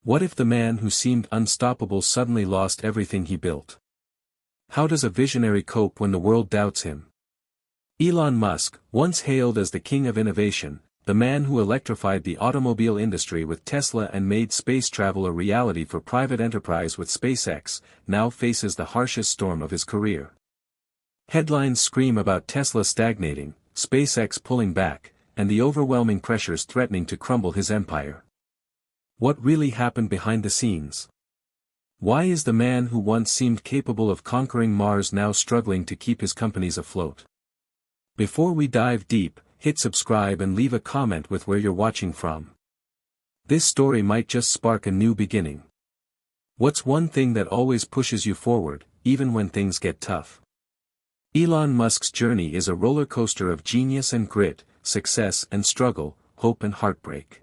What if the man who seemed unstoppable suddenly lost everything he built? How does a visionary cope when the world doubts him? Elon Musk, once hailed as the king of innovation, the man who electrified the automobile industry with Tesla and made space travel a reality for private enterprise with SpaceX, now faces the harshest storm of his career. Headlines scream about Tesla stagnating, SpaceX pulling back, and the overwhelming pressures threatening to crumble his empire. What really happened behind the scenes? Why is the man who once seemed capable of conquering Mars now struggling to keep his companies afloat? Before we dive deep, hit subscribe and leave a comment with where you're watching from. This story might just spark a new beginning. What's one thing that always pushes you forward, even when things get tough? Elon Musk's journey is a roller coaster of genius and grit, success and struggle, hope and heartbreak.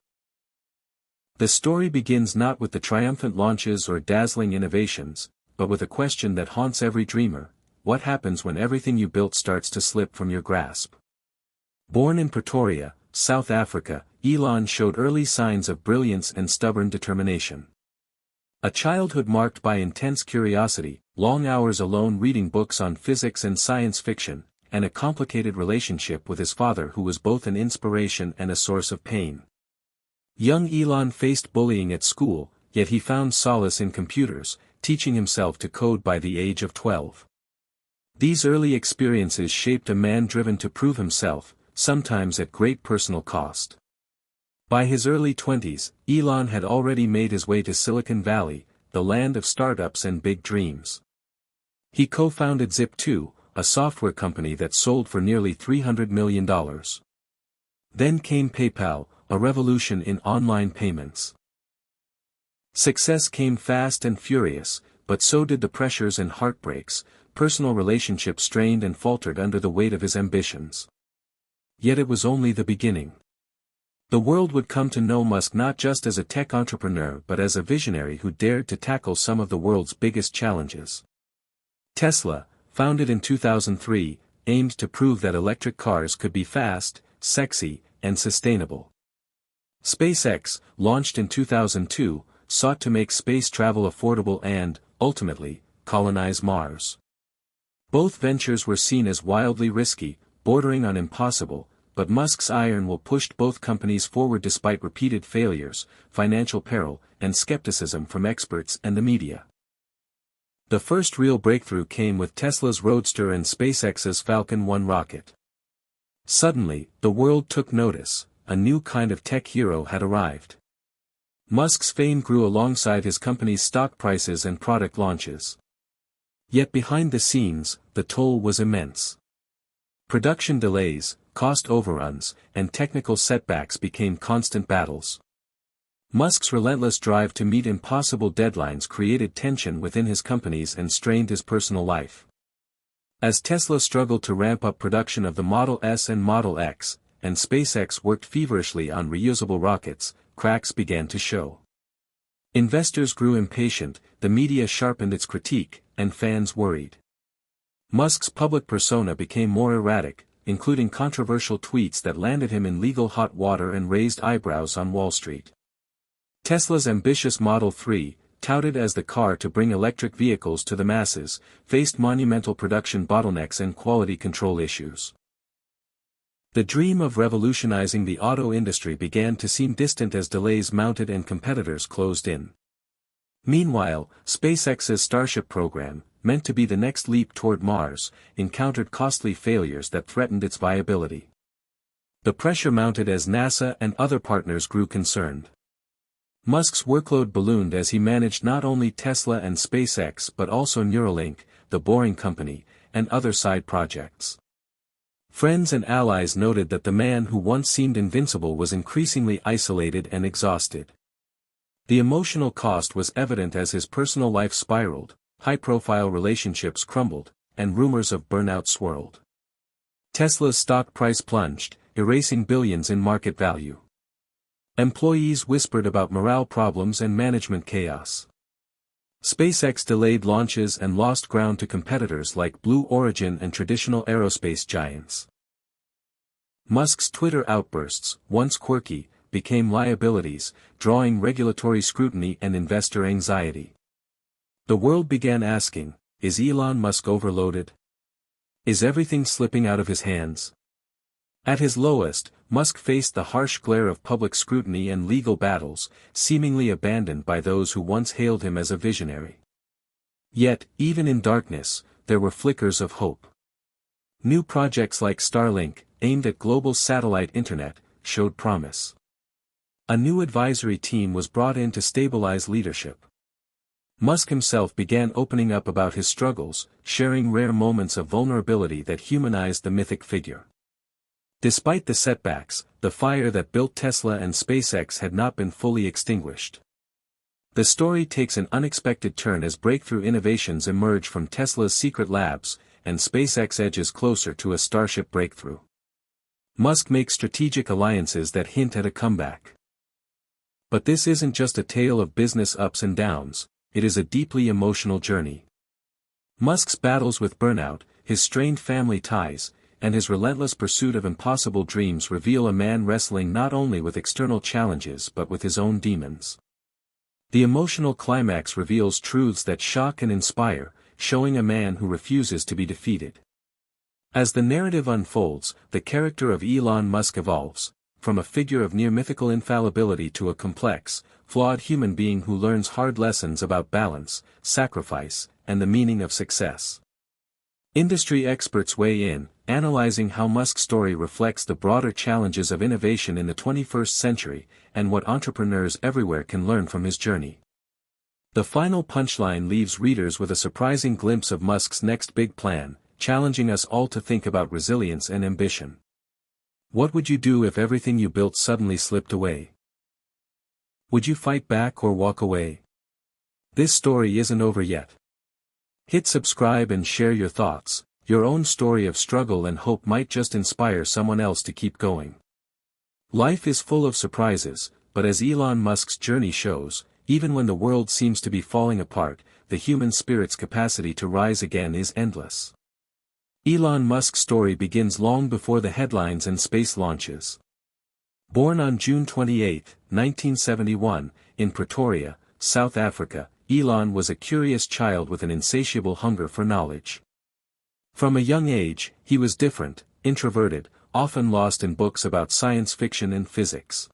The story begins not with the triumphant launches or dazzling innovations, but with a question that haunts every dreamer: what happens when everything you built starts to slip from your grasp? Born in Pretoria, South Africa, Elon showed early signs of brilliance and stubborn determination. A childhood marked by intense curiosity, long hours alone reading books on physics and science fiction, and a complicated relationship with his father who was both an inspiration and a source of pain. Young Elon faced bullying at school, yet he found solace in computers, teaching himself to code by the age of 12. These early experiences shaped a man driven to prove himself, sometimes at great personal cost. By his early 20s, Elon had already made his way to Silicon Valley, the land of startups and big dreams. He co-founded Zip2, a software company that sold for nearly $300 million. Then came PayPal, a revolution in online payments. Success came fast and furious, but so did the pressures and heartbreaks. Personal relationships strained and faltered under the weight of his ambitions. Yet it was only the beginning. The world would come to know Musk not just as a tech entrepreneur but as a visionary who dared to tackle some of the world's biggest challenges. Tesla, founded in 2003, aimed to prove that electric cars could be fast, sexy, and sustainable. SpaceX, launched in 2002, sought to make space travel affordable and, ultimately, colonize Mars. Both ventures were seen as wildly risky, bordering on impossible, but Musk's iron will pushed both companies forward despite repeated failures, financial peril, and skepticism from experts and the media. The first real breakthrough came with Tesla's Roadster and SpaceX's Falcon 1 rocket. Suddenly, the world took notice. A new kind of tech hero had arrived. Musk's fame grew alongside his company's stock prices and product launches. Yet behind the scenes, the toll was immense. Production delays, cost overruns, and technical setbacks became constant battles. Musk's relentless drive to meet impossible deadlines created tension within his companies and strained his personal life. As Tesla struggled to ramp up production of the Model S and Model X, and SpaceX worked feverishly on reusable rockets, cracks began to show. Investors grew impatient, the media sharpened its critique, and fans worried. Musk's public persona became more erratic, including controversial tweets that landed him in legal hot water and raised eyebrows on Wall Street. Tesla's ambitious Model 3, touted as the car to bring electric vehicles to the masses, faced monumental production bottlenecks and quality control issues. The dream of revolutionizing the auto industry began to seem distant as delays mounted and competitors closed in. Meanwhile, SpaceX's Starship program, meant to be the next leap toward Mars, encountered costly failures that threatened its viability. The pressure mounted as NASA and other partners grew concerned. Musk's workload ballooned as he managed not only Tesla and SpaceX but also Neuralink, the Boring Company, and other side projects. Friends and allies noted that the man who once seemed invincible was increasingly isolated and exhausted. The emotional cost was evident as his personal life spiraled, high-profile relationships crumbled, and rumors of burnout swirled. Tesla's stock price plunged, erasing billions in market value. Employees whispered about morale problems and management chaos. SpaceX delayed launches and lost ground to competitors like Blue Origin and traditional aerospace giants. Musk's Twitter outbursts, once quirky, became liabilities, drawing regulatory scrutiny and investor anxiety. The world began asking, is Elon Musk overloaded? Is everything slipping out of his hands? At his lowest, Musk faced the harsh glare of public scrutiny and legal battles, seemingly abandoned by those who once hailed him as a visionary. Yet, even in darkness, there were flickers of hope. New projects like Starlink, aimed at global satellite internet, showed promise. A new advisory team was brought in to stabilize leadership. Musk himself began opening up about his struggles, sharing rare moments of vulnerability that humanized the mythic figure. Despite the setbacks, the fire that built Tesla and SpaceX had not been fully extinguished. The story takes an unexpected turn as breakthrough innovations emerge from Tesla's secret labs, and SpaceX edges closer to a Starship breakthrough. Musk makes strategic alliances that hint at a comeback. But this isn't just a tale of business ups and downs, it is a deeply emotional journey. Musk's battles with burnout, his strained family ties, and his relentless pursuit of impossible dreams reveal a man wrestling not only with external challenges but with his own demons. The emotional climax reveals truths that shock and inspire, showing a man who refuses to be defeated. As the narrative unfolds, the character of Elon Musk evolves, from a figure of near-mythical infallibility to a complex, flawed human being who learns hard lessons about balance, sacrifice, and the meaning of success. Industry experts weigh in, analyzing how Musk's story reflects the broader challenges of innovation in the 21st century, and what entrepreneurs everywhere can learn from his journey. The final punchline leaves readers with a surprising glimpse of Musk's next big plan, challenging us all to think about resilience and ambition. What would you do if everything you built suddenly slipped away? Would you fight back or walk away? This story isn't over yet. Hit subscribe and share your thoughts. Your own story of struggle and hope might just inspire someone else to keep going. Life is full of surprises, but as Elon Musk's journey shows, even when the world seems to be falling apart, the human spirit's capacity to rise again is endless. Elon Musk's story begins long before the headlines and space launches. Born on June 28, 1971, in Pretoria, South Africa, Elon was a curious child with an insatiable hunger for knowledge. From a young age, he was different, introverted, often lost in books about science fiction and physics.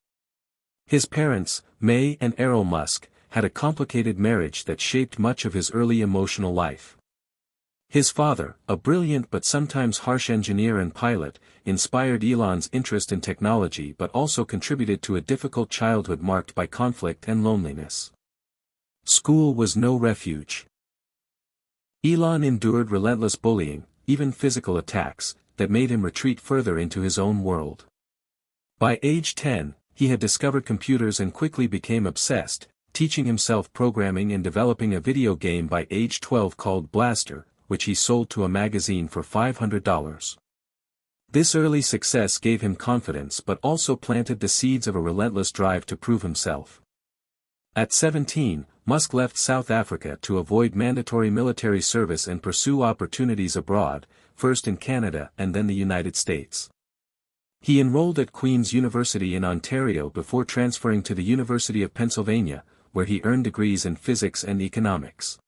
His parents, May and Errol Musk, had a complicated marriage that shaped much of his early emotional life. His father, a brilliant but sometimes harsh engineer and pilot, inspired Elon's interest in technology but also contributed to a difficult childhood marked by conflict and loneliness. School was no refuge. Elon endured relentless bullying, even physical attacks, that made him retreat further into his own world. By age 10, he had discovered computers and quickly became obsessed, teaching himself programming and developing a video game by age 12 called Blaster, which he sold to a magazine for $500. This early success gave him confidence but also planted the seeds of a relentless drive to prove himself. At 17, Musk left South Africa to avoid mandatory military service and pursue opportunities abroad, first in Canada and then the United States. He enrolled at Queen's University in Ontario before transferring to the University of Pennsylvania, where he earned degrees in physics and economics.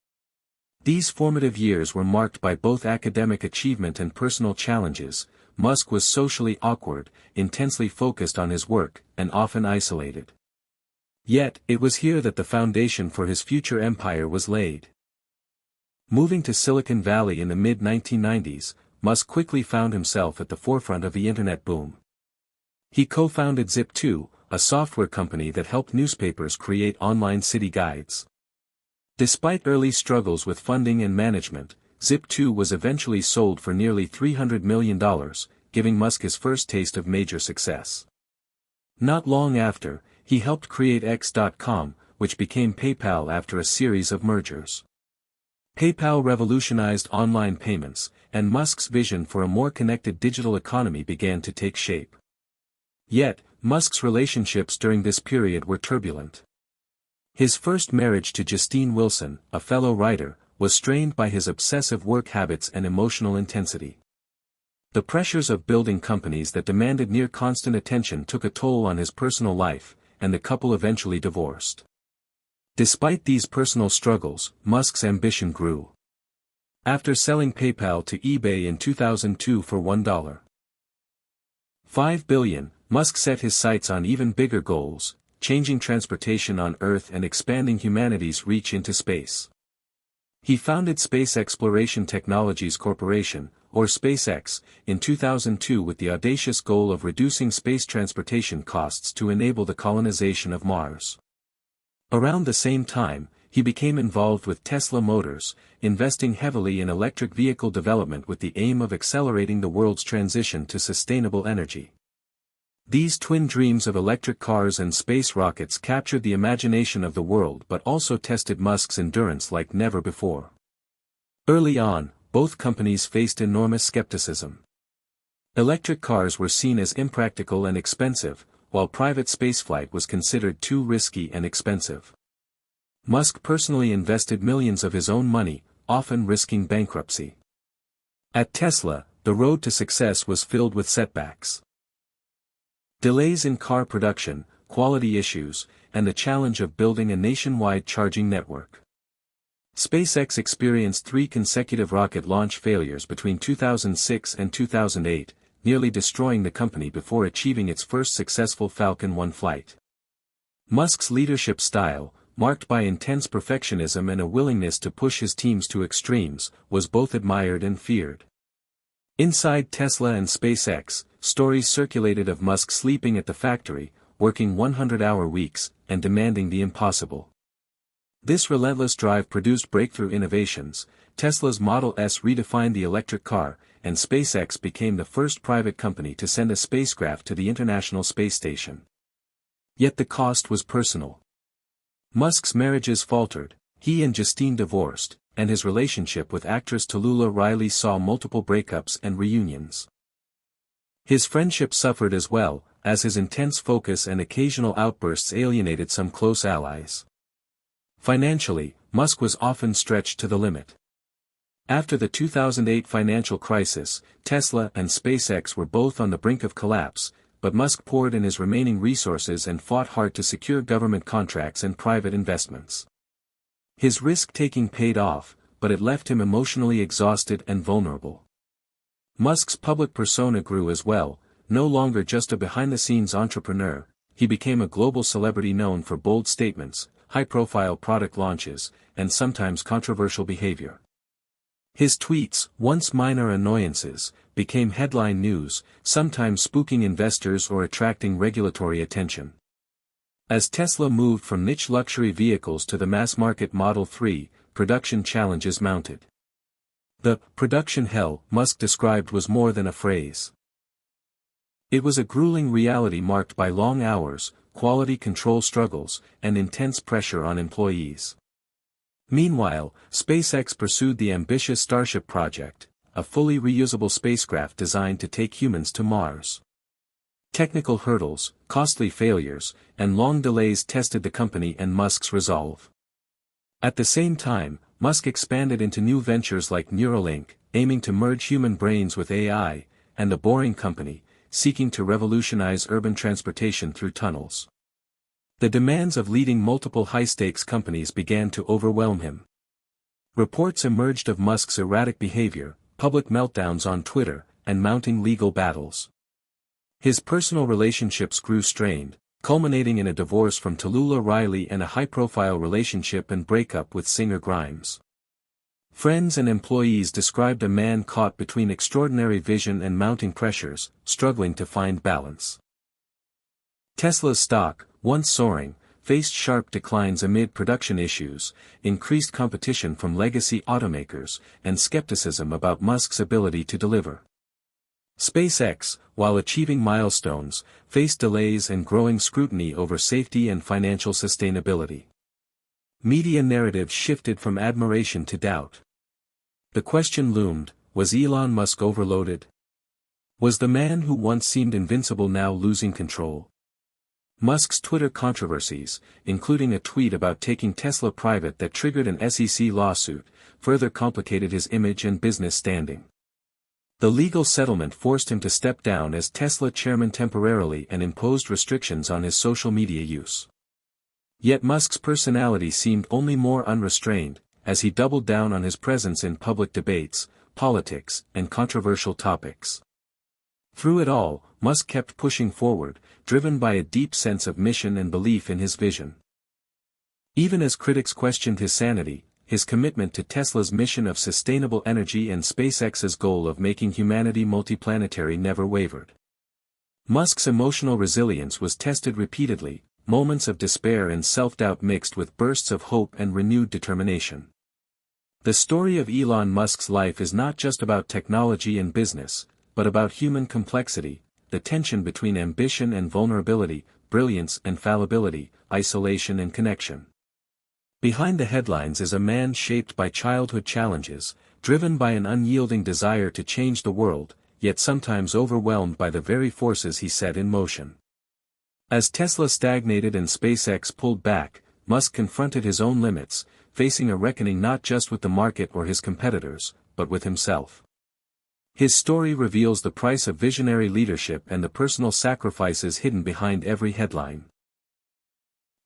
These formative years were marked by both academic achievement and personal challenges. Musk was socially awkward, intensely focused on his work, and often isolated. Yet, it was here that the foundation for his future empire was laid. Moving to Silicon Valley in the mid-1990s, Musk quickly found himself at the forefront of the internet boom. He co-founded Zip2, a software company that helped newspapers create online city guides. Despite early struggles with funding and management, Zip2 was eventually sold for nearly $300 million, giving Musk his first taste of major success. Not long after, he helped create X.com, which became PayPal after a series of mergers. PayPal revolutionized online payments, and Musk's vision for a more connected digital economy began to take shape. Yet, Musk's relationships during this period were turbulent. His first marriage to Justine Wilson, a fellow writer, was strained by his obsessive work habits and emotional intensity. The pressures of building companies that demanded near constant attention took a toll on his personal life, and the couple eventually divorced. Despite these personal struggles, Musk's ambition grew. After selling PayPal to eBay in 2002 for $1.5 billion, Musk set his sights on even bigger goals, changing transportation on Earth and expanding humanity's reach into space. He founded Space Exploration Technologies Corporation, or SpaceX, in 2002 with the audacious goal of reducing space transportation costs to enable the colonization of Mars. Around the same time, he became involved with Tesla Motors, investing heavily in electric vehicle development with the aim of accelerating the world's transition to sustainable energy. These twin dreams of electric cars and space rockets captured the imagination of the world but also tested Musk's endurance like never before. Early on, both companies faced enormous skepticism. Electric cars were seen as impractical and expensive, while private spaceflight was considered too risky and expensive. Musk personally invested millions of his own money, often risking bankruptcy. At Tesla, the road to success was filled with setbacks. Delays in car production, quality issues, and the challenge of building a nationwide charging network. SpaceX experienced 3 consecutive rocket launch failures between 2006 and 2008, nearly destroying the company before achieving its first successful Falcon 1 flight. Musk's leadership style, marked by intense perfectionism and a willingness to push his teams to extremes, was both admired and feared. Inside Tesla and SpaceX, stories circulated of Musk sleeping at the factory, working 100-hour weeks, and demanding the impossible. This relentless drive produced breakthrough innovations. Tesla's Model S redefined the electric car, and SpaceX became the first private company to send a spacecraft to the International Space Station. Yet the cost was personal. Musk's marriages faltered, he and Justine divorced, and his relationship with actress Tallulah Riley saw multiple breakups and reunions. His friendship suffered as well, as his intense focus and occasional outbursts alienated some close allies. Financially, Musk was often stretched to the limit. After the 2008 financial crisis, Tesla and SpaceX were both on the brink of collapse, but Musk poured in his remaining resources and fought hard to secure government contracts and private investments. His risk-taking paid off, but it left him emotionally exhausted and vulnerable. Musk's public persona grew as well, no longer just a behind-the-scenes entrepreneur, he became a global celebrity known for bold statements, high-profile product launches, and sometimes controversial behavior. His tweets, once minor annoyances, became headline news, sometimes spooking investors or attracting regulatory attention. As Tesla moved from niche luxury vehicles to the mass-market Model 3, production challenges mounted. The production hell Musk described was more than a phrase. It was a grueling reality marked by long hours, quality control struggles, and intense pressure on employees. Meanwhile, SpaceX pursued the ambitious Starship project, a fully reusable spacecraft designed to take humans to Mars. Technical hurdles, costly failures, and long delays tested the company and Musk's resolve. At the same time, Musk expanded into new ventures like Neuralink, aiming to merge human brains with AI, and The Boring Company, seeking to revolutionize urban transportation through tunnels. The demands of leading multiple high-stakes companies began to overwhelm him. Reports emerged of Musk's erratic behavior, public meltdowns on Twitter, and mounting legal battles. His personal relationships grew strained, culminating in a divorce from Tallulah Riley and a high-profile relationship and breakup with singer Grimes. Friends and employees described a man caught between extraordinary vision and mounting pressures, struggling to find balance. Tesla's stock, once soaring, faced sharp declines amid production issues, increased competition from legacy automakers, and skepticism about Musk's ability to deliver. SpaceX, while achieving milestones, faced delays and growing scrutiny over safety and financial sustainability. Media narratives shifted from admiration to doubt. The question loomed, was Elon Musk overloaded? Was the man who once seemed invincible now losing control? Musk's Twitter controversies, including a tweet about taking Tesla private that triggered an SEC lawsuit, further complicated his image and business standing. The legal settlement forced him to step down as Tesla chairman temporarily and imposed restrictions on his social media use. Yet Musk's personality seemed only more unrestrained, as he doubled down on his presence in public debates, politics, and controversial topics. Through it all, Musk kept pushing forward, driven by a deep sense of mission and belief in his vision. Even as critics questioned his sanity, his commitment to Tesla's mission of sustainable energy and SpaceX's goal of making humanity multiplanetary never wavered. Musk's emotional resilience was tested repeatedly, moments of despair and self-doubt mixed with bursts of hope and renewed determination. The story of Elon Musk's life is not just about technology and business, but about human complexity, the tension between ambition and vulnerability, brilliance and fallibility, isolation and connection. Behind the headlines is a man shaped by childhood challenges, driven by an unyielding desire to change the world, yet sometimes overwhelmed by the very forces he set in motion. As Tesla stagnated and SpaceX pulled back, Musk confronted his own limits, facing a reckoning not just with the market or his competitors, but with himself. His story reveals the price of visionary leadership and the personal sacrifices hidden behind every headline.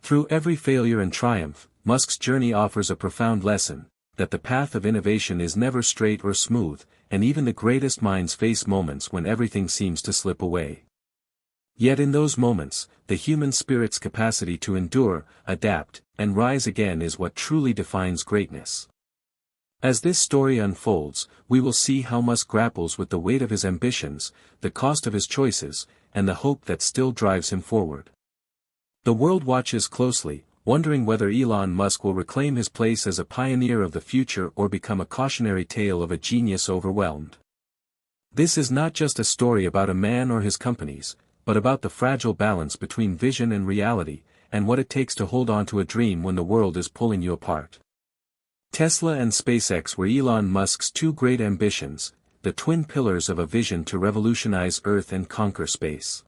Through every failure and triumph, Musk's journey offers a profound lesson, that the path of innovation is never straight or smooth, and even the greatest minds face moments when everything seems to slip away. Yet in those moments, the human spirit's capacity to endure, adapt, and rise again is what truly defines greatness. As this story unfolds, we will see how Musk grapples with the weight of his ambitions, the cost of his choices, and the hope that still drives him forward. The world watches closely, wondering whether Elon Musk will reclaim his place as a pioneer of the future or become a cautionary tale of a genius overwhelmed. This is not just a story about a man or his companies, but about the fragile balance between vision and reality, and what it takes to hold on to a dream when the world is pulling you apart. Tesla and SpaceX were Elon Musk's two great ambitions, the twin pillars of a vision to revolutionize Earth and conquer space.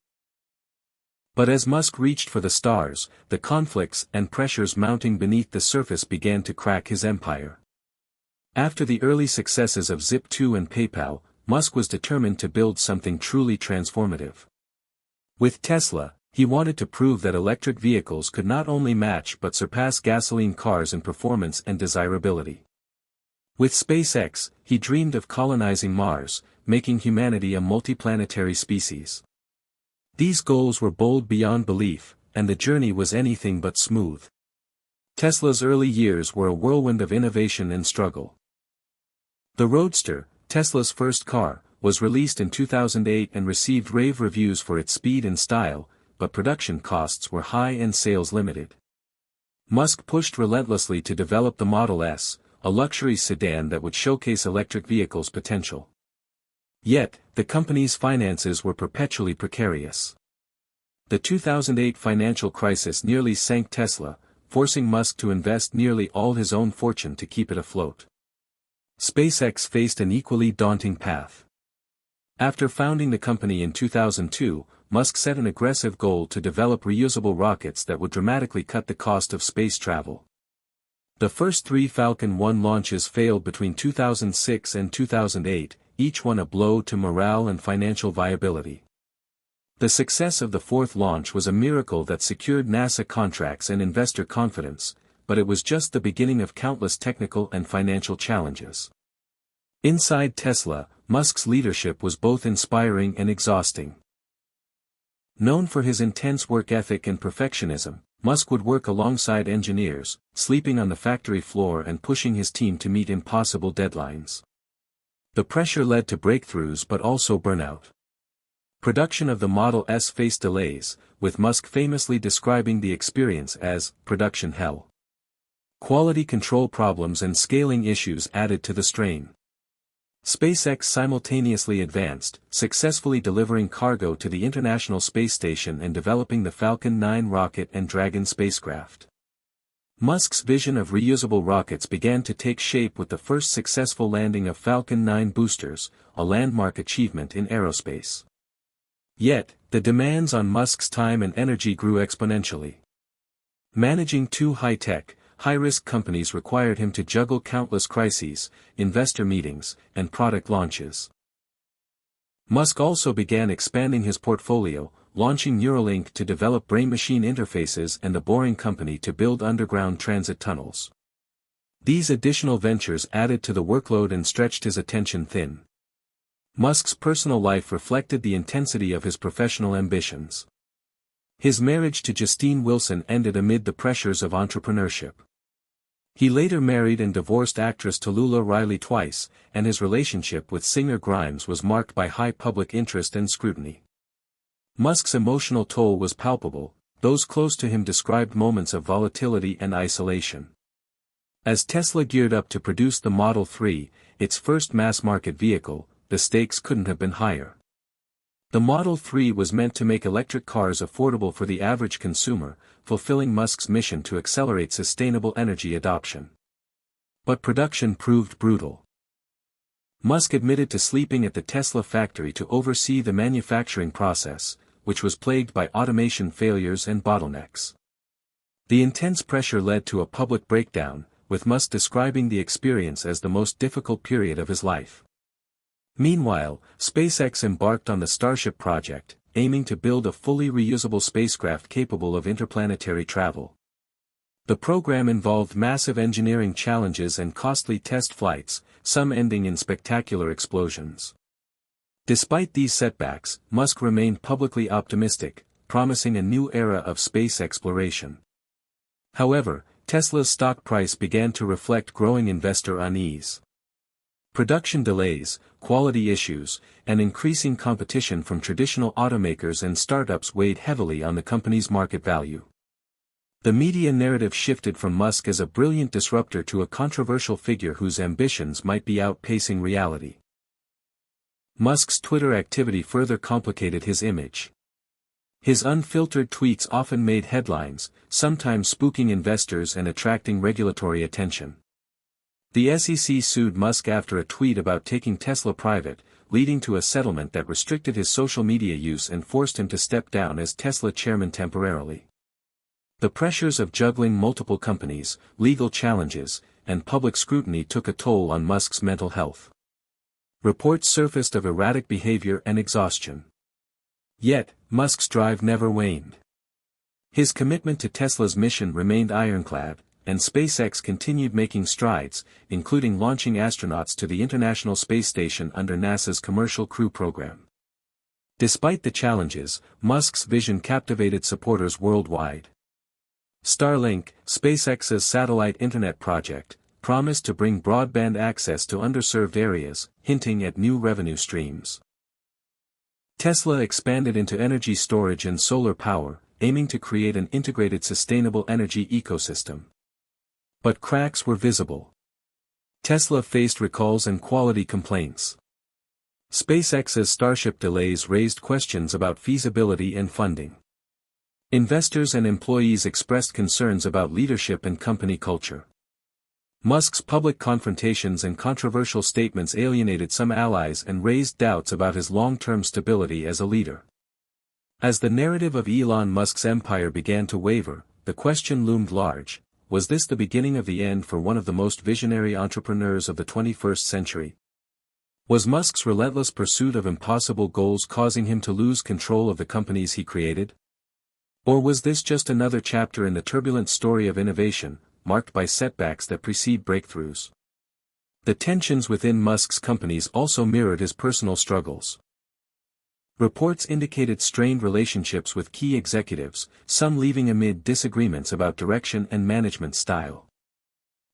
But as Musk reached for the stars, the conflicts and pressures mounting beneath the surface began to crack his empire. After the early successes of Zip2 and PayPal, Musk was determined to build something truly transformative. With Tesla, he wanted to prove that electric vehicles could not only match but surpass gasoline cars in performance and desirability. With SpaceX, he dreamed of colonizing Mars, making humanity a multiplanetary species. These goals were bold beyond belief, and the journey was anything but smooth. Tesla's early years were a whirlwind of innovation and struggle. The Roadster, Tesla's first car, was released in 2008 and received rave reviews for its speed and style, but production costs were high and sales limited. Musk pushed relentlessly to develop the Model S, a luxury sedan that would showcase electric vehicles' potential. Yet, the company's finances were perpetually precarious. The 2008 financial crisis nearly sank Tesla, forcing Musk to invest nearly all his own fortune to keep it afloat. SpaceX faced an equally daunting path. After founding the company in 2002, Musk set an aggressive goal to develop reusable rockets that would dramatically cut the cost of space travel. The first three Falcon 1 launches failed between 2006 and 2008, each one a blow to morale and financial viability. The success of the fourth launch was a miracle that secured NASA contracts and investor confidence, but it was just the beginning of countless technical and financial challenges. Inside Tesla, Musk's leadership was both inspiring and exhausting. Known for his intense work ethic and perfectionism, Musk would work alongside engineers, sleeping on the factory floor and pushing his team to meet impossible deadlines. The pressure led to breakthroughs but also burnout. Production of the Model S faced delays, with Musk famously describing the experience as production hell. Quality control problems and scaling issues added to the strain. SpaceX simultaneously advanced, successfully delivering cargo to the International Space Station and developing the Falcon 9 rocket and Dragon spacecraft. Musk's vision of reusable rockets began to take shape with the first successful landing of Falcon 9 boosters, a landmark achievement in aerospace. Yet, the demands on Musk's time and energy grew exponentially. Managing two high-tech, high-risk companies required him to juggle countless crises, investor meetings, and product launches. Musk also began expanding his portfolio, launching Neuralink to develop brain-machine interfaces and the Boring Company to build underground transit tunnels. These additional ventures added to the workload and stretched his attention thin. Musk's personal life reflected the intensity of his professional ambitions. His marriage to Justine Wilson ended amid the pressures of entrepreneurship. He later married and divorced actress Tallulah Riley twice, and his relationship with singer Grimes was marked by high public interest and scrutiny. Musk's emotional toll was palpable. Those close to him described moments of volatility and isolation. As Tesla geared up to produce the Model 3, its first mass-market vehicle, the stakes couldn't have been higher. The Model 3 was meant to make electric cars affordable for the average consumer, fulfilling Musk's mission to accelerate sustainable energy adoption. But production proved brutal. Musk admitted to sleeping at the Tesla factory to oversee the manufacturing process, which was plagued by automation failures and bottlenecks. The intense pressure led to a public breakdown, with Musk describing the experience as the most difficult period of his life. Meanwhile, SpaceX embarked on the Starship project, aiming to build a fully reusable spacecraft capable of interplanetary travel. The program involved massive engineering challenges and costly test flights, some ending in spectacular explosions. Despite these setbacks, Musk remained publicly optimistic, promising a new era of space exploration. However, Tesla's stock price began to reflect growing investor unease. Production delays, quality issues, and increasing competition from traditional automakers and startups weighed heavily on the company's market value. The media narrative shifted from Musk as a brilliant disruptor to a controversial figure whose ambitions might be outpacing reality. Musk's Twitter activity further complicated his image. His unfiltered tweets often made headlines, sometimes spooking investors and attracting regulatory attention. The SEC sued Musk after a tweet about taking Tesla private, leading to a settlement that restricted his social media use and forced him to step down as Tesla chairman temporarily. The pressures of juggling multiple companies, legal challenges, and public scrutiny took a toll on Musk's mental health. Reports surfaced of erratic behavior and exhaustion. Yet, Musk's drive never waned. His commitment to Tesla's mission remained ironclad, and SpaceX continued making strides, including launching astronauts to the International Space Station under NASA's Commercial Crew program. Despite the challenges, Musk's vision captivated supporters worldwide. Starlink, SpaceX's satellite internet project, promised to bring broadband access to underserved areas, hinting at new revenue streams. Tesla expanded into energy storage and solar power, aiming to create an integrated sustainable energy ecosystem. But cracks were visible. Tesla faced recalls and quality complaints. SpaceX's Starship delays raised questions about feasibility and funding. Investors and employees expressed concerns about leadership and company culture. Musk's public confrontations and controversial statements alienated some allies and raised doubts about his long-term stability as a leader. As the narrative of Elon Musk's empire began to waver, the question loomed large: was this the beginning of the end for one of the most visionary entrepreneurs of the 21st century? Was Musk's relentless pursuit of impossible goals causing him to lose control of the companies he created? Or was this just another chapter in the turbulent story of innovation, marked by setbacks that precede breakthroughs? The tensions within Musk's companies also mirrored his personal struggles. Reports indicated strained relationships with key executives, some leaving amid disagreements about direction and management style.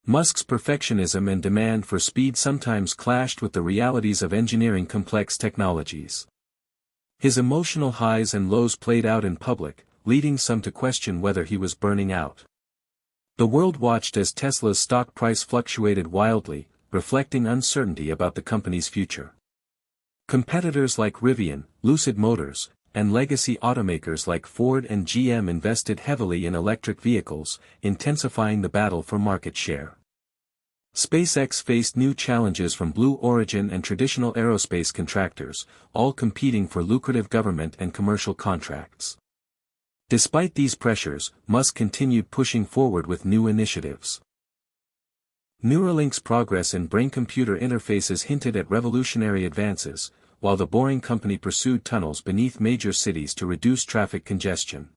Musk's perfectionism and demand for speed sometimes clashed with the realities of engineering complex technologies. His emotional highs and lows played out in public, leading some to question whether he was burning out. The world watched as Tesla's stock price fluctuated wildly, reflecting uncertainty about the company's future. Competitors like Rivian, Lucid Motors, and legacy automakers like Ford and GM invested heavily in electric vehicles, intensifying the battle for market share. SpaceX faced new challenges from Blue Origin and traditional aerospace contractors, all competing for lucrative government and commercial contracts. Despite these pressures, Musk continued pushing forward with new initiatives. Neuralink's progress in brain-computer interfaces hinted at revolutionary advances, while the Boring Company pursued tunnels beneath major cities to reduce traffic congestion.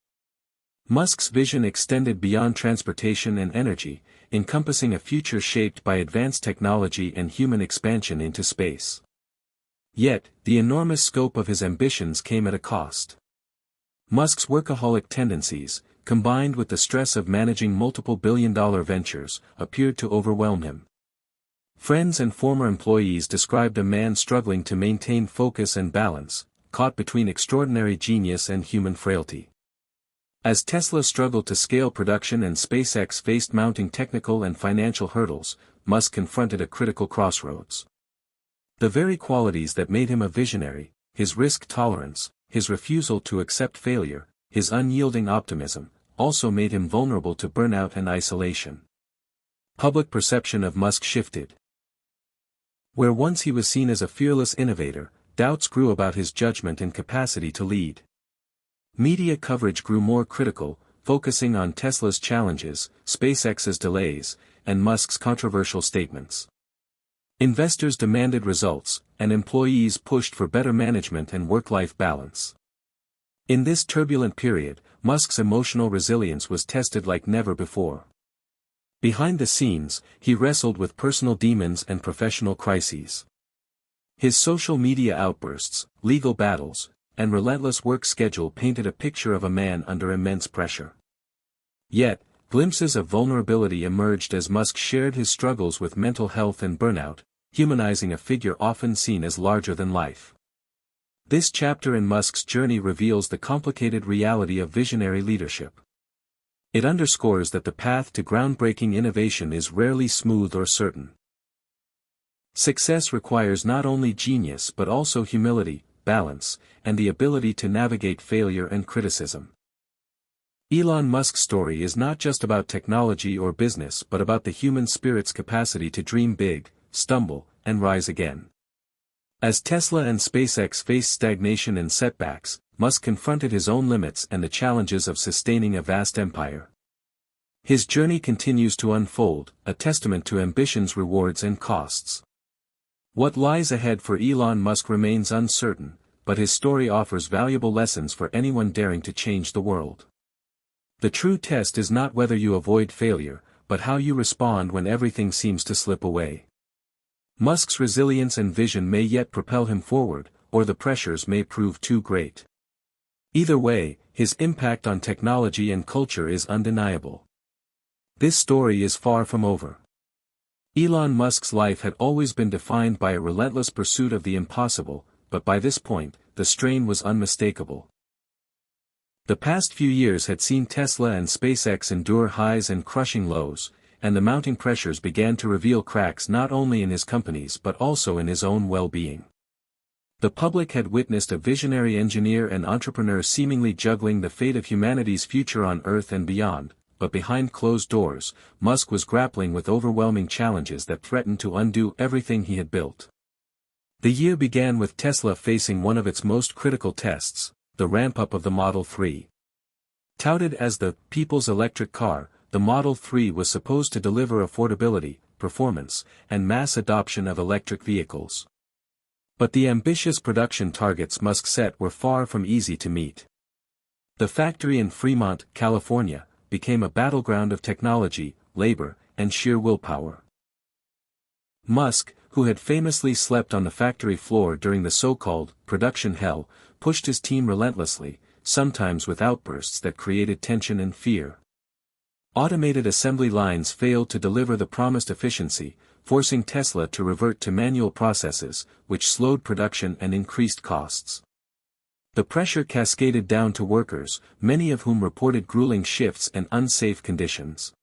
Musk's vision extended beyond transportation and energy, encompassing a future shaped by advanced technology and human expansion into space. Yet, the enormous scope of his ambitions came at a cost. Musk's workaholic tendencies, combined with the stress of managing multiple billion-dollar ventures, appeared to overwhelm him. Friends and former employees described a man struggling to maintain focus and balance, caught between extraordinary genius and human frailty. As Tesla struggled to scale production and SpaceX faced mounting technical and financial hurdles, Musk confronted a critical crossroads. The very qualities that made him a visionary, his risk tolerance, his refusal to accept failure, his unyielding optimism, also made him vulnerable to burnout and isolation. Public perception of Musk shifted. Where once he was seen as a fearless innovator, doubts grew about his judgment and capacity to lead. Media coverage grew more critical, focusing on Tesla's challenges, SpaceX's delays, and Musk's controversial statements. Investors demanded results, and employees pushed for better management and work-life balance. In this turbulent period, Musk's emotional resilience was tested like never before. Behind the scenes, he wrestled with personal demons and professional crises. His social media outbursts, legal battles, and relentless work schedule painted a picture of a man under immense pressure. Yet, glimpses of vulnerability emerged as Musk shared his struggles with mental health and burnout, humanizing a figure often seen as larger than life. This chapter in Musk's journey reveals the complicated reality of visionary leadership. It underscores that the path to groundbreaking innovation is rarely smooth or certain. Success requires not only genius but also humility, balance, and the ability to navigate failure and criticism. Elon Musk's story is not just about technology or business but about the human spirit's capacity to dream big, stumble, and rise again. As Tesla and SpaceX faced stagnation and setbacks, Musk confronted his own limits and the challenges of sustaining a vast empire. His journey continues to unfold, a testament to ambition's rewards and costs. What lies ahead for Elon Musk remains uncertain, but his story offers valuable lessons for anyone daring to change the world. The true test is not whether you avoid failure, but how you respond when everything seems to slip away. Musk's resilience and vision may yet propel him forward, or the pressures may prove too great. Either way, his impact on technology and culture is undeniable. This story is far from over. Elon Musk's life had always been defined by a relentless pursuit of the impossible, but by this point, the strain was unmistakable. The past few years had seen Tesla and SpaceX endure highs and crushing lows, and the mounting pressures began to reveal cracks not only in his companies but also in his own well-being. The public had witnessed a visionary engineer and entrepreneur seemingly juggling the fate of humanity's future on Earth and beyond, but behind closed doors, Musk was grappling with overwhelming challenges that threatened to undo everything he had built. The year began with Tesla facing one of its most critical tests, the ramp-up of the Model 3. Touted as the people's electric car, the Model 3 was supposed to deliver affordability, performance, and mass adoption of electric vehicles. But the ambitious production targets Musk set were far from easy to meet. The factory in Fremont, California, became a battleground of technology, labor, and sheer willpower. Musk, who had famously slept on the factory floor during the so-called production hell, pushed his team relentlessly, sometimes with outbursts that created tension and fear. Automated assembly lines failed to deliver the promised efficiency, forcing Tesla to revert to manual processes, which slowed production and increased costs. The pressure cascaded down to workers, many of whom reported grueling shifts and unsafe conditions.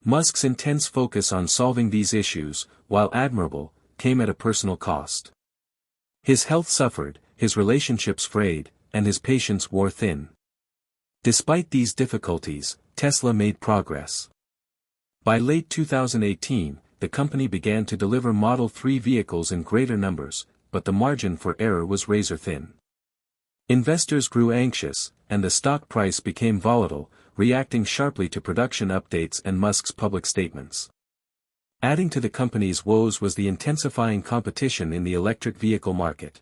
Musk's intense focus on solving these issues, while admirable, came at a personal cost. His health suffered, his relationships frayed, and his patience wore thin. Despite these difficulties, Tesla made progress. By late 2018, the company began to deliver Model 3 vehicles in greater numbers, but the margin for error was razor-thin. Investors grew anxious, and the stock price became volatile, reacting sharply to production updates and Musk's public statements. Adding to the company's woes was the intensifying competition in the electric vehicle market.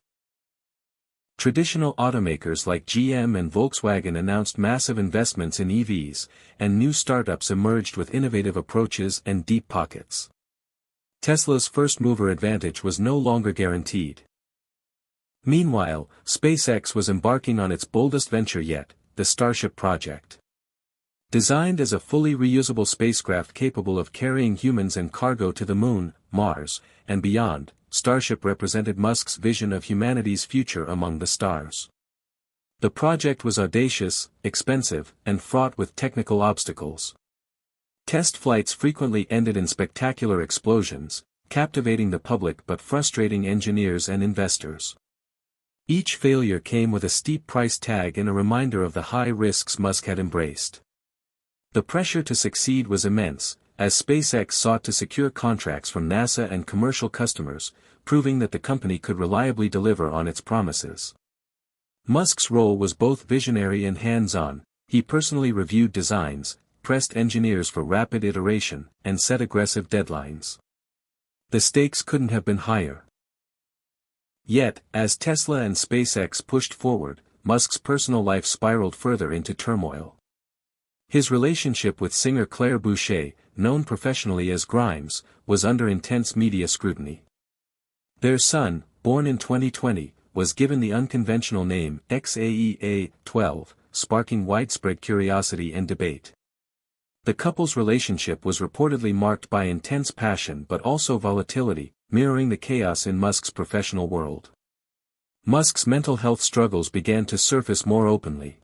Traditional automakers like GM and Volkswagen announced massive investments in EVs, and new startups emerged with innovative approaches and deep pockets. Tesla's first-mover advantage was no longer guaranteed. Meanwhile, SpaceX was embarking on its boldest venture yet, the Starship project. Designed as a fully reusable spacecraft capable of carrying humans and cargo to the Moon, Mars, and beyond, Starship represented Musk's vision of humanity's future among the stars. The project was audacious, expensive, and fraught with technical obstacles. Test flights frequently ended in spectacular explosions, captivating the public but frustrating engineers and investors. Each failure came with a steep price tag and a reminder of the high risks Musk had embraced. The pressure to succeed was immense, as SpaceX sought to secure contracts from NASA and commercial customers, proving that the company could reliably deliver on its promises. Musk's role was both visionary and hands-on. He personally reviewed designs, pressed engineers for rapid iteration, and set aggressive deadlines. The stakes couldn't have been higher. Yet, as Tesla and SpaceX pushed forward, Musk's personal life spiraled further into turmoil. His relationship with singer Claire Boucher, known professionally as Grimes, was under intense media scrutiny. Their son, born in 2020, was given the unconventional name XAEA-12, sparking widespread curiosity and debate. The couple's relationship was reportedly marked by intense passion but also volatility, mirroring the chaos in Musk's professional world. Musk's mental health struggles began to surface more openly.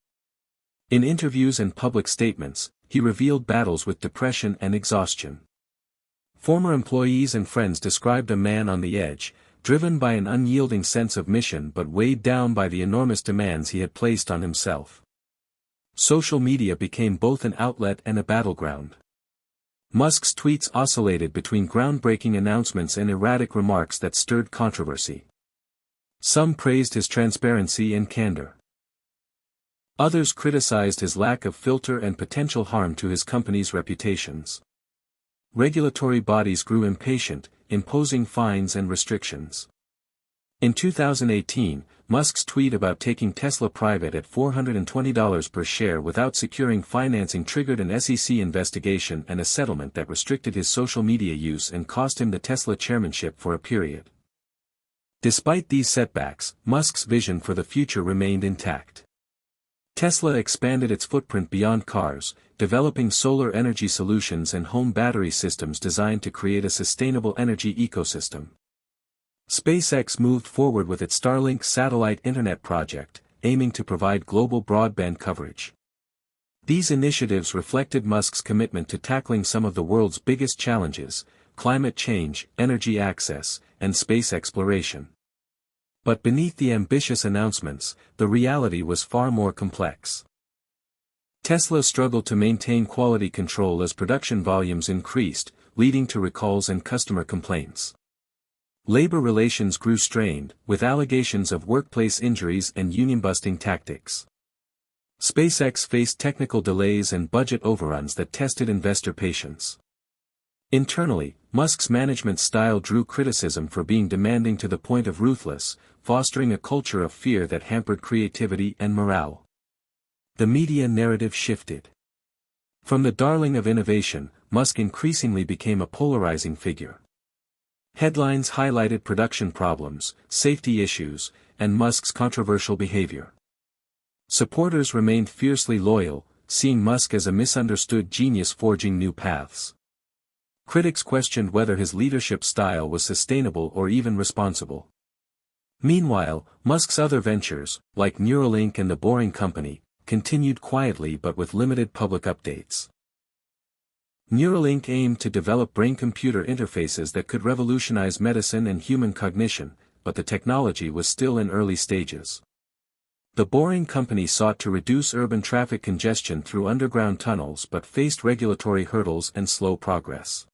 In interviews and public statements, he revealed battles with depression and exhaustion. Former employees and friends described a man on the edge, driven by an unyielding sense of mission but weighed down by the enormous demands he had placed on himself. Social media became both an outlet and a battleground. Musk's tweets oscillated between groundbreaking announcements and erratic remarks that stirred controversy. Some praised his transparency and candor. Others criticized his lack of filter and potential harm to his company's reputations. Regulatory bodies grew impatient, imposing fines and restrictions. In 2018, Musk's tweet about taking Tesla private at $420 per share without securing financing triggered an SEC investigation and a settlement that restricted his social media use and cost him the Tesla chairmanship for a period. Despite these setbacks, Musk's vision for the future remained intact. Tesla expanded its footprint beyond cars, developing solar energy solutions and home battery systems designed to create a sustainable energy ecosystem. SpaceX moved forward with its Starlink satellite internet project, aiming to provide global broadband coverage. These initiatives reflected Musk's commitment to tackling some of the world's biggest challenges: climate change, energy access, and space exploration. But beneath the ambitious announcements, the reality was far more complex. Tesla struggled to maintain quality control as production volumes increased, leading to recalls and customer complaints. Labor relations grew strained, with allegations of workplace injuries and union-busting tactics. SpaceX faced technical delays and budget overruns that tested investor patience. Internally, Musk's management style drew criticism for being demanding to the point of ruthless, fostering a culture of fear that hampered creativity and morale. The media narrative shifted. From the darling of innovation, Musk increasingly became a polarizing figure. Headlines highlighted production problems, safety issues, and Musk's controversial behavior. Supporters remained fiercely loyal, seeing Musk as a misunderstood genius forging new paths. Critics questioned whether his leadership style was sustainable or even responsible. Meanwhile, Musk's other ventures, like Neuralink and the Boring Company, continued quietly but with limited public updates. Neuralink aimed to develop brain-computer interfaces that could revolutionize medicine and human cognition, but the technology was still in early stages. The Boring Company sought to reduce urban traffic congestion through underground tunnels but faced regulatory hurdles and slow progress.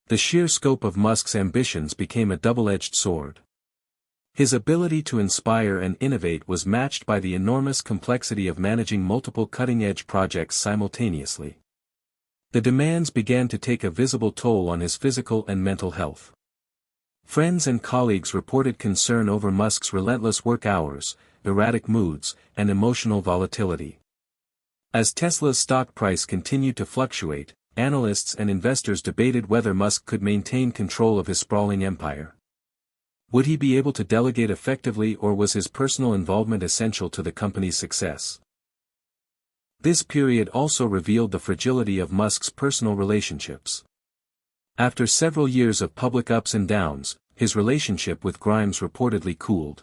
The sheer scope of Musk's ambitions became a double-edged sword. His ability to inspire and innovate was matched by the enormous complexity of managing multiple cutting-edge projects simultaneously. The demands began to take a visible toll on his physical and mental health. Friends and colleagues reported concern over Musk's relentless work hours, erratic moods, and emotional volatility. As Tesla's stock price continued to fluctuate, analysts and investors debated whether Musk could maintain control of his sprawling empire. Would he be able to delegate effectively, or was his personal involvement essential to the company's success? This period also revealed the fragility of Musk's personal relationships. After several years of public ups and downs, his relationship with Grimes reportedly cooled.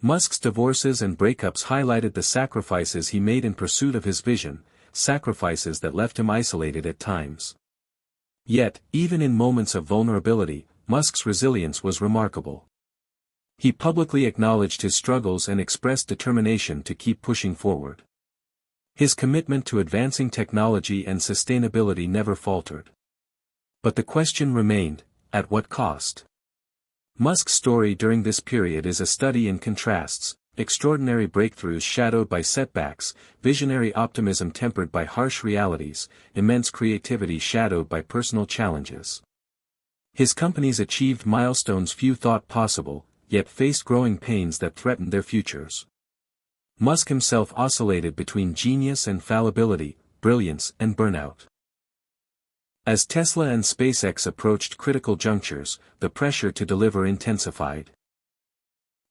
Musk's divorces and breakups highlighted the sacrifices he made in pursuit of his vision, sacrifices that left him isolated at times. Yet, even in moments of vulnerability, Musk's resilience was remarkable. He publicly acknowledged his struggles and expressed determination to keep pushing forward. His commitment to advancing technology and sustainability never faltered. But the question remained, at what cost? Musk's story during this period is a study in contrasts: extraordinary breakthroughs shadowed by setbacks, visionary optimism tempered by harsh realities, immense creativity shadowed by personal challenges. His companies achieved milestones few thought possible, yet faced growing pains that threatened their futures. Musk himself oscillated between genius and fallibility, brilliance and burnout. As Tesla and SpaceX approached critical junctures, the pressure to deliver intensified.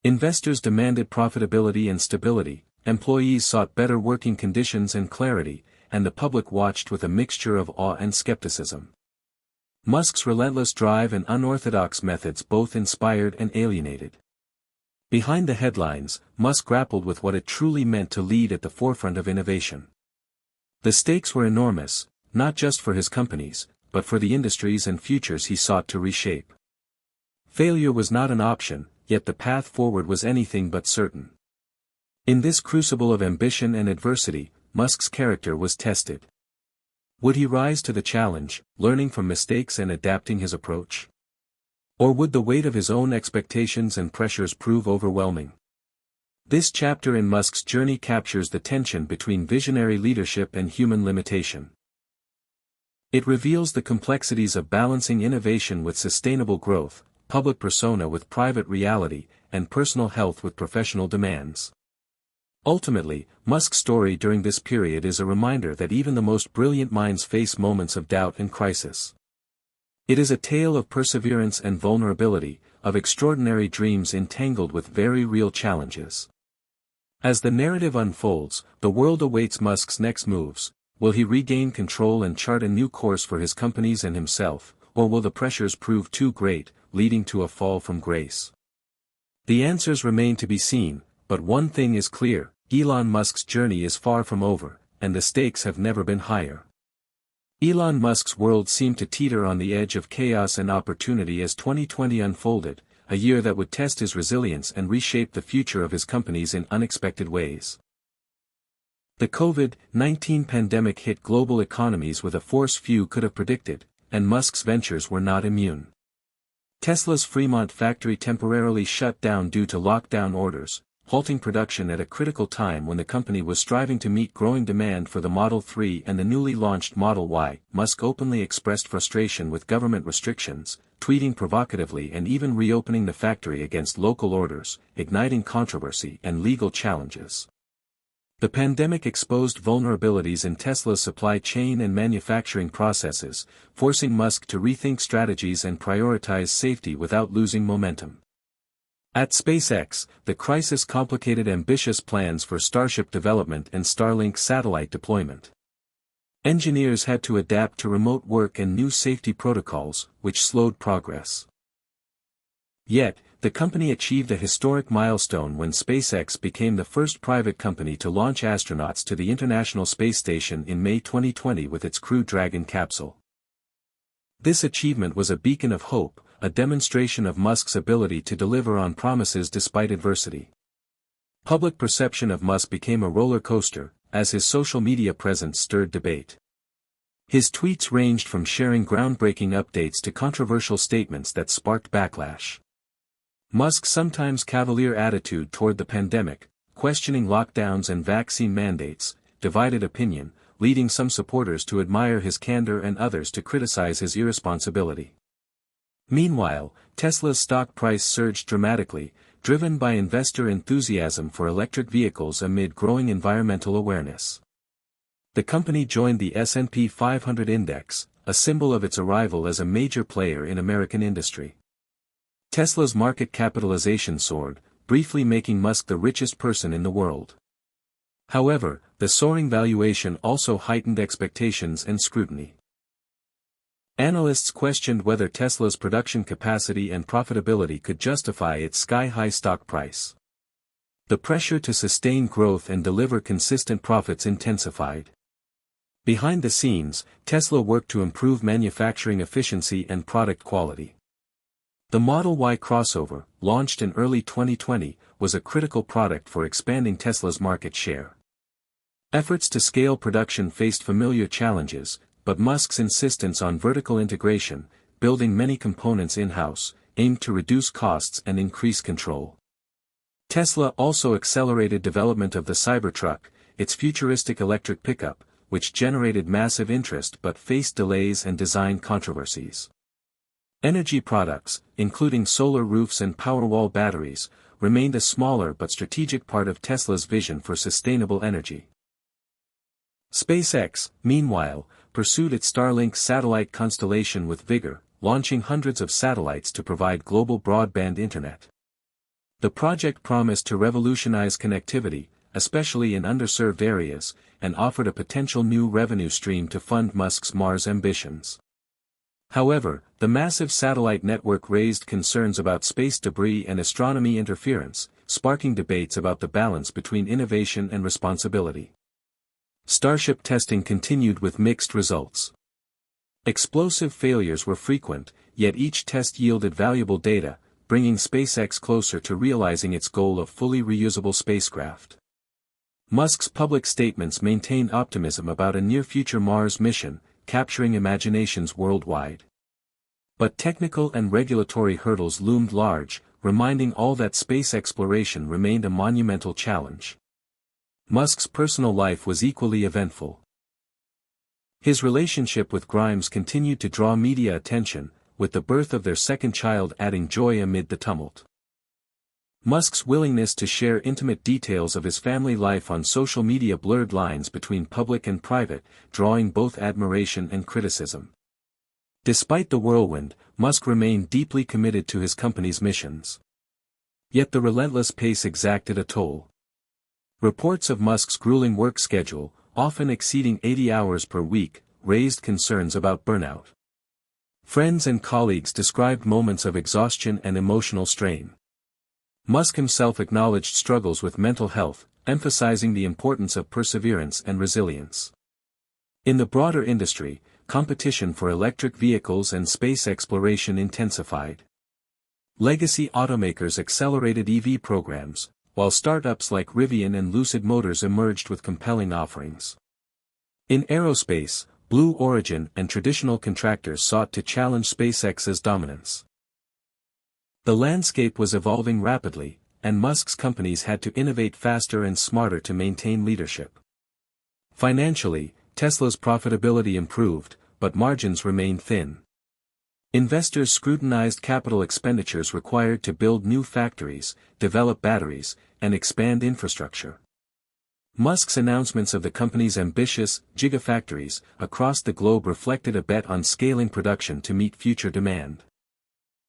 Investors demanded profitability and stability, employees sought better working conditions and clarity, and the public watched with a mixture of awe and skepticism. Musk's relentless drive and unorthodox methods both inspired and alienated. Behind the headlines, Musk grappled with what it truly meant to lead at the forefront of innovation. The stakes were enormous, not just for his companies, but for the industries and futures he sought to reshape. Failure was not an option, yet the path forward was anything but certain. In this crucible of ambition and adversity, Musk's character was tested. Would he rise to the challenge, learning from mistakes and adapting his approach? Or would the weight of his own expectations and pressures prove overwhelming? This chapter in Musk's journey captures the tension between visionary leadership and human limitation. It reveals the complexities of balancing innovation with sustainable growth, public persona with private reality, and personal health with professional demands. Ultimately, Musk's story during this period is a reminder that even the most brilliant minds face moments of doubt and crisis. It is a tale of perseverance and vulnerability, of extraordinary dreams entangled with very real challenges. As the narrative unfolds, the world awaits Musk's next moves. Will he regain control and chart a new course for his companies and himself, or will the pressures prove too great, leading to a fall from grace? The answers remain to be seen, but one thing is clear: Elon Musk's journey is far from over, and the stakes have never been higher. Elon Musk's world seemed to teeter on the edge of chaos and opportunity as 2020 unfolded, a year that would test his resilience and reshape the future of his companies in unexpected ways. The COVID-19 pandemic hit global economies with a force few could have predicted, and Musk's ventures were not immune. Tesla's Fremont factory temporarily shut down due to lockdown orders, halting production at a critical time when the company was striving to meet growing demand for the Model 3 and the newly launched Model Y. Musk openly expressed frustration with government restrictions, tweeting provocatively and even reopening the factory against local orders, igniting controversy and legal challenges. The pandemic exposed vulnerabilities in Tesla's supply chain and manufacturing processes, forcing Musk to rethink strategies and prioritize safety without losing momentum. At SpaceX, the crisis complicated ambitious plans for Starship development and Starlink satellite deployment. Engineers had to adapt to remote work and new safety protocols, which slowed progress. Yet, the company achieved a historic milestone when SpaceX became the first private company to launch astronauts to the International Space Station in May 2020 with its Crew Dragon capsule. This achievement was a beacon of hope, a demonstration of Musk's ability to deliver on promises despite adversity. Public perception of Musk became a roller coaster, as his social media presence stirred debate. His tweets ranged from sharing groundbreaking updates to controversial statements that sparked backlash. Musk's sometimes cavalier attitude toward the pandemic, questioning lockdowns and vaccine mandates, divided opinion, leading some supporters to admire his candor and others to criticize his irresponsibility. Meanwhile, Tesla's stock price surged dramatically, driven by investor enthusiasm for electric vehicles amid growing environmental awareness. The company joined the S&P 500 index, a symbol of its arrival as a major player in American industry. Tesla's market capitalization soared, briefly making Musk the richest person in the world. However, the soaring valuation also heightened expectations and scrutiny. Analysts questioned whether Tesla's production capacity and profitability could justify its sky-high stock price. The pressure to sustain growth and deliver consistent profits intensified. Behind the scenes, Tesla worked to improve manufacturing efficiency and product quality. The Model Y crossover, launched in early 2020, was a critical product for expanding Tesla's market share. Efforts to scale production faced familiar challenges, but Musk's insistence on vertical integration, building many components in-house, aimed to reduce costs and increase control. Tesla also accelerated development of the Cybertruck, its futuristic electric pickup, which generated massive interest but faced delays and design controversies. Energy products, including solar roofs and Powerwall batteries, remained a smaller but strategic part of Tesla's vision for sustainable energy. SpaceX, meanwhile, pursued its Starlink satellite constellation with vigor, launching hundreds of satellites to provide global broadband internet. The project promised to revolutionize connectivity, especially in underserved areas, and offered a potential new revenue stream to fund Musk's Mars ambitions. However, the massive satellite network raised concerns about space debris and astronomy interference, sparking debates about the balance between innovation and responsibility. Starship testing continued with mixed results. Explosive failures were frequent, yet each test yielded valuable data, bringing SpaceX closer to realizing its goal of fully reusable spacecraft. Musk's public statements maintained optimism about a near-future Mars mission, capturing imaginations worldwide. But technical and regulatory hurdles loomed large, reminding all that space exploration remained a monumental challenge. Musk's personal life was equally eventful. His relationship with Grimes continued to draw media attention, with the birth of their second child adding joy amid the tumult. Musk's willingness to share intimate details of his family life on social media blurred lines between public and private, drawing both admiration and criticism. Despite the whirlwind, Musk remained deeply committed to his company's missions. Yet the relentless pace exacted a toll. Reports of Musk's grueling work schedule, often exceeding 80 hours per week, raised concerns about burnout. Friends and colleagues described moments of exhaustion and emotional strain. Musk himself acknowledged struggles with mental health, emphasizing the importance of perseverance and resilience. In the broader industry, competition for electric vehicles and space exploration intensified. Legacy automakers accelerated EV programs, while startups like Rivian and Lucid Motors emerged with compelling offerings. In aerospace, Blue Origin and traditional contractors sought to challenge SpaceX's dominance. The landscape was evolving rapidly, and Musk's companies had to innovate faster and smarter to maintain leadership. Financially, Tesla's profitability improved, but margins remained thin. Investors scrutinized capital expenditures required to build new factories, develop batteries, and expand infrastructure. Musk's announcements of the company's ambitious gigafactories across the globe reflected a bet on scaling production to meet future demand.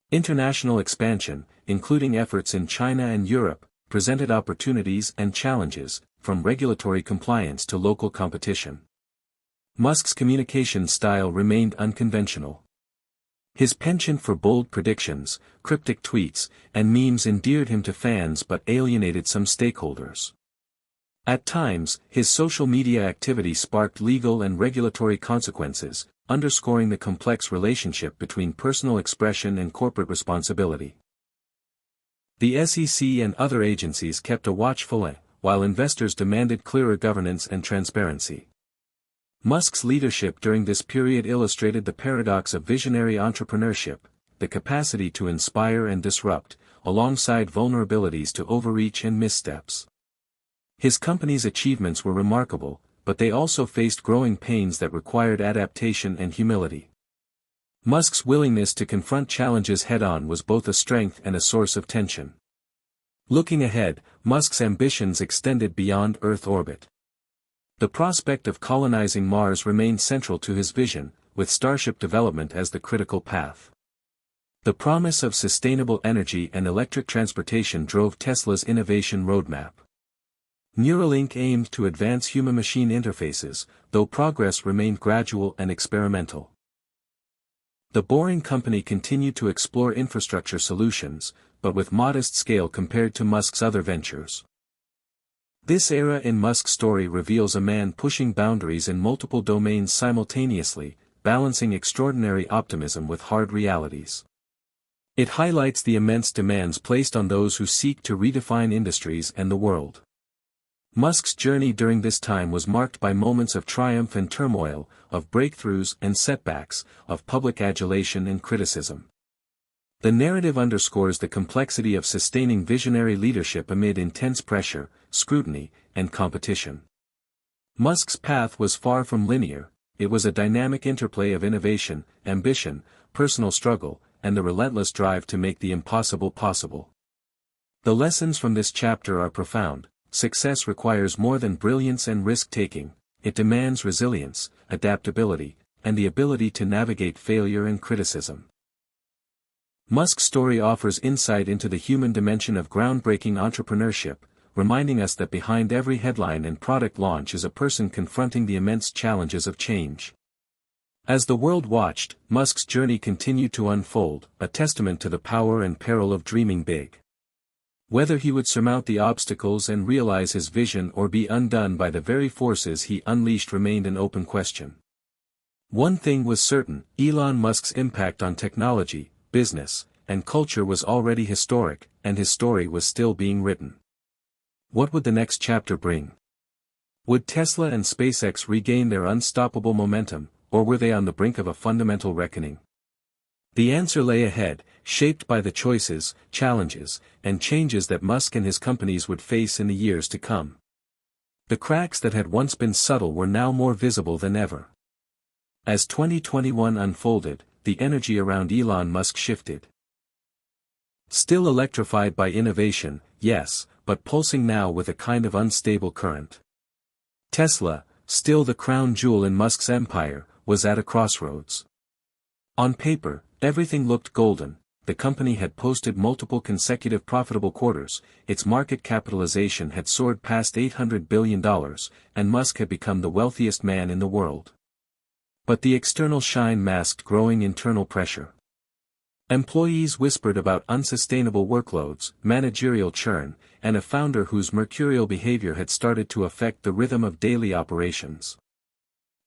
International expansion, including efforts in China and Europe, presented opportunities and challenges, from regulatory compliance to local competition. Musk's communication style remained unconventional. His penchant for bold predictions, cryptic tweets, and memes endeared him to fans but alienated some stakeholders. At times, his social media activity sparked legal and regulatory consequences, underscoring the complex relationship between personal expression and corporate responsibility. The SEC and other agencies kept a watchful eye, while investors demanded clearer governance and transparency. Musk's leadership during this period illustrated the paradox of visionary entrepreneurship, the capacity to inspire and disrupt, alongside vulnerabilities to overreach and missteps. His company's achievements were remarkable, but they also faced growing pains that required adaptation and humility. Musk's willingness to confront challenges head-on was both a strength and a source of tension. Looking ahead, Musk's ambitions extended beyond Earth orbit. The prospect of colonizing Mars remained central to his vision, with Starship development as the critical path. The promise of sustainable energy and electric transportation drove Tesla's innovation roadmap. Neuralink aimed to advance human-machine interfaces, though progress remained gradual and experimental. The Boring Company continued to explore infrastructure solutions, but with modest scale compared to Musk's other ventures. This era in Musk's story reveals a man pushing boundaries in multiple domains simultaneously, balancing extraordinary optimism with hard realities. It highlights the immense demands placed on those who seek to redefine industries and the world. Musk's journey during this time was marked by moments of triumph and turmoil, of breakthroughs and setbacks, of public adulation and criticism. The narrative underscores the complexity of sustaining visionary leadership amid intense pressure, scrutiny, and competition. Musk's path was far from linear. It was a dynamic interplay of innovation, ambition, personal struggle, and the relentless drive to make the impossible possible. The lessons from this chapter are profound. Success requires more than brilliance and risk-taking, it demands resilience, adaptability, and the ability to navigate failure and criticism. Musk's story offers insight into the human dimension of groundbreaking entrepreneurship, reminding us that behind every headline and product launch is a person confronting the immense challenges of change. As the world watched, Musk's journey continued to unfold, a testament to the power and peril of dreaming big. Whether he would surmount the obstacles and realize his vision or be undone by the very forces he unleashed remained an open question. One thing was certain: Elon Musk's impact on technology, business, and culture was already historic, and his story was still being written. What would the next chapter bring? Would Tesla and SpaceX regain their unstoppable momentum, or were they on the brink of a fundamental reckoning? The answer lay ahead, shaped by the choices, challenges, and changes that Musk and his companies would face in the years to come. The cracks that had once been subtle were now more visible than ever. As 2021 unfolded, the energy around Elon Musk shifted. Still electrified by innovation, yes, but pulsing now with a kind of unstable current. Tesla, still the crown jewel in Musk's empire, was at a crossroads. On paper, everything looked golden. The company had posted multiple consecutive profitable quarters, its market capitalization had soared past $800 billion, and Musk had become the wealthiest man in the world. But the external shine masked growing internal pressure. Employees whispered about unsustainable workloads, managerial churn, and a founder whose mercurial behavior had started to affect the rhythm of daily operations.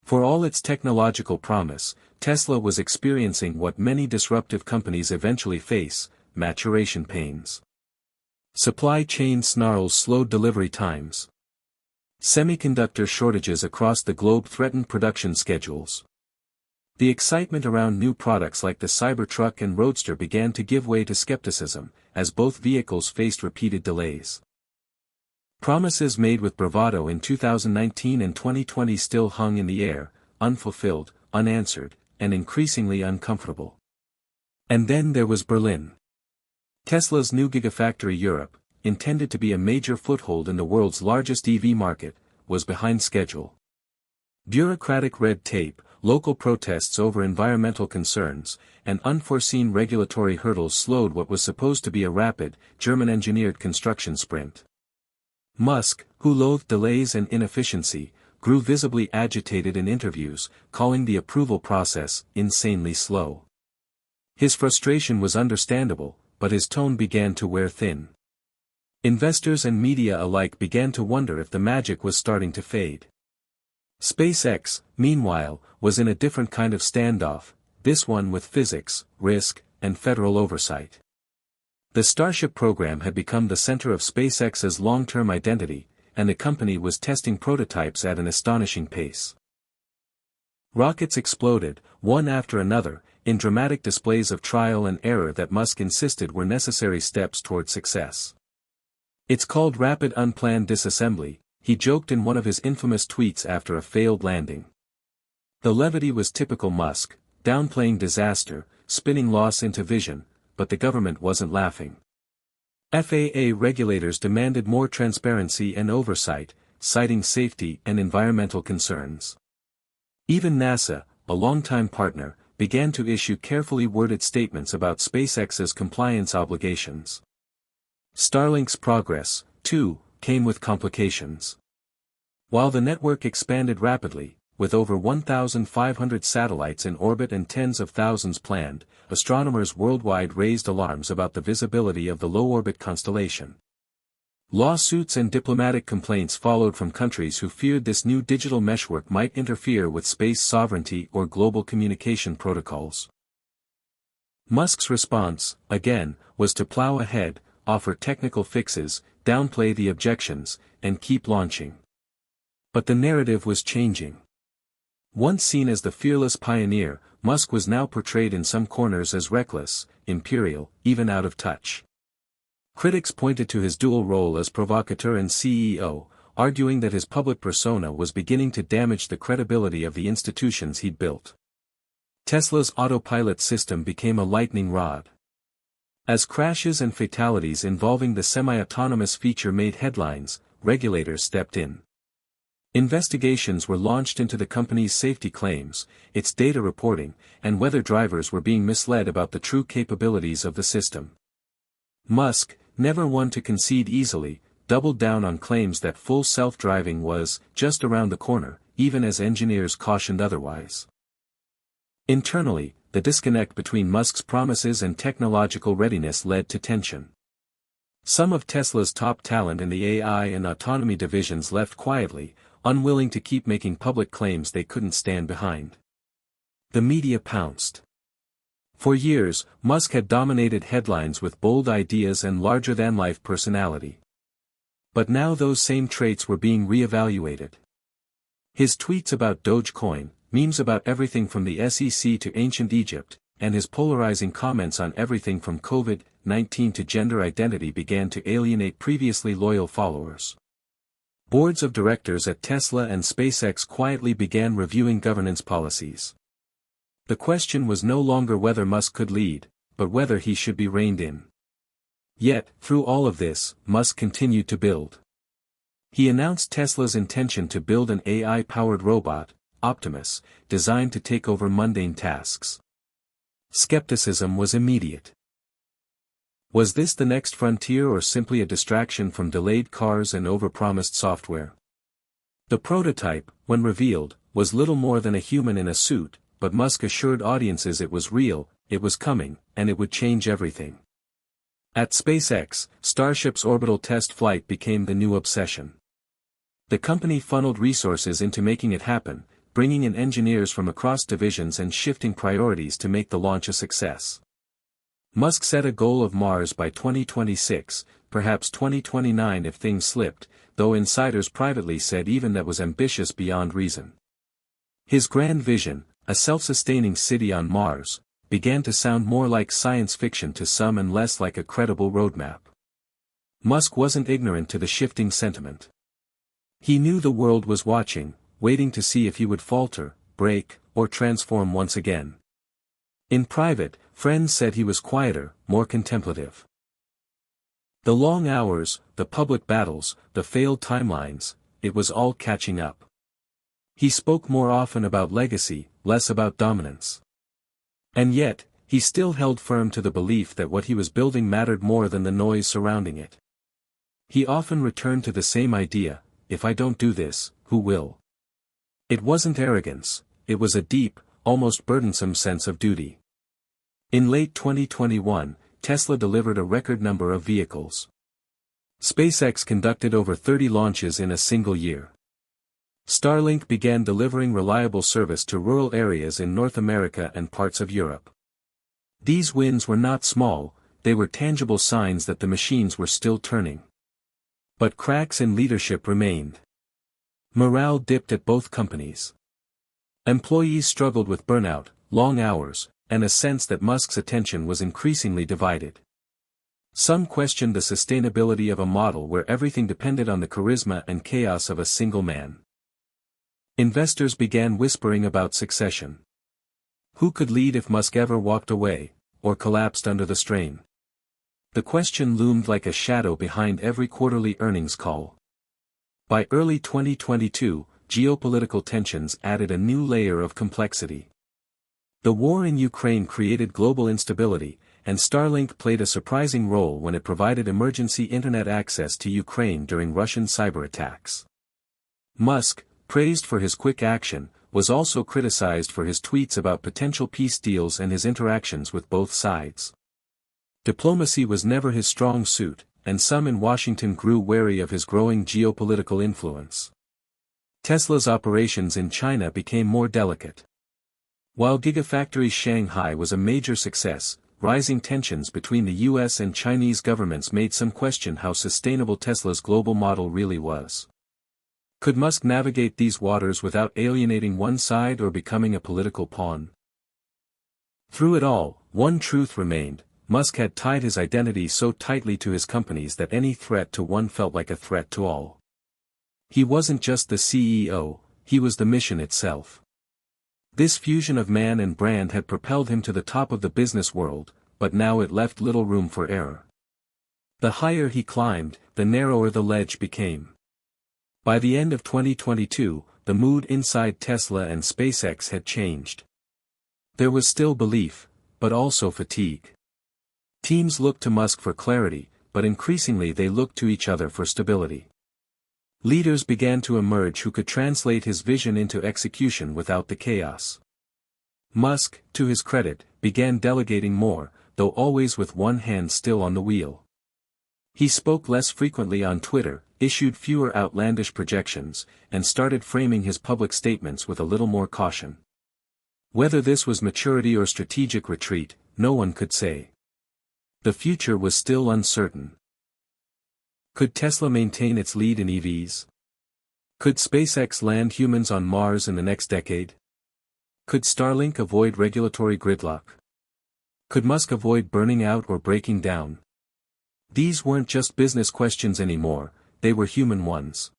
For all its technological promise, Tesla was experiencing what many disruptive companies eventually face: maturation pains. Supply chain snarls slowed delivery times. Semiconductor shortages across the globe threatened production schedules. The excitement around new products like the Cybertruck and Roadster began to give way to skepticism, as both vehicles faced repeated delays. Promises made with bravado in 2019 and 2020 still hung in the air, unfulfilled, unanswered, and increasingly uncomfortable. And then there was Berlin. Tesla's new Gigafactory Europe, intended to be a major foothold in the world's largest EV market, was behind schedule. Bureaucratic red tape, local protests over environmental concerns, and unforeseen regulatory hurdles slowed what was supposed to be a rapid, German-engineered construction sprint. Musk, who loathed delays and inefficiency, grew visibly agitated in interviews, calling the approval process insanely slow. His frustration was understandable, but his tone began to wear thin. Investors and media alike began to wonder if the magic was starting to fade. SpaceX, meanwhile, was in a different kind of standoff, this one with physics, risk, and federal oversight. The Starship program had become the center of SpaceX's long-term identity, and the company was testing prototypes at an astonishing pace. Rockets exploded, one after another, in dramatic displays of trial and error that Musk insisted were necessary steps toward success. "It's called rapid unplanned disassembly," he joked in one of his infamous tweets after a failed landing. The levity was typical Musk, downplaying disaster, spinning loss into vision, but the government wasn't laughing. FAA regulators demanded more transparency and oversight, citing safety and environmental concerns. Even NASA, a longtime partner, began to issue carefully worded statements about SpaceX's compliance obligations. Starlink's progress, too, came with complications. While the network expanded rapidly, with over 1,500 satellites in orbit and tens of thousands planned, astronomers worldwide raised alarms about the visibility of the low-orbit constellation. Lawsuits and diplomatic complaints followed from countries who feared this new digital meshwork might interfere with space sovereignty or global communication protocols. Musk's response, again, was to plow ahead, offer technical fixes, downplay the objections, and keep launching. But the narrative was changing. Once seen as the fearless pioneer, Musk was now portrayed in some corners as reckless, imperial, even out of touch. Critics pointed to his dual role as provocateur and CEO, arguing that his public persona was beginning to damage the credibility of the institutions he'd built. Tesla's autopilot system became a lightning rod. As crashes and fatalities involving the semi-autonomous feature made headlines, regulators stepped in. Investigations were launched into the company's safety claims, its data reporting, and whether drivers were being misled about the true capabilities of the system. Musk, never one to concede easily, doubled down on claims that full self-driving was just around the corner, even as engineers cautioned otherwise. Internally, the disconnect between Musk's promises and technological readiness led to tension. Some of Tesla's top talent in the AI and autonomy divisions left quietly, unwilling to keep making public claims they couldn't stand behind. The media pounced. For years, Musk had dominated headlines with bold ideas and larger-than-life personality. But now those same traits were being re-evaluated. His tweets about Dogecoin, memes about everything from the SEC to ancient Egypt, and his polarizing comments on everything from COVID-19 to gender identity began to alienate previously loyal followers. Boards of directors at Tesla and SpaceX quietly began reviewing governance policies. The question was no longer whether Musk could lead, but whether he should be reined in. Yet, through all of this, Musk continued to build. He announced Tesla's intention to build an AI-powered robot, Optimus, designed to take over mundane tasks. Skepticism was immediate. Was this the next frontier or simply a distraction from delayed cars and overpromised software? The prototype, when revealed, was little more than a human in a suit, but Musk assured audiences it was real, it was coming, and it would change everything. At SpaceX, Starship's orbital test flight became the new obsession. The company funneled resources into making it happen, bringing in engineers from across divisions and shifting priorities to make the launch a success. Musk set a goal of Mars by 2026, perhaps 2029 if things slipped, though insiders privately said even that was ambitious beyond reason. His grand vision, a self-sustaining city on Mars, began to sound more like science fiction to some and less like a credible roadmap. Musk wasn't ignorant to the shifting sentiment. He knew the world was watching, waiting to see if he would falter, break, or transform once again. In private, friends said he was quieter, more contemplative. The long hours, the public battles, the failed timelines, it was all catching up. He spoke more often about legacy, less about dominance. And yet, he still held firm to the belief that what he was building mattered more than the noise surrounding it. He often returned to the same idea: if I don't do this, who will? It wasn't arrogance, it was a deep, almost burdensome sense of duty. In late 2021, Tesla delivered a record number of vehicles. SpaceX conducted over 30 launches in a single year. Starlink began delivering reliable service to rural areas in North America and parts of Europe. These wins were not small, they were tangible signs that the machines were still turning. But cracks in leadership remained. Morale dipped at both companies. Employees struggled with burnout, long hours, and a sense that Musk's attention was increasingly divided. Some questioned the sustainability of a model where everything depended on the charisma and chaos of a single man. Investors began whispering about succession. Who could lead if Musk ever walked away, or collapsed under the strain? The question loomed like a shadow behind every quarterly earnings call. By early 2022, geopolitical tensions added a new layer of complexity. The war in Ukraine created global instability, and Starlink played a surprising role when it provided emergency internet access to Ukraine during Russian cyber attacks. Musk, praised for his quick action, was also criticized for his tweets about potential peace deals and his interactions with both sides. Diplomacy was never his strong suit, and some in Washington grew wary of his growing geopolitical influence. Tesla's operations in China became more delicate. While Gigafactory Shanghai was a major success, rising tensions between the US and Chinese governments made some question how sustainable Tesla's global model really was. Could Musk navigate these waters without alienating one side or becoming a political pawn? Through it all, one truth remained: Musk had tied his identity so tightly to his companies that any threat to one felt like a threat to all. He wasn't just the CEO, he was the mission itself. This fusion of man and brand had propelled him to the top of the business world, but now it left little room for error. The higher he climbed, the narrower the ledge became. By the end of 2022, the mood inside Tesla and SpaceX had changed. There was still belief, but also fatigue. Teams looked to Musk for clarity, but increasingly they looked to each other for stability. Leaders began to emerge who could translate his vision into execution without the chaos. Musk, to his credit, began delegating more, though always with one hand still on the wheel. He spoke less frequently on Twitter, issued fewer outlandish projections, and started framing his public statements with a little more caution. Whether this was maturity or strategic retreat, no one could say. The future was still uncertain. Could Tesla maintain its lead in EVs? Could SpaceX land humans on Mars in the next decade? Could Starlink avoid regulatory gridlock? Could Musk avoid burning out or breaking down? These weren't just business questions anymore, they were human ones.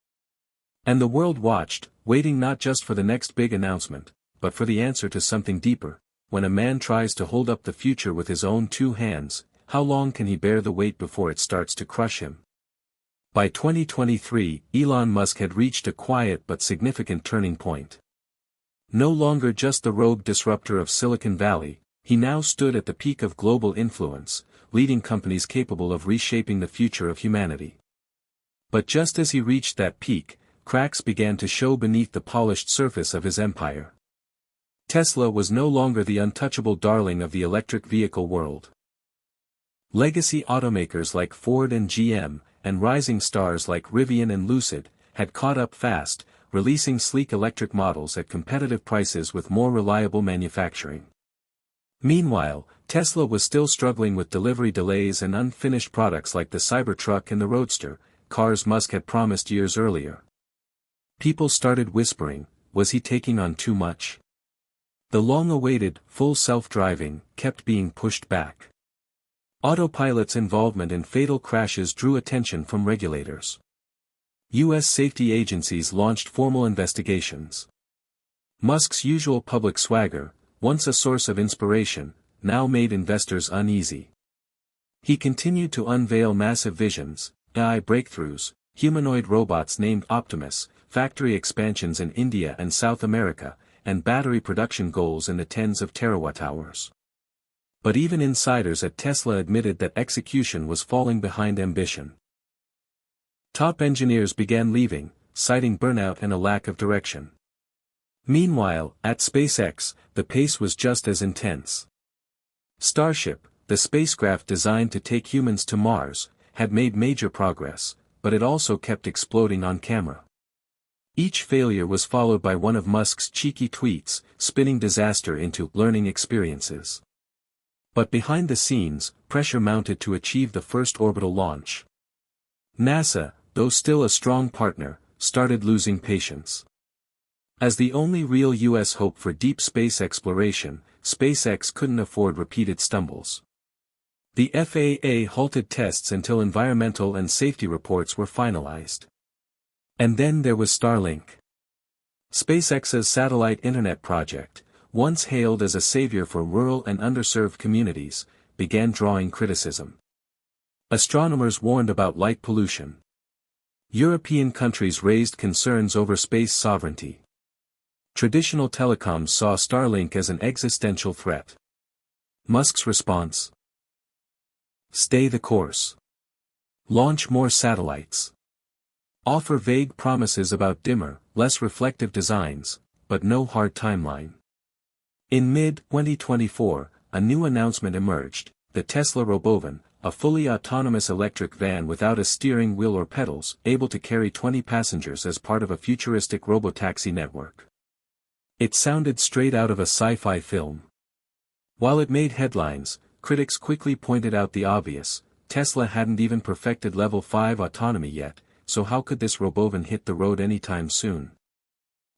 And the world watched, waiting not just for the next big announcement, but for the answer to something deeper. When a man tries to hold up the future with his own two hands, how long can he bear the weight before it starts to crush him? By 2023, Elon Musk had reached a quiet but significant turning point. No longer just the rogue disruptor of Silicon Valley, he now stood at the peak of global influence, leading companies capable of reshaping the future of humanity. But just as he reached that peak, cracks began to show beneath the polished surface of his empire. Tesla was no longer the untouchable darling of the electric vehicle world. Legacy automakers like Ford and GM, and rising stars like Rivian and Lucid, had caught up fast, releasing sleek electric models at competitive prices with more reliable manufacturing. Meanwhile, Tesla was still struggling with delivery delays and unfinished products like the Cybertruck and the Roadster, cars Musk had promised years earlier. People started whispering, was he taking on too much? The long-awaited, full self-driving, kept being pushed back. Autopilot's involvement in fatal crashes drew attention from regulators. U.S. safety agencies launched formal investigations. Musk's usual public swagger, once a source of inspiration, now made investors uneasy. He continued to unveil massive visions, AI breakthroughs, humanoid robots named Optimus, factory expansions in India and South America, and battery production goals in the tens of terawatt-hours. But even insiders at Tesla admitted that execution was falling behind ambition. Top engineers began leaving, citing burnout and a lack of direction. Meanwhile, at SpaceX, the pace was just as intense. Starship, the spacecraft designed to take humans to Mars, had made major progress, but it also kept exploding on camera. Each failure was followed by one of Musk's cheeky tweets, spinning disaster into learning experiences. But behind the scenes, pressure mounted to achieve the first orbital launch. NASA, though still a strong partner, started losing patience. As the only real U.S. hope for deep space exploration, SpaceX couldn't afford repeated stumbles. The FAA halted tests until environmental and safety reports were finalized. And then there was Starlink. SpaceX's satellite internet project, once hailed as a savior for rural and underserved communities, began drawing criticism. Astronomers warned about light pollution. European countries raised concerns over space sovereignty. Traditional telecoms saw Starlink as an existential threat. Musk's response: stay the course. Launch more satellites. Offer vague promises about dimmer, less reflective designs, but no hard timeline. In mid-2024, a new announcement emerged: the Tesla Robovan, a fully autonomous electric van without a steering wheel or pedals, able to carry 20 passengers as part of a futuristic robotaxi network. It sounded straight out of a sci-fi film. While it made headlines, critics quickly pointed out the obvious: Tesla hadn't even perfected Level 5 autonomy yet, so how could this Robovan hit the road anytime soon?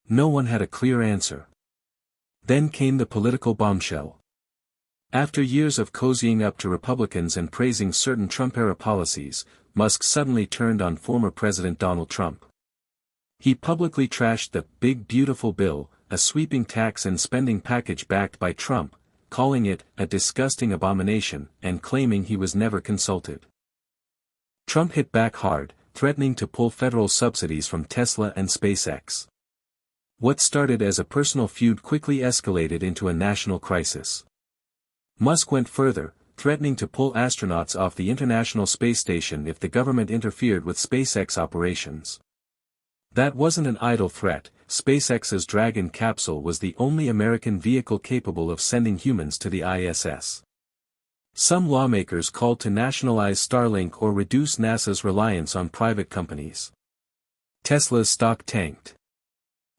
No one had a clear answer. Then came the political bombshell. After years of cozying up to Republicans and praising certain Trump-era policies, Musk suddenly turned on former President Donald Trump. He publicly trashed the Big Beautiful Bill, a sweeping tax and spending package backed by Trump, calling it a disgusting abomination and claiming he was never consulted. Trump hit back hard, threatening to pull federal subsidies from Tesla and SpaceX. What started as a personal feud quickly escalated into a national crisis. Musk went further, threatening to pull astronauts off the International Space Station if the government interfered with SpaceX operations. That wasn't an idle threat. SpaceX's Dragon capsule was the only American vehicle capable of sending humans to the ISS. Some lawmakers called to nationalize Starlink or reduce NASA's reliance on private companies. Tesla's stock tanked.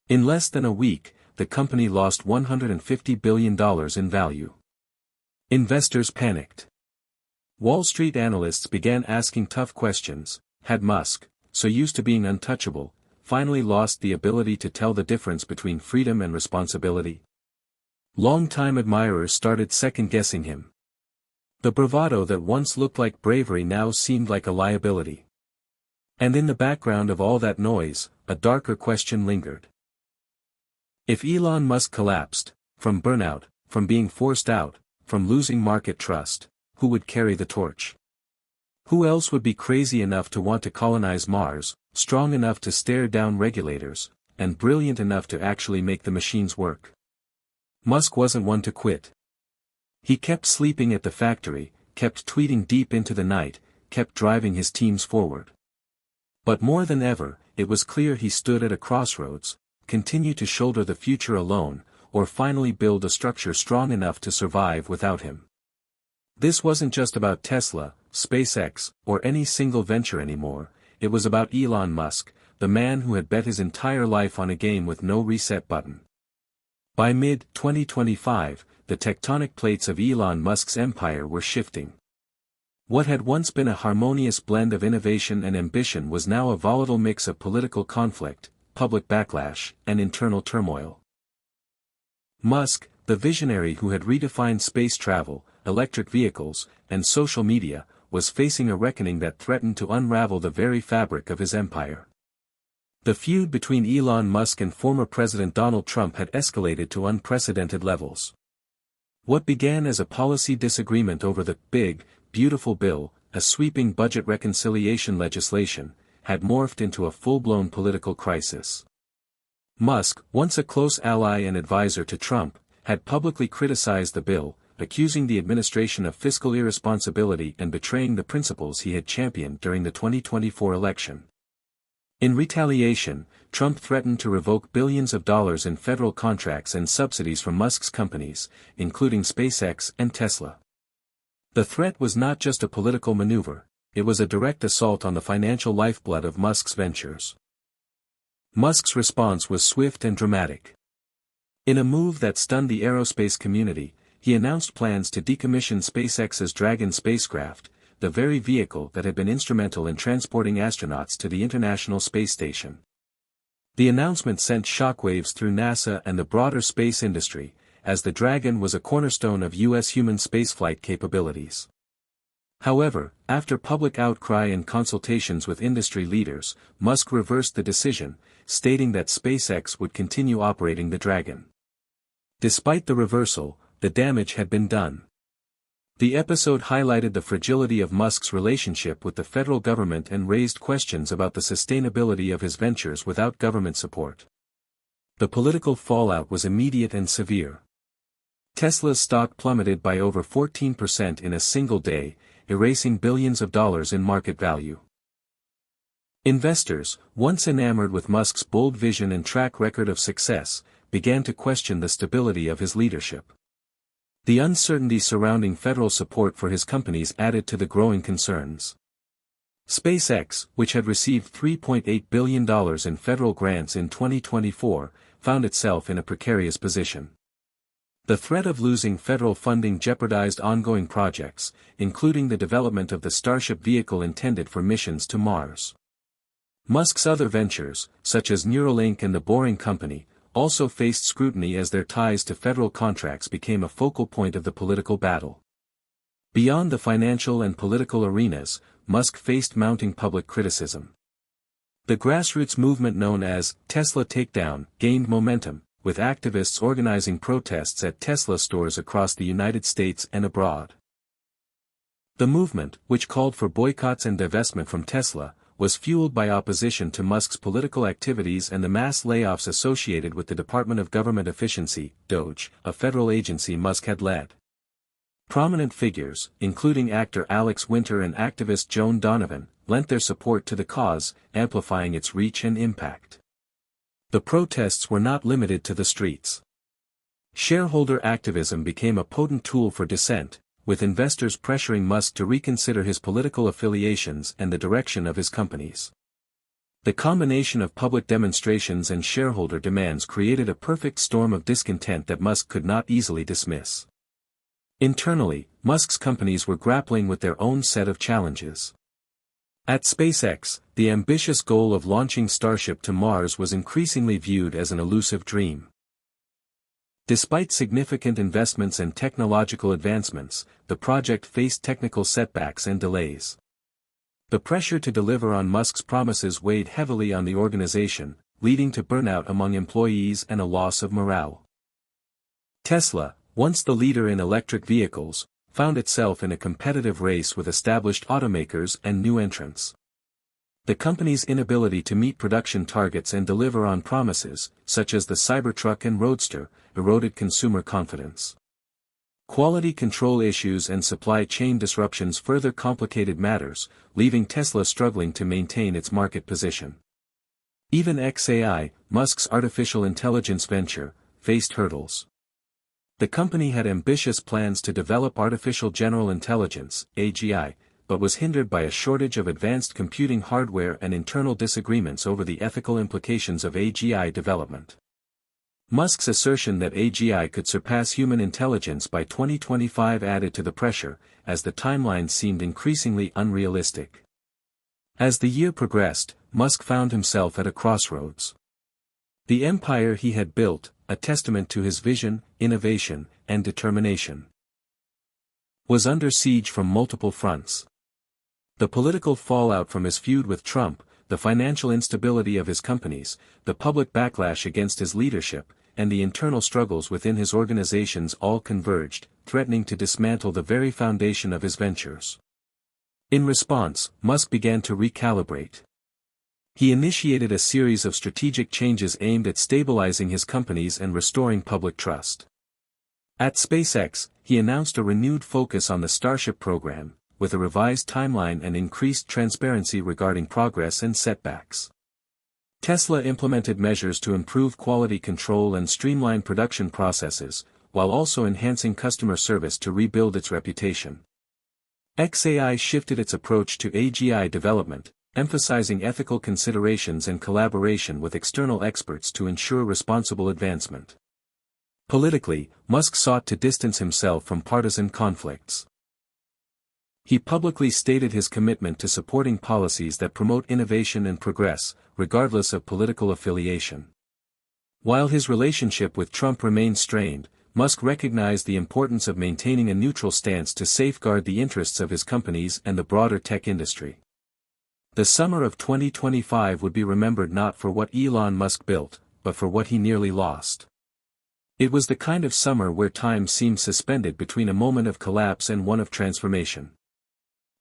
In less than a week, the company lost $150 billion in value. Investors panicked. Wall Street analysts began asking tough questions: had Musk, so used to being untouchable, finally lost the ability to tell the difference between freedom and responsibility? Longtime admirers started second-guessing him. The bravado that once looked like bravery now seemed like a liability. And in the background of all that noise, a darker question lingered. If Elon Musk collapsed, from burnout, from being forced out, from losing market trust, who would carry the torch? Who else would be crazy enough to want to colonize Mars, strong enough to stare down regulators, and brilliant enough to actually make the machines work? Musk wasn't one to quit. He kept sleeping at the factory, kept tweeting deep into the night, kept driving his teams forward. But more than ever, it was clear he stood at a crossroads: continue to shoulder the future alone, or finally build a structure strong enough to survive without him. This wasn't just about Tesla, SpaceX, or any single venture anymore. It was about Elon Musk, the man who had bet his entire life on a game with no reset button. By mid-2025, the tectonic plates of Elon Musk's empire were shifting. What had once been a harmonious blend of innovation and ambition was now a volatile mix of political conflict, public backlash, and internal turmoil. Musk, the visionary who had redefined space travel, electric vehicles, and social media, was facing a reckoning that threatened to unravel the very fabric of his empire. The feud between Elon Musk and former President Donald Trump had escalated to unprecedented levels. What began as a policy disagreement over the Big, Beautiful Bill, a sweeping budget reconciliation legislation, had morphed into a full-blown political crisis. Musk, once a close ally and advisor to Trump, had publicly criticized the bill, accusing the administration of fiscal irresponsibility and betraying the principles he had championed during the 2024 election. In retaliation, Trump threatened to revoke billions of dollars in federal contracts and subsidies from Musk's companies, including SpaceX and Tesla. The threat was not just a political maneuver, it was a direct assault on the financial lifeblood of Musk's ventures. Musk's response was swift and dramatic. In a move that stunned the aerospace community, he announced plans to decommission SpaceX's Dragon spacecraft, the very vehicle that had been instrumental in transporting astronauts to the International Space Station. The announcement sent shockwaves through NASA and the broader space industry, as the Dragon was a cornerstone of U.S. human spaceflight capabilities. However, after public outcry and consultations with industry leaders, Musk reversed the decision, stating that SpaceX would continue operating the Dragon. Despite the reversal, the damage had been done. The episode highlighted the fragility of Musk's relationship with the federal government and raised questions about the sustainability of his ventures without government support. The political fallout was immediate and severe. Tesla's stock plummeted by over 14% in a single day, erasing billions of dollars in market value. Investors, once enamored with Musk's bold vision and track record of success, began to question the stability of his leadership. The uncertainty surrounding federal support for his companies added to the growing concerns. SpaceX, which had received $3.8 billion in federal grants in 2024, found itself in a precarious position. The threat of losing federal funding jeopardized ongoing projects, including the development of the Starship vehicle intended for missions to Mars. Musk's other ventures, such as Neuralink and the Boring Company, also faced scrutiny as their ties to federal contracts became a focal point of the political battle. Beyond the financial and political arenas, Musk faced mounting public criticism. The grassroots movement known as Tesla Takedown gained momentum, with activists organizing protests at Tesla stores across the United States and abroad. The movement, which called for boycotts and divestment from Tesla, was fueled by opposition to Musk's political activities and the mass layoffs associated with the Department of Government Efficiency, DOGE, a federal agency Musk had led. Prominent figures, including actor Alex Winter and activist Joan Donovan, lent their support to the cause, amplifying its reach and impact. The protests were not limited to the streets. Shareholder activism became a potent tool for dissent, with investors pressuring Musk to reconsider his political affiliations and the direction of his companies. The combination of public demonstrations and shareholder demands created a perfect storm of discontent that Musk could not easily dismiss. Internally, Musk's companies were grappling with their own set of challenges. At SpaceX, the ambitious goal of launching Starship to Mars was increasingly viewed as an elusive dream. Despite significant investments and technological advancements, the project faced technical setbacks and delays. The pressure to deliver on Musk's promises weighed heavily on the organization, leading to burnout among employees and a loss of morale. Tesla, once the leader in electric vehicles, found itself in a competitive race with established automakers and new entrants. The company's inability to meet production targets and deliver on promises, such as the Cybertruck and Roadster, eroded consumer confidence. Quality control issues and supply chain disruptions further complicated matters, leaving Tesla struggling to maintain its market position. Even xAI, Musk's artificial intelligence venture, faced hurdles. The company had ambitious plans to develop artificial general intelligence, AGI, but was hindered by a shortage of advanced computing hardware and internal disagreements over the ethical implications of AGI development. Musk's assertion that AGI could surpass human intelligence by 2025 added to the pressure, as the timeline seemed increasingly unrealistic. As the year progressed, Musk found himself at a crossroads. The empire he had built, a testament to his vision, innovation, and determination, was under siege from multiple fronts. The political fallout from his feud with Trump, the financial instability of his companies, the public backlash against his leadership, and the internal struggles within his organizations all converged, threatening to dismantle the very foundation of his ventures. In response, Musk began to recalibrate. He initiated a series of strategic changes aimed at stabilizing his companies and restoring public trust. At SpaceX, he announced a renewed focus on the Starship program, with a revised timeline and increased transparency regarding progress and setbacks. Tesla implemented measures to improve quality control and streamline production processes, while also enhancing customer service to rebuild its reputation. xAI shifted its approach to AGI development, emphasizing ethical considerations and collaboration with external experts to ensure responsible advancement. Politically, Musk sought to distance himself from partisan conflicts. He publicly stated his commitment to supporting policies that promote innovation and progress, regardless of political affiliation. While his relationship with Trump remained strained, Musk recognized the importance of maintaining a neutral stance to safeguard the interests of his companies and the broader tech industry. The summer of 2025 would be remembered not for what Elon Musk built, but for what he nearly lost. It was the kind of summer where time seemed suspended between a moment of collapse and one of transformation.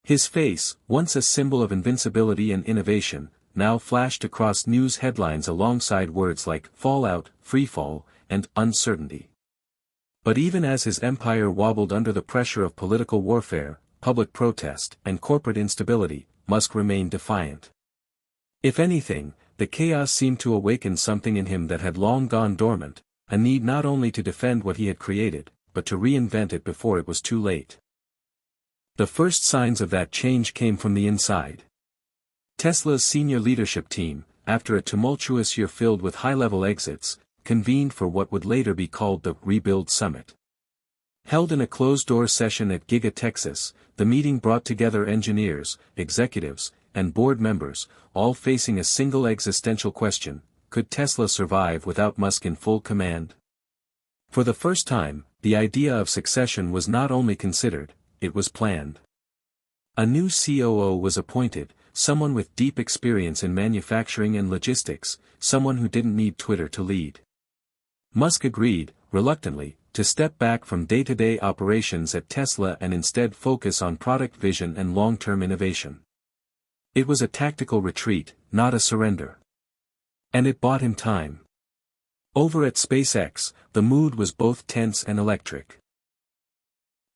His face, once a symbol of invincibility and innovation, now flashed across news headlines alongside words like fallout, freefall, and uncertainty. But even as his empire wobbled under the pressure of political warfare, public protest, and corporate instability, Musk remained defiant. If anything, the chaos seemed to awaken something in him that had long gone dormant, a need not only to defend what he had created, but to reinvent it before it was too late. The first signs of that change came from the inside. Tesla's senior leadership team, after a tumultuous year filled with high-level exits, convened for what would later be called the Rebuild Summit. Held in a closed-door session at Giga Texas, the meeting brought together engineers, executives, and board members, all facing a single existential question: could Tesla survive without Musk in full command? For the first time, the idea of succession was not only considered, it was planned. A new COO was appointed, someone with deep experience in manufacturing and logistics, someone who didn't need Twitter to lead. Musk agreed, reluctantly, to step back from day-to-day operations at Tesla and instead focus on product vision and long-term innovation. It was a tactical retreat, not a surrender. And it bought him time. Over at SpaceX, the mood was both tense and electric.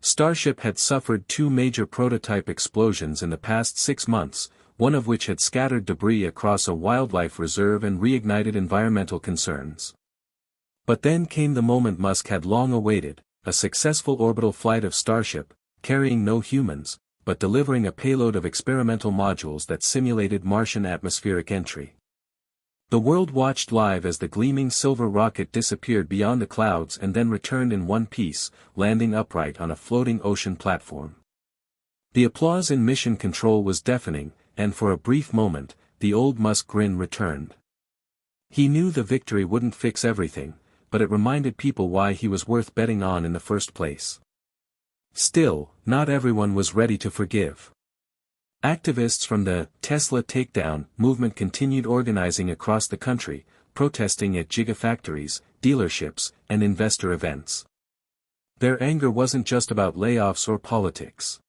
Starship had suffered two major prototype explosions in the past 6 months, one of which had scattered debris across a wildlife reserve and reignited environmental concerns. But then came the moment Musk had long awaited, a successful orbital flight of Starship, carrying no humans, but delivering a payload of experimental modules that simulated Martian atmospheric entry. The world watched live as the gleaming silver rocket disappeared beyond the clouds and then returned in one piece, landing upright on a floating ocean platform. The applause in mission control was deafening, and for a brief moment, the old Musk grin returned. He knew the victory wouldn't fix everything, but it reminded people why he was worth betting on in the first place. Still, not everyone was ready to forgive. Activists from the Tesla Takedown movement continued organizing across the country, protesting at gigafactories, dealerships, and investor events. Their anger wasn't just about layoffs or politics.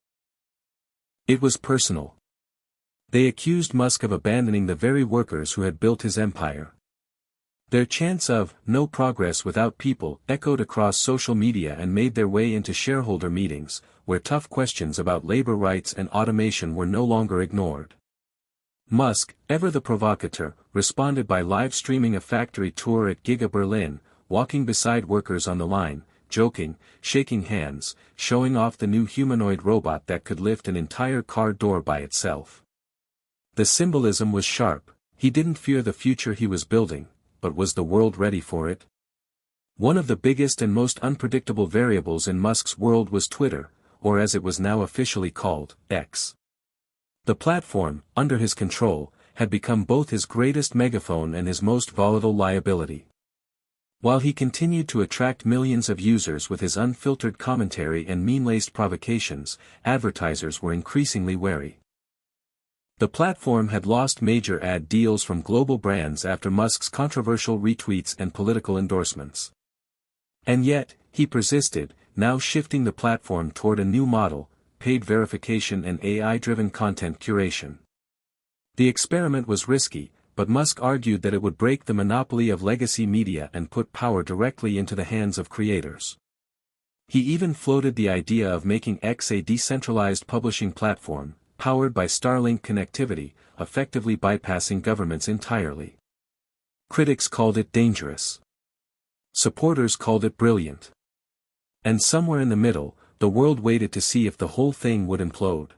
It was personal. They accused Musk of abandoning the very workers who had built his empire. Their chants of "no progress without people" echoed across social media and made their way into shareholder meetings, where tough questions about labor rights and automation were no longer ignored. Musk, ever the provocateur, responded by live-streaming a factory tour at Giga Berlin, walking beside workers on the line, joking, shaking hands, showing off the new humanoid robot that could lift an entire car door by itself. The symbolism was sharp. He didn't fear the future he was building, but was the world ready for it? One of the biggest and most unpredictable variables in Musk's world was Twitter, or as it was now officially called, X. The platform, under his control, had become both his greatest megaphone and his most volatile liability. While he continued to attract millions of users with his unfiltered commentary and meme-laced provocations, advertisers were increasingly wary. The platform had lost major ad deals from global brands after Musk's controversial retweets and political endorsements. And yet, he persisted, now shifting the platform toward a new model: paid verification and AI-driven content curation. The experiment was risky, but Musk argued that it would break the monopoly of legacy media and put power directly into the hands of creators. He even floated the idea of making X a decentralized publishing platform, powered by Starlink connectivity, effectively bypassing governments entirely. Critics called it dangerous. Supporters called it brilliant. And somewhere in the middle, the world waited to see if the whole thing would implode.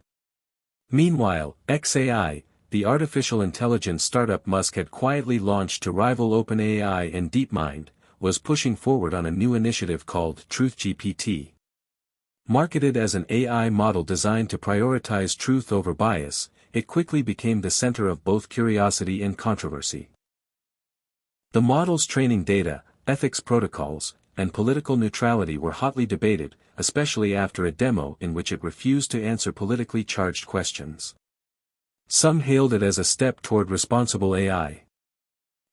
Meanwhile, xAI, the artificial intelligence startup Musk had quietly launched to rival OpenAI and DeepMind, was pushing forward on a new initiative called TruthGPT. Marketed as an AI model designed to prioritize truth over bias, it quickly became the center of both curiosity and controversy. The model's training data, ethics protocols, and political neutrality were hotly debated, especially after a demo in which it refused to answer politically charged questions. Some hailed it as a step toward responsible AI.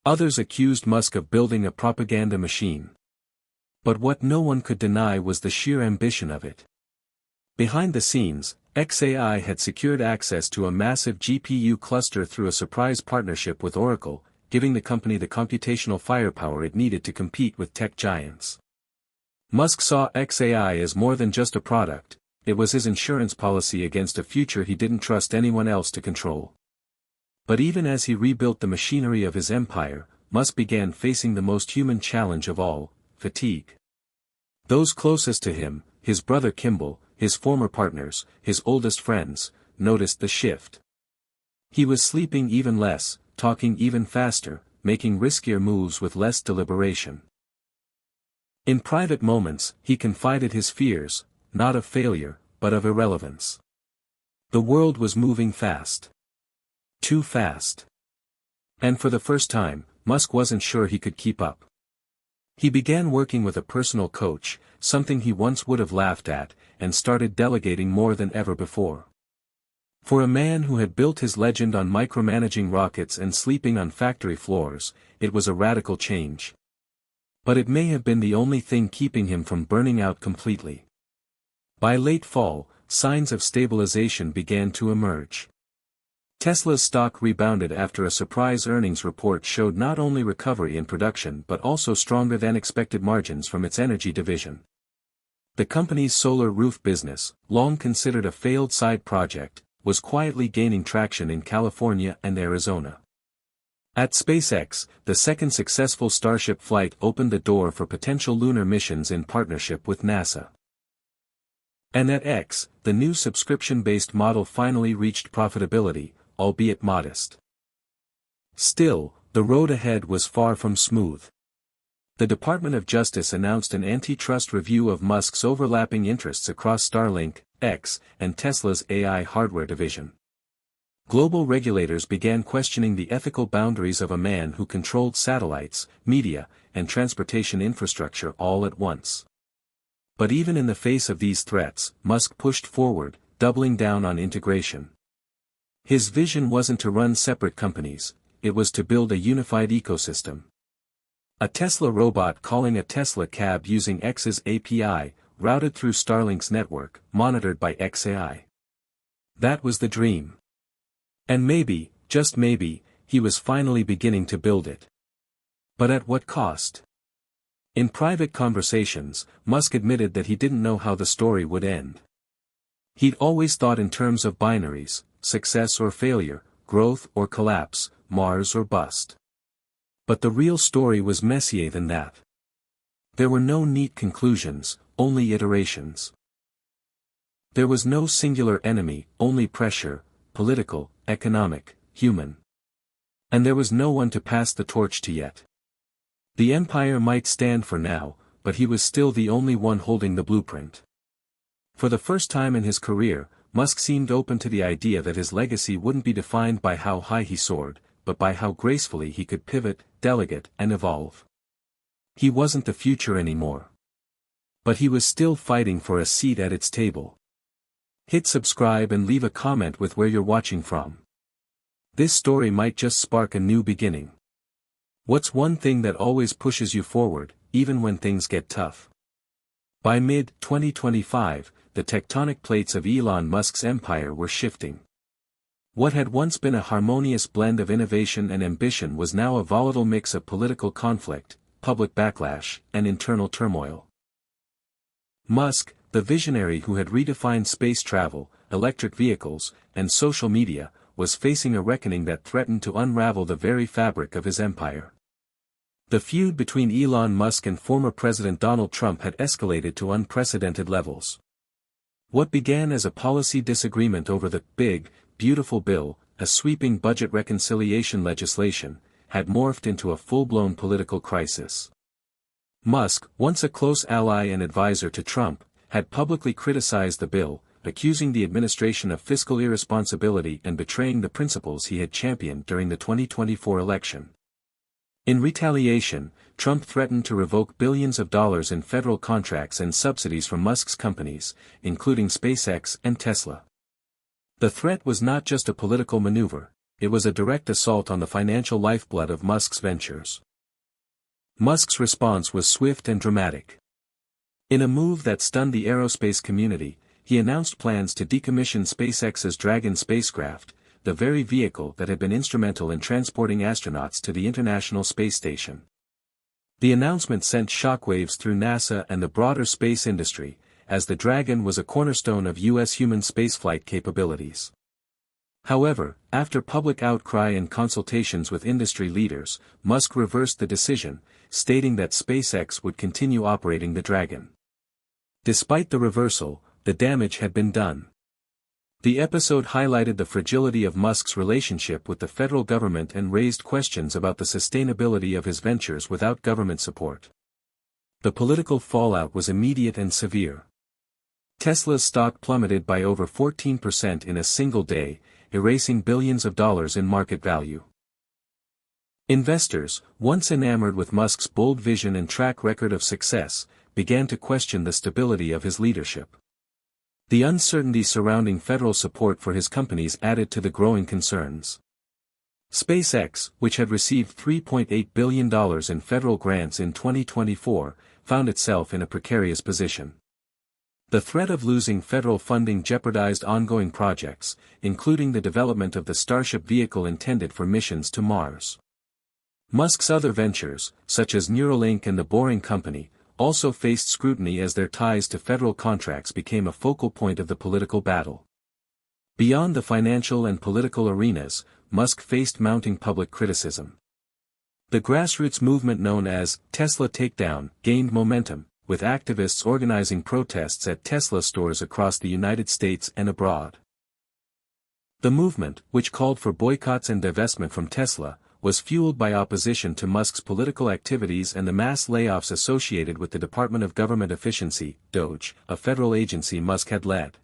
Others accused Musk of building a propaganda machine. But what no one could deny was the sheer ambition of it. Behind the scenes, xAI had secured access to a massive GPU cluster through a surprise partnership with Oracle, giving the company the computational firepower it needed to compete with tech giants. Musk saw xAI as more than just a product, it was his insurance policy against a future he didn't trust anyone else to control. But even as he rebuilt the machinery of his empire, Musk began facing the most human challenge of all, fatigue. Those closest to him, his brother Kimball, his former partners, his oldest friends, noticed the shift. He was sleeping even less, talking even faster, making riskier moves with less deliberation. In private moments, he confided his fears, not of failure, but of irrelevance. The world was moving fast. Too fast. And for the first time, Musk wasn't sure he could keep up. He began working with a personal coach, something he once would have laughed at, and started delegating more than ever before. For a man who had built his legend on micromanaging rockets and sleeping on factory floors, it was a radical change. But it may have been the only thing keeping him from burning out completely. By late fall, signs of stabilization began to emerge. Tesla's stock rebounded after a surprise earnings report showed not only recovery in production but also stronger than expected margins from its energy division. The company's solar roof business, long considered a failed side project, was quietly gaining traction in California and Arizona. At SpaceX, the second successful Starship flight opened the door for potential lunar missions in partnership with NASA. And at X, the new subscription-based model finally reached profitability, albeit modest. Still, the road ahead was far from smooth. The Department of Justice announced an antitrust review of Musk's overlapping interests across Starlink, X, and Tesla's AI hardware division. Global regulators began questioning the ethical boundaries of a man who controlled satellites, media, and transportation infrastructure all at once. But even in the face of these threats, Musk pushed forward, doubling down on integration. His vision wasn't to run separate companies, it was to build a unified ecosystem. A Tesla robot calling a Tesla cab using X's API, routed through Starlink's network, monitored by xAI. That was the dream. And maybe, just maybe, he was finally beginning to build it. But at what cost? In private conversations, Musk admitted that he didn't know how the story would end. He'd always thought in terms of binaries, success or failure, growth or collapse, Mars or bust. But the real story was messier than that. There were no neat conclusions, only iterations. There was no singular enemy, only pressure, political, economic, human. And there was no one to pass the torch to yet. The empire might stand for now, but he was still the only one holding the blueprint. For the first time in his career, Musk seemed open to the idea that his legacy wouldn't be defined by how high he soared, but by how gracefully he could pivot, delegate, and evolve. He wasn't the future anymore. But he was still fighting for a seat at its table. Hit subscribe and leave a comment with where you're watching from. This story might just spark a new beginning. What's one thing that always pushes you forward, even when things get tough? By mid-2025, the tectonic plates of Elon Musk's empire were shifting. What had once been a harmonious blend of innovation and ambition was now a volatile mix of political conflict, public backlash, and internal turmoil. Musk, the visionary who had redefined space travel, electric vehicles, and social media, was facing a reckoning that threatened to unravel the very fabric of his empire. The feud between Elon Musk and former President Donald Trump had escalated to unprecedented levels. What began as a policy disagreement over the big, beautiful bill, a sweeping budget reconciliation legislation, had morphed into a full-blown political crisis. Musk, once a close ally and advisor to Trump, had publicly criticized the bill, accusing the administration of fiscal irresponsibility and betraying the principles he had championed during the 2024 election. In retaliation, Trump threatened to revoke billions of dollars in federal contracts and subsidies from Musk's companies, including SpaceX and Tesla. The threat was not just a political maneuver, it was a direct assault on the financial lifeblood of Musk's ventures. Musk's response was swift and dramatic. In a move that stunned the aerospace community, he announced plans to decommission SpaceX's Dragon spacecraft, the very vehicle that had been instrumental in transporting astronauts to the International Space Station. The announcement sent shockwaves through NASA and the broader space industry, as the Dragon was a cornerstone of U.S. human spaceflight capabilities. However, after public outcry and consultations with industry leaders, Musk reversed the decision, stating that SpaceX would continue operating the Dragon. Despite the reversal, the damage had been done. The episode highlighted the fragility of Musk's relationship with the federal government and raised questions about the sustainability of his ventures without government support. The political fallout was immediate and severe. Tesla's stock plummeted by over 14% in a single day, erasing billions of dollars in market value. Investors, once enamored with Musk's bold vision and track record of success, began to question the stability of his leadership. The uncertainty surrounding federal support for his companies added to the growing concerns. SpaceX, which had received $3.8 billion in federal grants in 2024, found itself in a precarious position. The threat of losing federal funding jeopardized ongoing projects, including the development of the Starship vehicle intended for missions to Mars. Musk's other ventures, such as Neuralink and the Boring Company, also faced scrutiny as their ties to federal contracts became a focal point of the political battle. Beyond the financial and political arenas, Musk faced mounting public criticism. The grassroots movement known as Tesla Takedown gained momentum, with activists organizing protests at Tesla stores across the United States and abroad. The movement, which called for boycotts and divestment from Tesla, was fueled by opposition to Musk's political activities and the mass layoffs associated with the Department of Government Efficiency, DOGE, a federal agency Musk had led.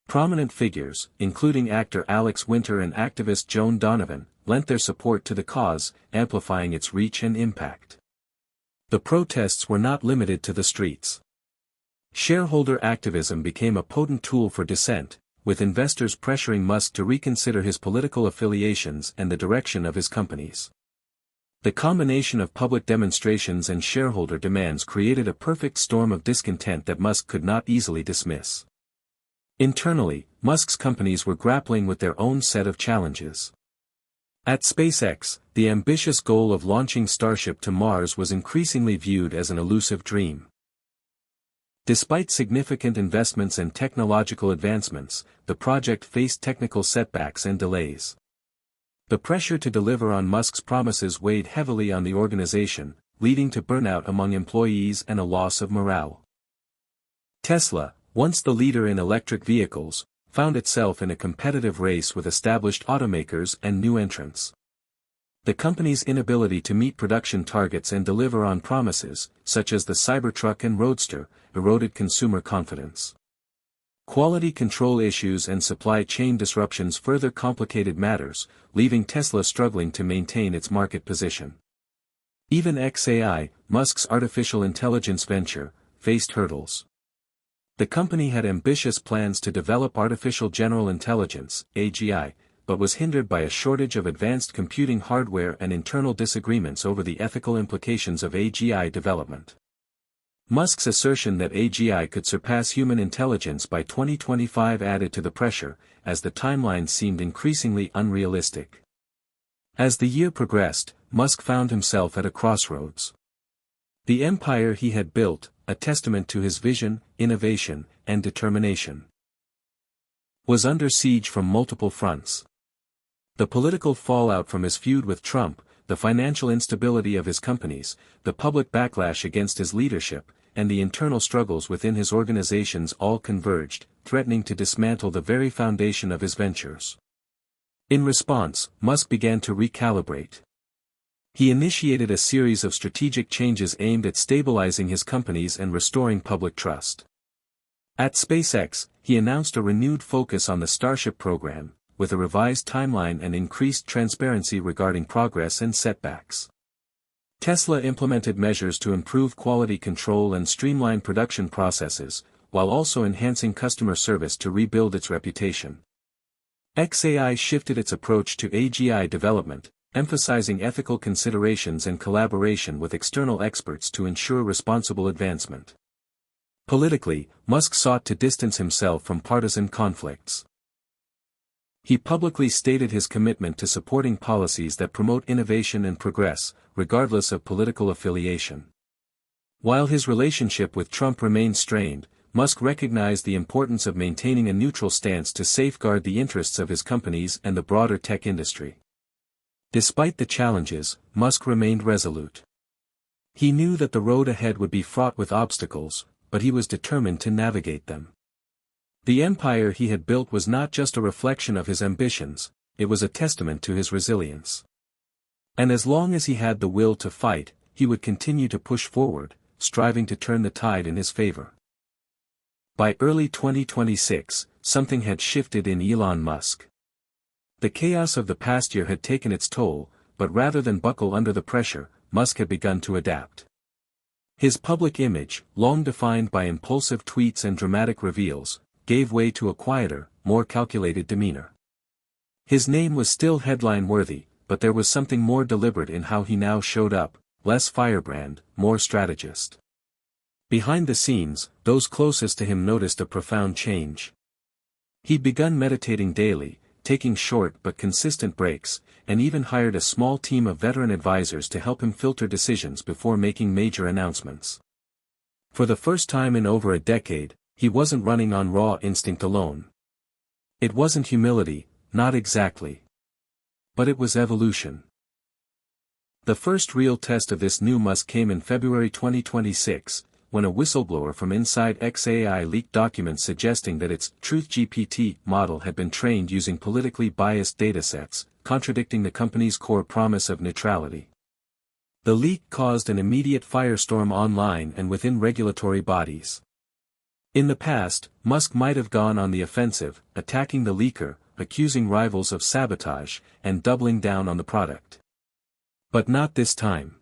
Prominent figures, including actor Alex Winter and activist Joan Donovan, lent their support to the cause, amplifying its reach and impact. The protests were not limited to the streets. Shareholder activism became a potent tool for dissent, with investors pressuring Musk to reconsider his political affiliations and the direction of his companies. The combination of public demonstrations and shareholder demands created a perfect storm of discontent that Musk could not easily dismiss. Internally, Musk's companies were grappling with their own set of challenges. At SpaceX, the ambitious goal of launching Starship to Mars was increasingly viewed as an elusive dream. Despite significant investments and technological advancements, the project faced technical setbacks and delays. The pressure to deliver on Musk's promises weighed heavily on the organization, leading to burnout among employees and a loss of morale. Tesla, once the leader in electric vehicles, found itself in a competitive race with established automakers and new entrants. The company's inability to meet production targets and deliver on promises, such as the Cybertruck and Roadster, eroded consumer confidence. Quality control issues and supply chain disruptions further complicated matters, leaving Tesla struggling to maintain its market position. Even xAI, Musk's artificial intelligence venture, faced hurdles. The company had ambitious plans to develop artificial general intelligence, AGI, but was hindered by a shortage of advanced computing hardware and internal disagreements over the ethical implications of AGI development. Musk's assertion that AGI could surpass human intelligence by 2025 added to the pressure, as the timeline seemed increasingly unrealistic. As the year progressed, Musk found himself at a crossroads. The empire he had built, a testament to his vision, innovation, and determination, was under siege from multiple fronts. The political fallout from his feud with Trump, the financial instability of his companies, the public backlash against his leadership, and the internal struggles within his organizations all converged, threatening to dismantle the very foundation of his ventures. In response, Musk began to recalibrate. He initiated a series of strategic changes aimed at stabilizing his companies and restoring public trust. At SpaceX, he announced a renewed focus on the Starship program, with a revised timeline and increased transparency regarding progress and setbacks. Tesla implemented measures to improve quality control and streamline production processes, while also enhancing customer service to rebuild its reputation. xAI shifted its approach to AGI development, emphasizing ethical considerations and collaboration with external experts to ensure responsible advancement. Politically, Musk sought to distance himself from partisan conflicts. He publicly stated his commitment to supporting policies that promote innovation and progress, regardless of political affiliation. While his relationship with Trump remained strained, Musk recognized the importance of maintaining a neutral stance to safeguard the interests of his companies and the broader tech industry. Despite the challenges, Musk remained resolute. He knew that the road ahead would be fraught with obstacles, but he was determined to navigate them. The empire he had built was not just a reflection of his ambitions, it was a testament to his resilience. And as long as he had the will to fight, he would continue to push forward, striving to turn the tide in his favor. By early 2026, something had shifted in Elon Musk. The chaos of the past year had taken its toll, but rather than buckle under the pressure, Musk had begun to adapt. His public image, long defined by impulsive tweets and dramatic reveals, gave way to a quieter, more calculated demeanor. His name was still headline-worthy, but there was something more deliberate in how he now showed up, less firebrand, more strategist. Behind the scenes, those closest to him noticed a profound change. He'd begun meditating daily, taking short but consistent breaks, and even hired a small team of veteran advisors to help him filter decisions before making major announcements. For the first time in over a decade, he wasn't running on raw instinct alone. It wasn't humility, not exactly. But it was evolution. The first real test of this new Musk came in February 2026, when a whistleblower from inside xAI leaked documents suggesting that its TruthGPT model had been trained using politically biased datasets, contradicting the company's core promise of neutrality. The leak caused an immediate firestorm online and within regulatory bodies. In the past, Musk might have gone on the offensive, attacking the leaker, accusing rivals of sabotage, and doubling down on the product. But not this time.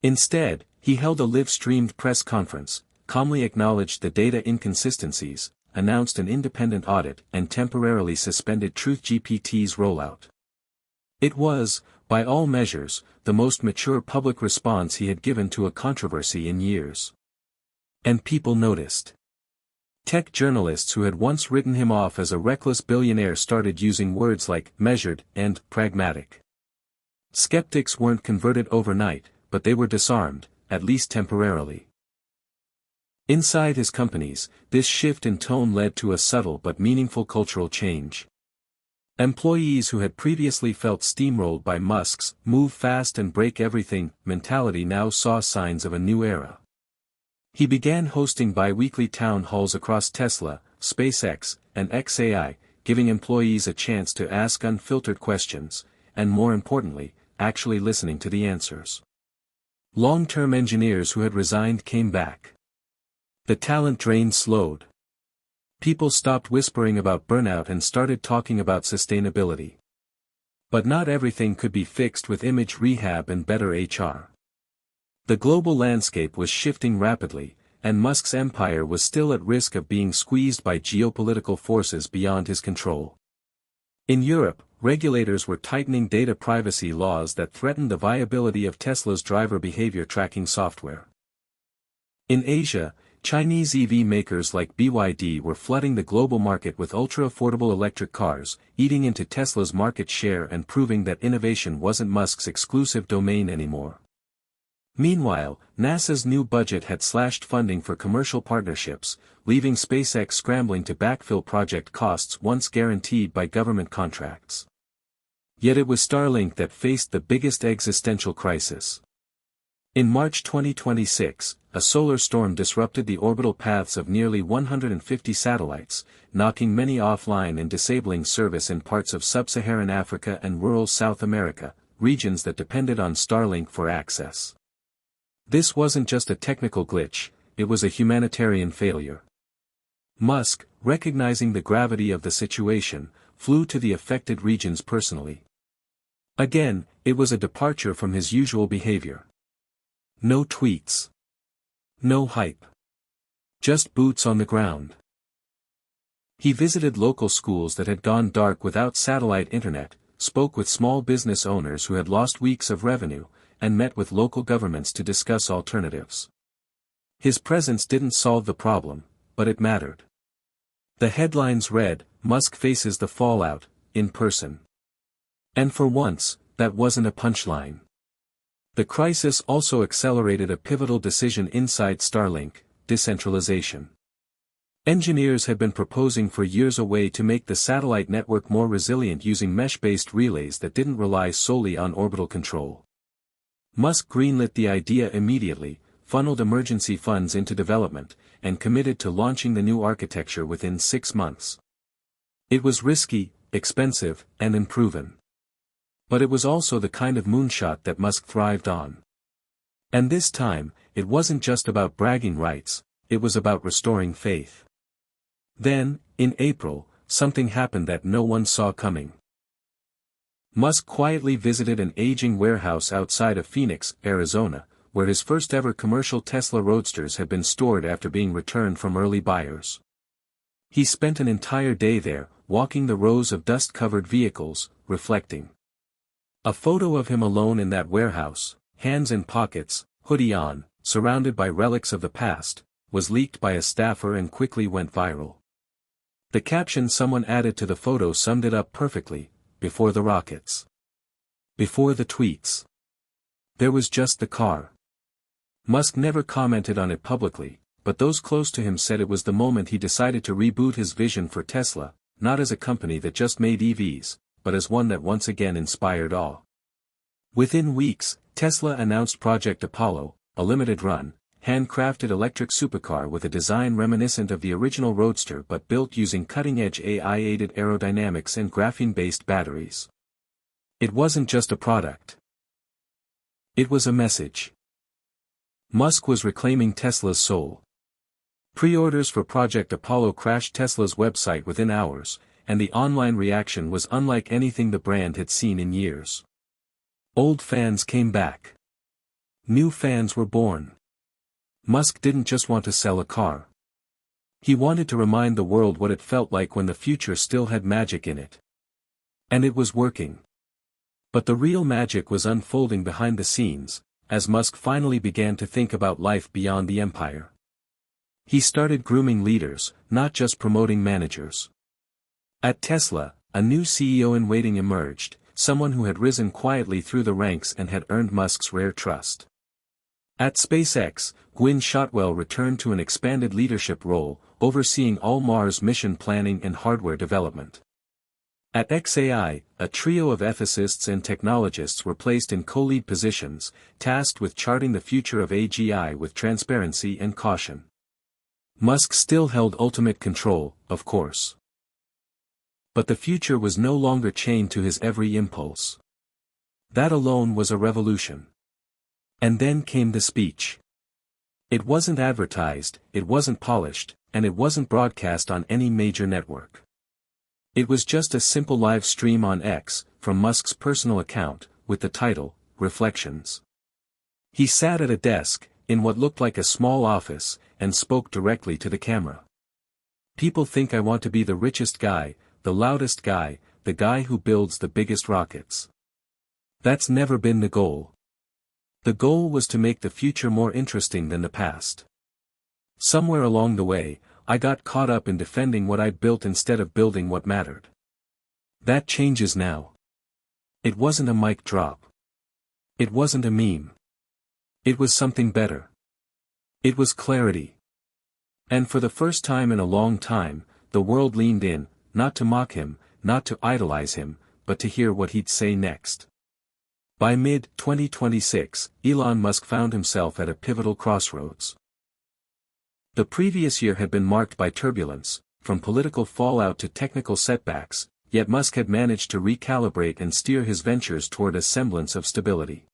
Instead, he held a live-streamed press conference, calmly acknowledged the data inconsistencies, announced an independent audit and temporarily suspended TruthGPT's rollout. It was, by all measures, the most mature public response he had given to a controversy in years. And people noticed. Tech journalists who had once written him off as a reckless billionaire started using words like measured and pragmatic. Skeptics weren't converted overnight, but they were disarmed, at least temporarily. Inside his companies, this shift in tone led to a subtle but meaningful cultural change. Employees who had previously felt steamrolled by Musk's move fast and break everything mentality now saw signs of a new era. He began hosting bi-weekly town halls across Tesla, SpaceX, and xAI, giving employees a chance to ask unfiltered questions, and more importantly, actually listening to the answers. Long-term engineers who had resigned came back. The talent drain slowed. People stopped whispering about burnout and started talking about sustainability. But not everything could be fixed with image rehab and better HR. The global landscape was shifting rapidly, and Musk's empire was still at risk of being squeezed by geopolitical forces beyond his control. In Europe, regulators were tightening data privacy laws that threatened the viability of Tesla's driver behavior tracking software. In Asia, Chinese EV makers like BYD were flooding the global market with ultra-affordable electric cars, eating into Tesla's market share and proving that innovation wasn't Musk's exclusive domain anymore. Meanwhile, NASA's new budget had slashed funding for commercial partnerships, leaving SpaceX scrambling to backfill project costs once guaranteed by government contracts. Yet it was Starlink that faced the biggest existential crisis. In March 2026, a solar storm disrupted the orbital paths of nearly 150 satellites, knocking many offline and disabling service in parts of sub-Saharan Africa and rural South America, regions that depended on Starlink for access. This wasn't just a technical glitch, it was a humanitarian failure. Musk, recognizing the gravity of the situation, flew to the affected regions personally. Again, it was a departure from his usual behavior. No tweets. No hype. Just boots on the ground. He visited local schools that had gone dark without satellite internet, spoke with small business owners who had lost weeks of revenue, and met with local governments to discuss alternatives. His presence didn't solve the problem, but it mattered. The headlines read, "Musk faces the fallout, in person." And for once, that wasn't a punchline. The crisis also accelerated a pivotal decision inside Starlink: decentralization. Engineers had been proposing for years a way to make the satellite network more resilient using mesh-based relays that didn't rely solely on orbital control. Musk greenlit the idea immediately, funneled emergency funds into development, and committed to launching the new architecture within 6 months. It was risky, expensive, and unproven. But it was also the kind of moonshot that Musk thrived on. And this time, it wasn't just about bragging rights, it was about restoring faith. Then, in April, something happened that no one saw coming. Musk quietly visited an aging warehouse outside of Phoenix, Arizona, where his first-ever commercial Tesla Roadsters had been stored after being returned from early buyers. He spent an entire day there, walking the rows of dust-covered vehicles, reflecting. A photo of him alone in that warehouse, hands in pockets, hoodie on, surrounded by relics of the past, was leaked by a staffer and quickly went viral. The caption someone added to the photo summed it up perfectly: "Before the rockets. Before the tweets. There was just the car." Musk never commented on it publicly, but those close to him said it was the moment he decided to reboot his vision for Tesla, not as a company that just made EVs, but as one that once again inspired awe. Within weeks, Tesla announced Project Apollo, a limited-run, handcrafted electric supercar with a design reminiscent of the original Roadster but built using cutting-edge AI-aided aerodynamics and graphene-based batteries. It wasn't just a product. It was a message. Musk was reclaiming Tesla's soul. Pre-orders for Project Apollo crashed Tesla's website within hours, and the online reaction was unlike anything the brand had seen in years. Old fans came back. New fans were born. Musk didn't just want to sell a car. He wanted to remind the world what it felt like when the future still had magic in it. And it was working. But the real magic was unfolding behind the scenes, as Musk finally began to think about life beyond the empire. He started grooming leaders, not just promoting managers. At Tesla, a new CEO-in-waiting emerged, someone who had risen quietly through the ranks and had earned Musk's rare trust. At SpaceX, Gwynne Shotwell returned to an expanded leadership role, overseeing all Mars mission planning and hardware development. At xAI, a trio of ethicists and technologists were placed in co-lead positions, tasked with charting the future of AGI with transparency and caution. Musk still held ultimate control, of course. But the future was no longer chained to his every impulse. That alone was a revolution. And then came the speech. It wasn't advertised, it wasn't polished, and it wasn't broadcast on any major network. It was just a simple live stream on X, from Musk's personal account, with the title, Reflections. He sat at a desk, in what looked like a small office, and spoke directly to the camera. "People think I want to be the richest guy, the loudest guy, the guy who builds the biggest rockets. That's never been the goal. The goal was to make the future more interesting than the past. Somewhere along the way, I got caught up in defending what I'd built instead of building what mattered. That changes now." It wasn't a mic drop. It wasn't a meme. It was something better. It was clarity. And for the first time in a long time, the world leaned in, not to mock him, not to idolize him, but to hear what he'd say next. By mid-2026, Elon Musk found himself at a pivotal crossroads. The previous year had been marked by turbulence, from political fallout to technical setbacks, yet Musk had managed to recalibrate and steer his ventures toward a semblance of stability.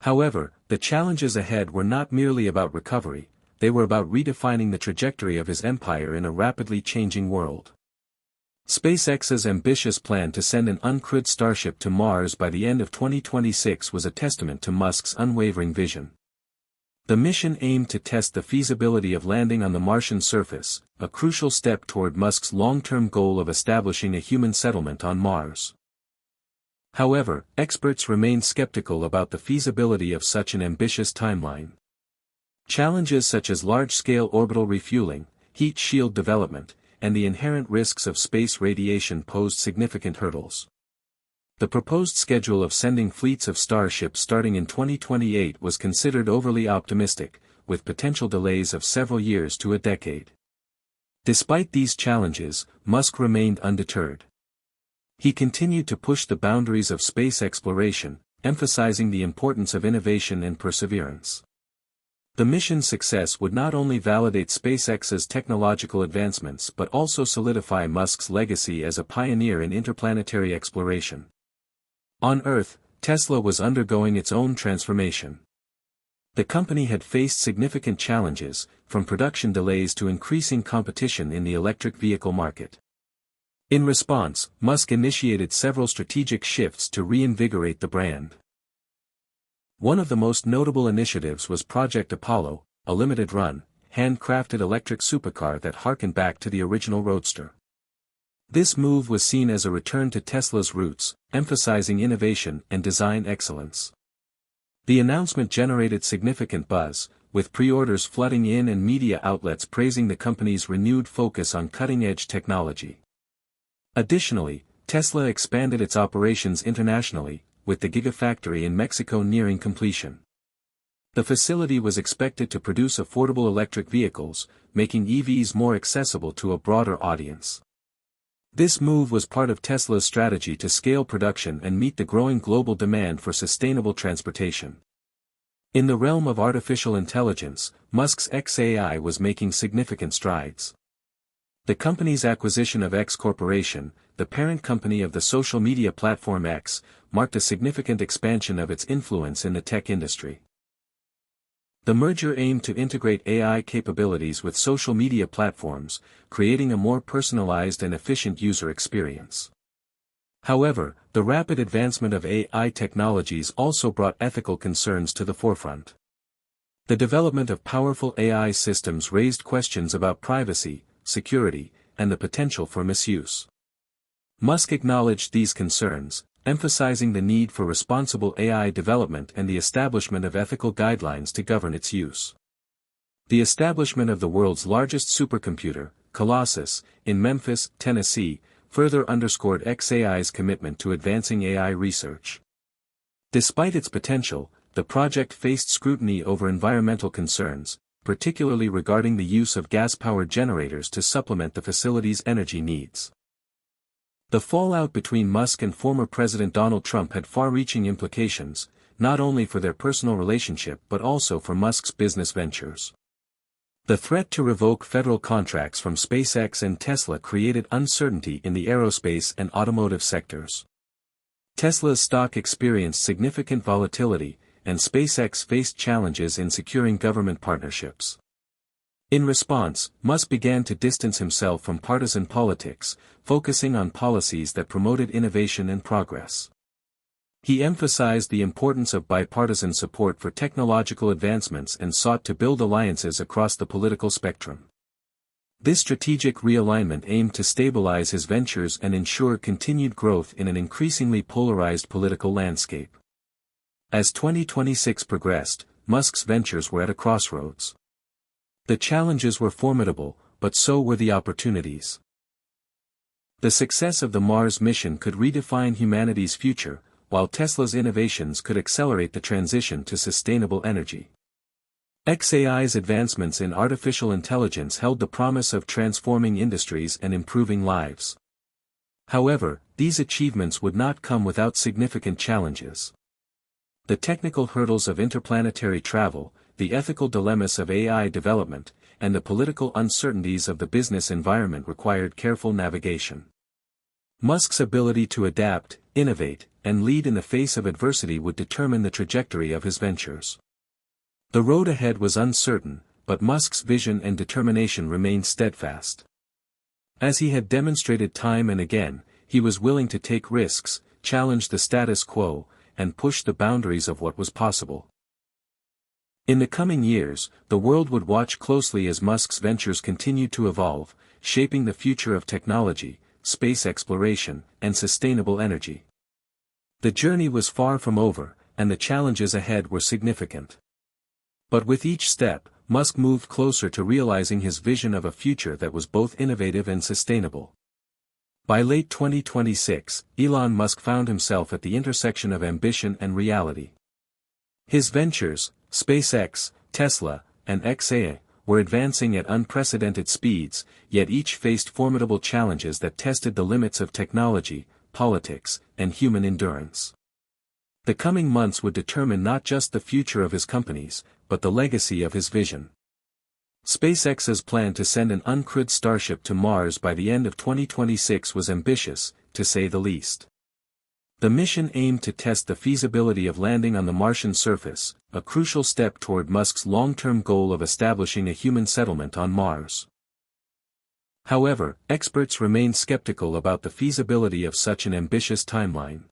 However, the challenges ahead were not merely about recovery, they were about redefining the trajectory of his empire in a rapidly changing world. SpaceX's ambitious plan to send an uncrewed Starship to Mars by the end of 2026 was a testament to Musk's unwavering vision. The mission aimed to test the feasibility of landing on the Martian surface, a crucial step toward Musk's long-term goal of establishing a human settlement on Mars. However, experts remain skeptical about the feasibility of such an ambitious timeline. Challenges such as large-scale orbital refueling, heat shield development, and the inherent risks of space radiation posed significant hurdles. The proposed schedule of sending fleets of starships starting in 2028 was considered overly optimistic, with potential delays of several years to a decade. Despite these challenges, Musk remained undeterred. He continued to push the boundaries of space exploration, emphasizing the importance of innovation and perseverance. The mission's success would not only validate SpaceX's technological advancements but also solidify Musk's legacy as a pioneer in interplanetary exploration. On Earth, Tesla was undergoing its own transformation. The company had faced significant challenges, from production delays to increasing competition in the electric vehicle market. In response, Musk initiated several strategic shifts to reinvigorate the brand. One of the most notable initiatives was Project Apollo, a limited-run, handcrafted electric supercar that harkened back to the original Roadster. This move was seen as a return to Tesla's roots, emphasizing innovation and design excellence. The announcement generated significant buzz, with pre-orders flooding in and media outlets praising the company's renewed focus on cutting-edge technology. Additionally, Tesla expanded its operations internationally, with the Gigafactory in Mexico nearing completion. The facility was expected to produce affordable electric vehicles, making EVs more accessible to a broader audience. This move was part of Tesla's strategy to scale production and meet the growing global demand for sustainable transportation. In the realm of artificial intelligence, Musk's xAI was making significant strides. The company's acquisition of X Corporation, the parent company of the social media platform X, marked a significant expansion of its influence in the tech industry. The merger aimed to integrate AI capabilities with social media platforms, creating a more personalized and efficient user experience. However, the rapid advancement of AI technologies also brought ethical concerns to the forefront. The development of powerful AI systems raised questions about privacy, security, and the potential for misuse. Musk acknowledged these concerns, emphasizing the need for responsible AI development and the establishment of ethical guidelines to govern its use. The establishment of the world's largest supercomputer, Colossus, in Memphis, Tennessee, further underscored xAI's commitment to advancing AI research. Despite its potential, the project faced scrutiny over environmental concerns, particularly regarding the use of gas-powered generators to supplement the facility's energy needs. The fallout between Musk and former President Donald Trump had far-reaching implications, not only for their personal relationship but also for Musk's business ventures. The threat to revoke federal contracts from SpaceX and Tesla created uncertainty in the aerospace and automotive sectors. Tesla's stock experienced significant volatility, and SpaceX faced challenges in securing government partnerships. In response, Musk began to distance himself from partisan politics, focusing on policies that promoted innovation and progress. He emphasized the importance of bipartisan support for technological advancements and sought to build alliances across the political spectrum. This strategic realignment aimed to stabilize his ventures and ensure continued growth in an increasingly polarized political landscape. As 2026 progressed, Musk's ventures were at a crossroads. The challenges were formidable, but so were the opportunities. The success of the Mars mission could redefine humanity's future, while Tesla's innovations could accelerate the transition to sustainable energy. xAI's advancements in artificial intelligence held the promise of transforming industries and improving lives. However, these achievements would not come without significant challenges. The technical hurdles of interplanetary travel, the ethical dilemmas of AI development, and the political uncertainties of the business environment required careful navigation. Musk's ability to adapt, innovate, and lead in the face of adversity would determine the trajectory of his ventures. The road ahead was uncertain, but Musk's vision and determination remained steadfast. As he had demonstrated time and again, he was willing to take risks, challenge the status quo, and push the boundaries of what was possible. In the coming years, the world would watch closely as Musk's ventures continued to evolve, shaping the future of technology, space exploration, and sustainable energy. The journey was far from over, and the challenges ahead were significant. But with each step, Musk moved closer to realizing his vision of a future that was both innovative and sustainable. By late 2026, Elon Musk found himself at the intersection of ambition and reality. His ventures, SpaceX, Tesla, and xAI, were advancing at unprecedented speeds, yet each faced formidable challenges that tested the limits of technology, politics, and human endurance. The coming months would determine not just the future of his companies, but the legacy of his vision. SpaceX's plan to send an uncrewed Starship to Mars by the end of 2026 was ambitious, to say the least. The mission aimed to test the feasibility of landing on the Martian surface, a crucial step toward Musk's long-term goal of establishing a human settlement on Mars. However, experts remain skeptical about the feasibility of such an ambitious timeline.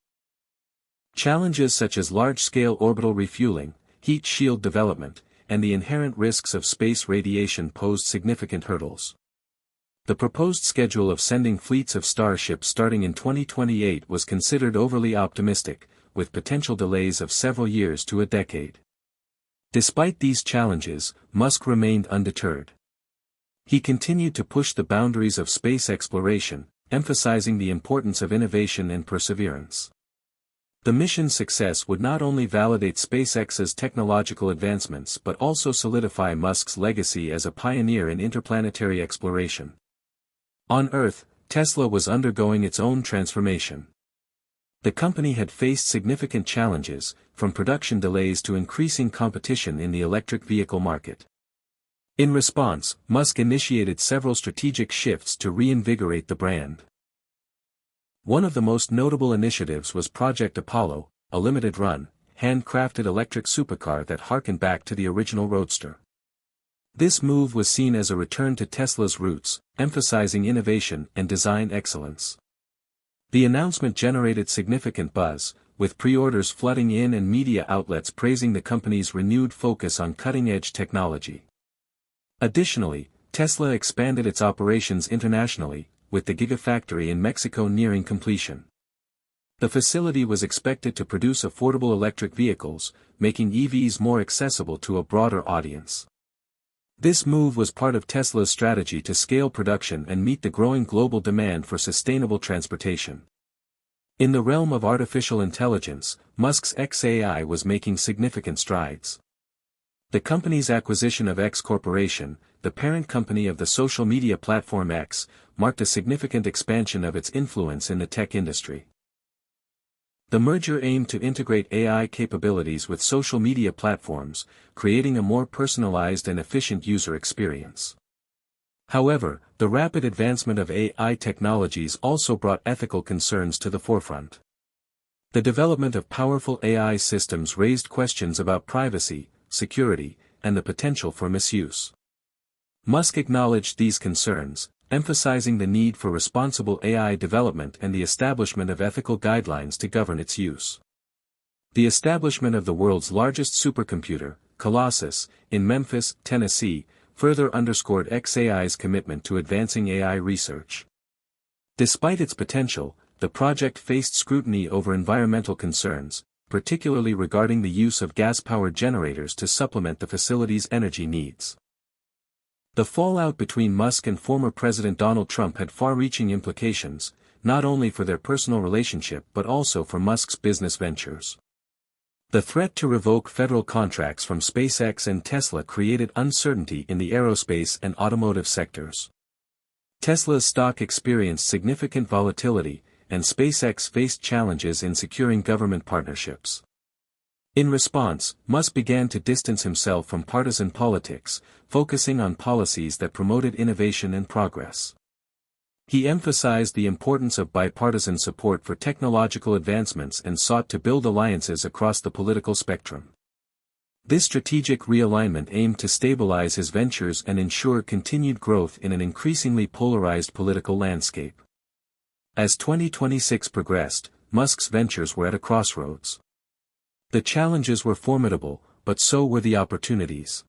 Challenges such as large-scale orbital refueling, heat shield development, and the inherent risks of space radiation posed significant hurdles. The proposed schedule of sending fleets of starships starting in 2028 was considered overly optimistic, with potential delays of several years to a decade. Despite these challenges, Musk remained undeterred. He continued to push the boundaries of space exploration, emphasizing the importance of innovation and perseverance. The mission's success would not only validate SpaceX's technological advancements but also solidify Musk's legacy as a pioneer in interplanetary exploration. On Earth, Tesla was undergoing its own transformation. The company had faced significant challenges, from production delays to increasing competition in the electric vehicle market. In response, Musk initiated several strategic shifts to reinvigorate the brand. One of the most notable initiatives was Project Apollo, a limited-run, handcrafted electric supercar that harkened back to the original Roadster. This move was seen as a return to Tesla's roots, emphasizing innovation and design excellence. The announcement generated significant buzz, with pre-orders flooding in and media outlets praising the company's renewed focus on cutting-edge technology. Additionally, Tesla expanded its operations internationally, with the Gigafactory in Mexico nearing completion. The facility was expected to produce affordable electric vehicles, making EVs more accessible to a broader audience. This move was part of Tesla's strategy to scale production and meet the growing global demand for sustainable transportation. In the realm of artificial intelligence, Musk's xAI was making significant strides. The company's acquisition of X Corporation, the parent company of the social media platform X, marked a significant expansion of its influence in the tech industry. The merger aimed to integrate AI capabilities with social media platforms, creating a more personalized and efficient user experience. However, the rapid advancement of AI technologies also brought ethical concerns to the forefront. The development of powerful AI systems raised questions about privacy, security, and the potential for misuse. Musk acknowledged these concerns, emphasizing the need for responsible AI development and the establishment of ethical guidelines to govern its use. The establishment of the world's largest supercomputer, Colossus, in Memphis, Tennessee, further underscored xAI's commitment to advancing AI research. Despite its potential, the project faced scrutiny over environmental concerns, particularly regarding the use of gas-powered generators to supplement the facility's energy needs. The fallout between Musk and former President Donald Trump had far-reaching implications, not only for their personal relationship but also for Musk's business ventures. The threat to revoke federal contracts from SpaceX and Tesla created uncertainty in the aerospace and automotive sectors. Tesla's stock experienced significant volatility, and SpaceX faced challenges in securing government partnerships. In response, Musk began to distance himself from partisan politics, focusing on policies that promoted innovation and progress. He emphasized the importance of bipartisan support for technological advancements and sought to build alliances across the political spectrum. This strategic realignment aimed to stabilize his ventures and ensure continued growth in an increasingly polarized political landscape. As 2026 progressed, Musk's ventures were at a crossroads. The challenges were formidable, but so were the opportunities.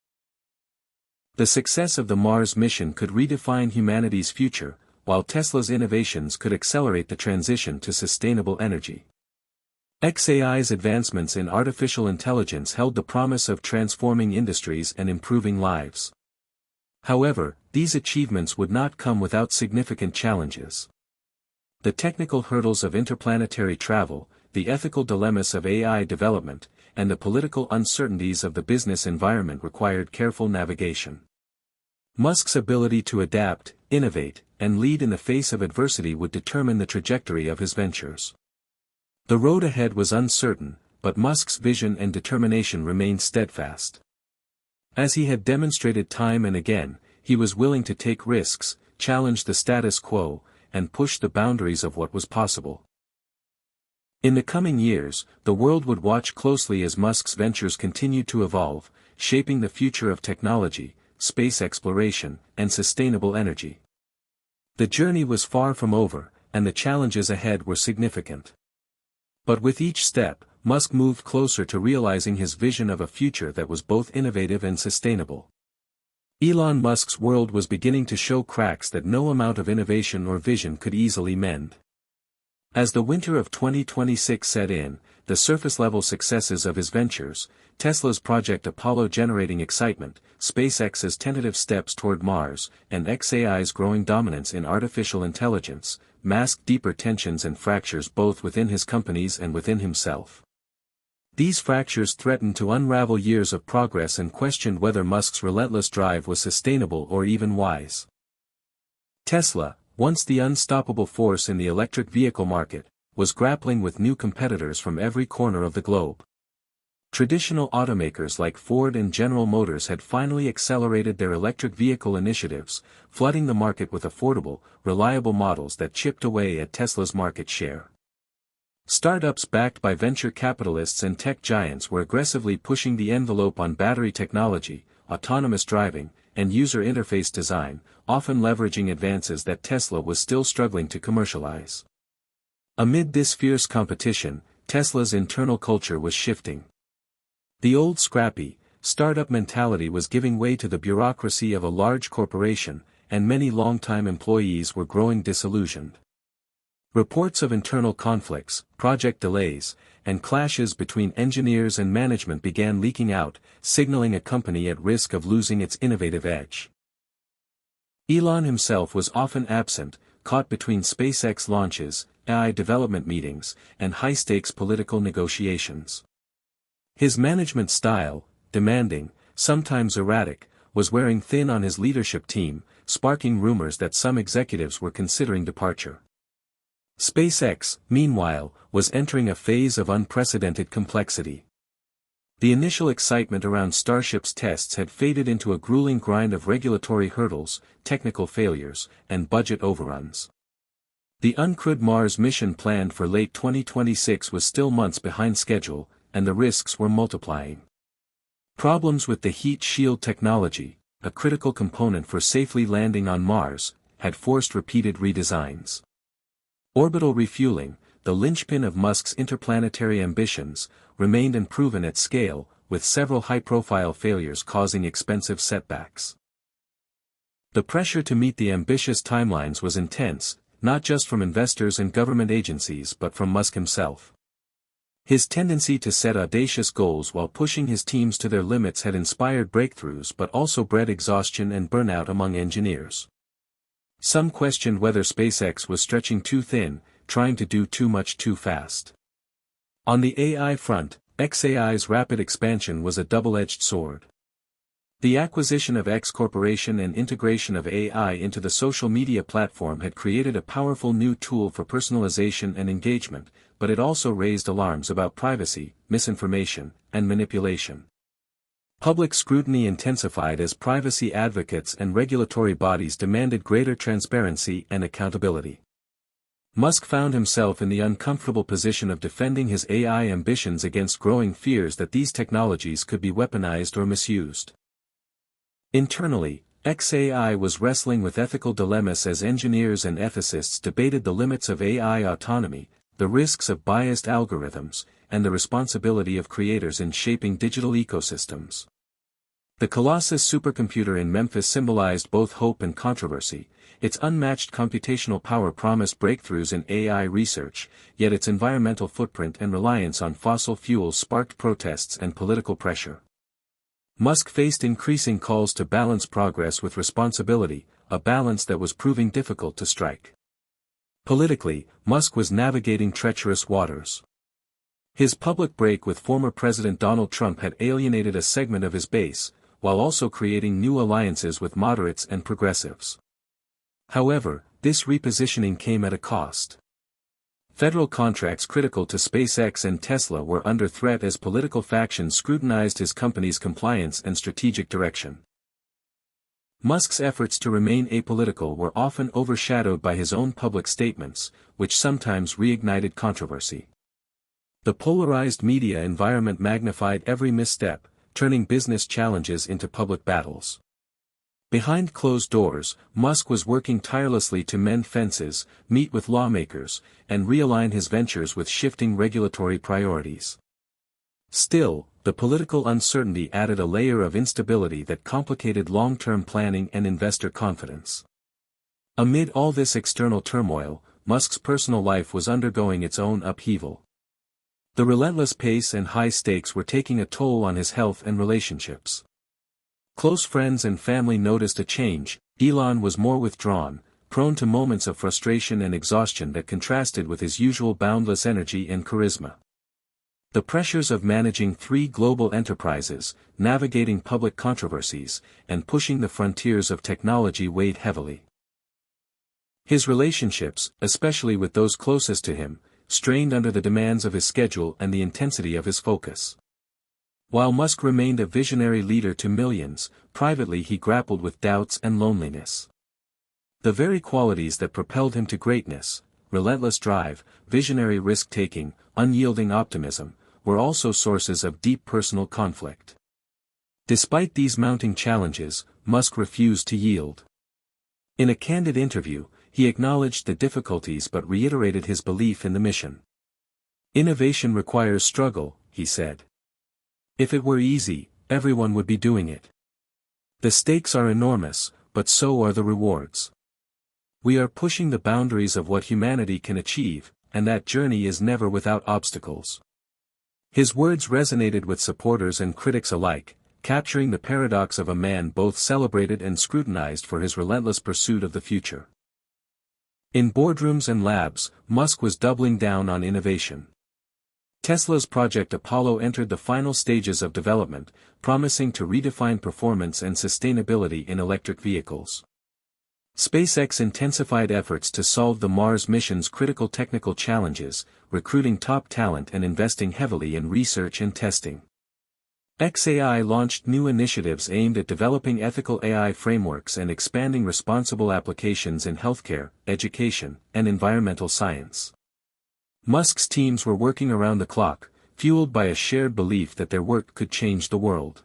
The success of the Mars mission could redefine humanity's future, while Tesla's innovations could accelerate the transition to sustainable energy. XAI's advancements in artificial intelligence held the promise of transforming industries and improving lives. However, these achievements would not come without significant challenges. The technical hurdles of interplanetary travel, the ethical dilemmas of AI development, and the political uncertainties of the business environment required careful navigation. Musk's ability to adapt, innovate, and lead in the face of adversity would determine the trajectory of his ventures. The road ahead was uncertain, but Musk's vision and determination remained steadfast. As he had demonstrated time and again, he was willing to take risks, challenge the status quo, and push the boundaries of what was possible. In the coming years, the world would watch closely as Musk's ventures continued to evolve, shaping the future of technology, space exploration, and sustainable energy. The journey was far from over, and the challenges ahead were significant. But with each step, Musk moved closer to realizing his vision of a future that was both innovative and sustainable. Elon Musk's world was beginning to show cracks that no amount of innovation or vision could easily mend. As the winter of 2026 set in, the surface-level successes of his ventures, Tesla's Project Apollo generating excitement, SpaceX's tentative steps toward Mars, and XAI's growing dominance in artificial intelligence, masked deeper tensions and fractures both within his companies and within himself. These fractures threatened to unravel years of progress and questioned whether Musk's relentless drive was sustainable or even wise. Tesla, once the unstoppable force in the electric vehicle market, was grappling with new competitors from every corner of the globe. Traditional automakers like Ford and General Motors had finally accelerated their electric vehicle initiatives, flooding the market with affordable, reliable models that chipped away at Tesla's market share. Startups backed by venture capitalists and tech giants were aggressively pushing the envelope on battery technology, autonomous driving, and user interface design, often leveraging advances that Tesla was still struggling to commercialize. Amid this fierce competition, Tesla's internal culture was shifting. The old scrappy, startup mentality was giving way to the bureaucracy of a large corporation, and many longtime employees were growing disillusioned. Reports of internal conflicts, project delays, and clashes between engineers and management began leaking out, signaling a company at risk of losing its innovative edge. Elon himself was often absent, caught between SpaceX launches, AI development meetings, and high-stakes political negotiations. His management style, demanding, sometimes erratic, was wearing thin on his leadership team, sparking rumors that some executives were considering departure. SpaceX, meanwhile, was entering a phase of unprecedented complexity. The initial excitement around Starship's tests had faded into a grueling grind of regulatory hurdles, technical failures, and budget overruns. The uncrewed Mars mission planned for late 2026 was still months behind schedule, and the risks were multiplying. Problems with the heat shield technology, a critical component for safely landing on Mars, had forced repeated redesigns. Orbital refueling, the linchpin of Musk's interplanetary ambitions, remained unproven at scale, with several high-profile failures causing expensive setbacks. The pressure to meet the ambitious timelines was intense, not just from investors and government agencies but from Musk himself. His tendency to set audacious goals while pushing his teams to their limits had inspired breakthroughs but also bred exhaustion and burnout among engineers. Some questioned whether SpaceX was stretching too thin, trying to do too much too fast. On the AI front, XAI's rapid expansion was a double-edged sword. The acquisition of X Corporation and integration of AI into the social media platform had created a powerful new tool for personalization and engagement, but it also raised alarms about privacy, misinformation, and manipulation. Public scrutiny intensified as privacy advocates and regulatory bodies demanded greater transparency and accountability. Musk found himself in the uncomfortable position of defending his AI ambitions against growing fears that these technologies could be weaponized or misused. Internally, XAI was wrestling with ethical dilemmas as engineers and ethicists debated the limits of AI autonomy, the risks of biased algorithms, and the responsibility of creators in shaping digital ecosystems. The Colossus supercomputer in Memphis symbolized both hope and controversy, Its unmatched computational power promised breakthroughs in AI research, yet its environmental footprint and reliance on fossil fuels sparked protests and political pressure. Musk faced increasing calls to balance progress with responsibility, a balance that was proving difficult to strike. Politically, Musk was navigating treacherous waters. His public break with former President Donald Trump had alienated a segment of his base, while also creating new alliances with moderates and progressives. However, this repositioning came at a cost. Federal contracts critical to SpaceX and Tesla were under threat as political factions scrutinized his company's compliance and strategic direction. Musk's efforts to remain apolitical were often overshadowed by his own public statements, which sometimes reignited controversy. The polarized media environment magnified every misstep, turning business challenges into public battles. Behind closed doors, Musk was working tirelessly to mend fences, meet with lawmakers, and realign his ventures with shifting regulatory priorities. Still, the political uncertainty added a layer of instability that complicated long-term planning and investor confidence. Amid all this external turmoil, Musk's personal life was undergoing its own upheaval. The relentless pace and high stakes were taking a toll on his health and relationships. Close friends and family noticed a change. Elon was more withdrawn, prone to moments of frustration and exhaustion that contrasted with his usual boundless energy and charisma. The pressures of managing 3 global enterprises, navigating public controversies, and pushing the frontiers of technology weighed heavily. His relationships, especially with those closest to him, strained under the demands of his schedule and the intensity of his focus. While Musk remained a visionary leader to millions, privately he grappled with doubts and loneliness. The very qualities that propelled him to greatness, relentless drive, visionary risk-taking, unyielding optimism, were also sources of deep personal conflict. Despite these mounting challenges, Musk refused to yield. In a candid interview, he acknowledged the difficulties but reiterated his belief in the mission. "Innovation requires struggle," he said. "If it were easy, everyone would be doing it. The stakes are enormous, but so are the rewards. We are pushing the boundaries of what humanity can achieve, and that journey is never without obstacles." His words resonated with supporters and critics alike, capturing the paradox of a man both celebrated and scrutinized for his relentless pursuit of the future. In boardrooms and labs, Musk was doubling down on innovation. Tesla's Project Apollo entered the final stages of development, promising to redefine performance and sustainability in electric vehicles. SpaceX intensified efforts to solve the Mars mission's critical technical challenges, recruiting top talent and investing heavily in research and testing. xAI launched new initiatives aimed at developing ethical AI frameworks and expanding responsible applications in healthcare, education, and environmental science. Musk's teams were working around the clock, fueled by a shared belief that their work could change the world.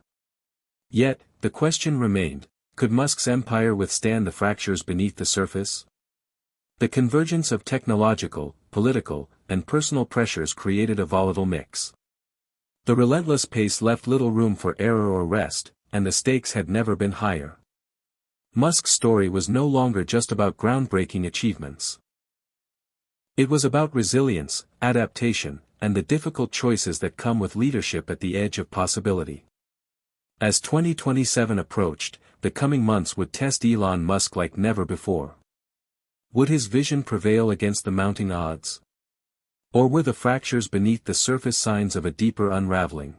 Yet, the question remained, could Musk's empire withstand the fractures beneath the surface? The convergence of technological, political, and personal pressures created a volatile mix. The relentless pace left little room for error or rest, and the stakes had never been higher. Musk's story was no longer just about groundbreaking achievements. It was about resilience, adaptation, and the difficult choices that come with leadership at the edge of possibility. As 2027 approached, the coming months would test Elon Musk like never before. Would his vision prevail against the mounting odds? Or were the fractures beneath the surface signs of a deeper unraveling?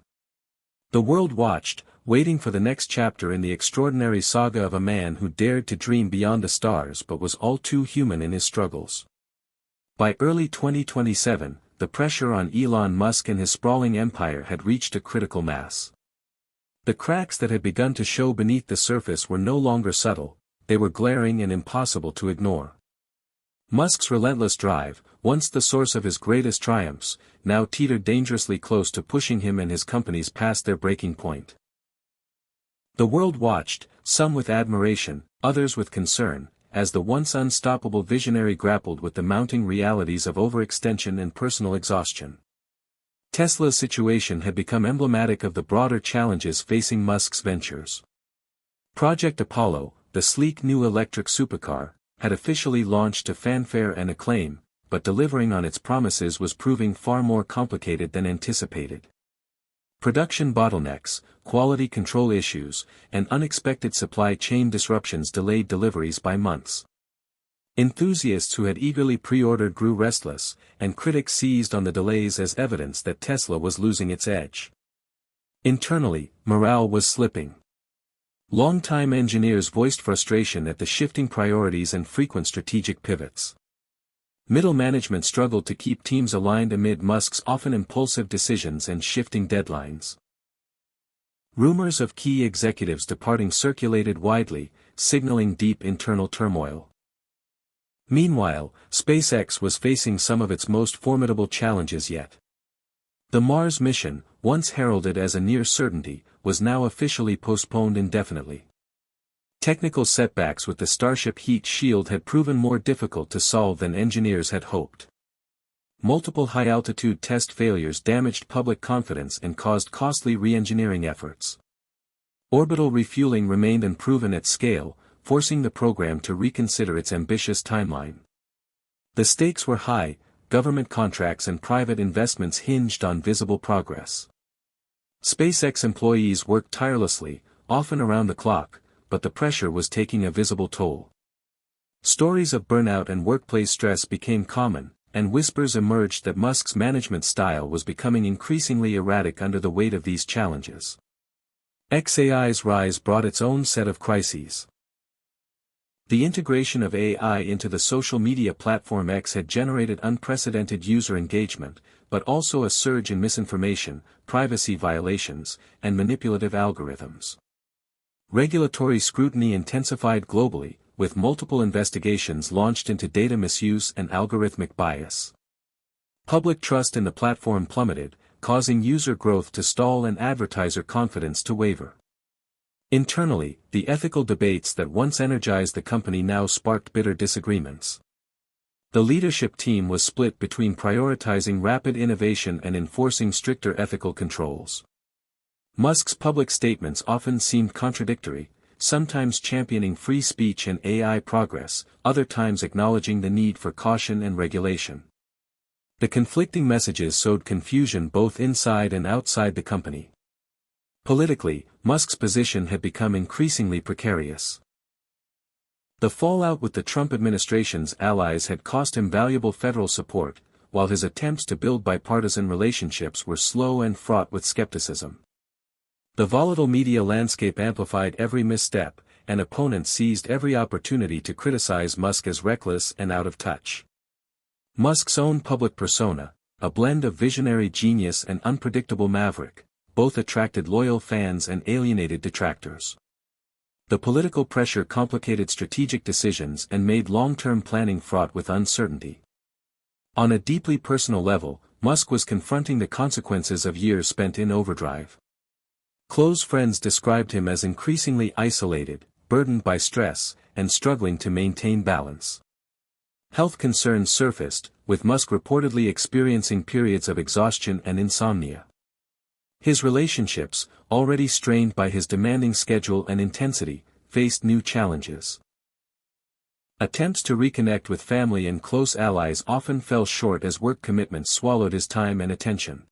The world watched, waiting for the next chapter in the extraordinary saga of a man who dared to dream beyond the stars but was all too human in his struggles. By early 2027, the pressure on Elon Musk and his sprawling empire had reached a critical mass. The cracks that had begun to show beneath the surface were no longer subtle, they were glaring and impossible to ignore. Musk's relentless drive, once the source of his greatest triumphs, now teetered dangerously close to pushing him and his companies past their breaking point. The world watched, some with admiration, others with concern, as the once unstoppable visionary grappled with the mounting realities of overextension and personal exhaustion. Tesla's situation had become emblematic of the broader challenges facing Musk's ventures. Project Apollo, the sleek new electric supercar, had officially launched to fanfare and acclaim, but delivering on its promises was proving far more complicated than anticipated. Production bottlenecks, quality control issues, and unexpected supply chain disruptions delayed deliveries by months. Enthusiasts who had eagerly pre-ordered grew restless, and critics seized on the delays as evidence that Tesla was losing its edge. Internally, morale was slipping. Longtime engineers voiced frustration at the shifting priorities and frequent strategic pivots. Middle management struggled to keep teams aligned amid Musk's often impulsive decisions and shifting deadlines. Rumors of key executives departing circulated widely, signaling deep internal turmoil. Meanwhile, SpaceX was facing some of its most formidable challenges yet. The Mars mission, once heralded as a near certainty, was now officially postponed indefinitely. Technical setbacks with the Starship heat shield had proven more difficult to solve than engineers had hoped. Multiple high-altitude test failures damaged public confidence and caused costly re-engineering efforts. Orbital refueling remained unproven at scale, forcing the program to reconsider its ambitious timeline. The stakes were high, government contracts and private investments hinged on visible progress. SpaceX employees worked tirelessly, often around the clock, but the pressure was taking a visible toll. Stories of burnout and workplace stress became common, and whispers emerged that Musk's management style was becoming increasingly erratic under the weight of these challenges. XAI's rise brought its own set of crises. The integration of AI into the social media platform X had generated unprecedented user engagement, but also a surge in misinformation, privacy violations, and manipulative algorithms. Regulatory scrutiny intensified globally, with multiple investigations launched into data misuse and algorithmic bias. Public trust in the platform plummeted, causing user growth to stall and advertiser confidence to waver. Internally, the ethical debates that once energized the company now sparked bitter disagreements. The leadership team was split between prioritizing rapid innovation and enforcing stricter ethical controls. Musk's public statements often seemed contradictory, sometimes championing free speech and AI progress, other times acknowledging the need for caution and regulation. The conflicting messages sowed confusion both inside and outside the company. Politically, Musk's position had become increasingly precarious. The fallout with the Trump administration's allies had cost him valuable federal support, while his attempts to build bipartisan relationships were slow and fraught with skepticism. The volatile media landscape amplified every misstep, and opponents seized every opportunity to criticize Musk as reckless and out of touch. Musk's own public persona, a blend of visionary genius and unpredictable maverick, both attracted loyal fans and alienated detractors. The political pressure complicated strategic decisions and made long-term planning fraught with uncertainty. On a deeply personal level, Musk was confronting the consequences of years spent in overdrive. Close friends described him as increasingly isolated, burdened by stress, and struggling to maintain balance. Health concerns surfaced, with Musk reportedly experiencing periods of exhaustion and insomnia. His relationships, already strained by his demanding schedule and intensity, faced new challenges. Attempts to reconnect with family and close allies often fell short as work commitments swallowed his time and attention.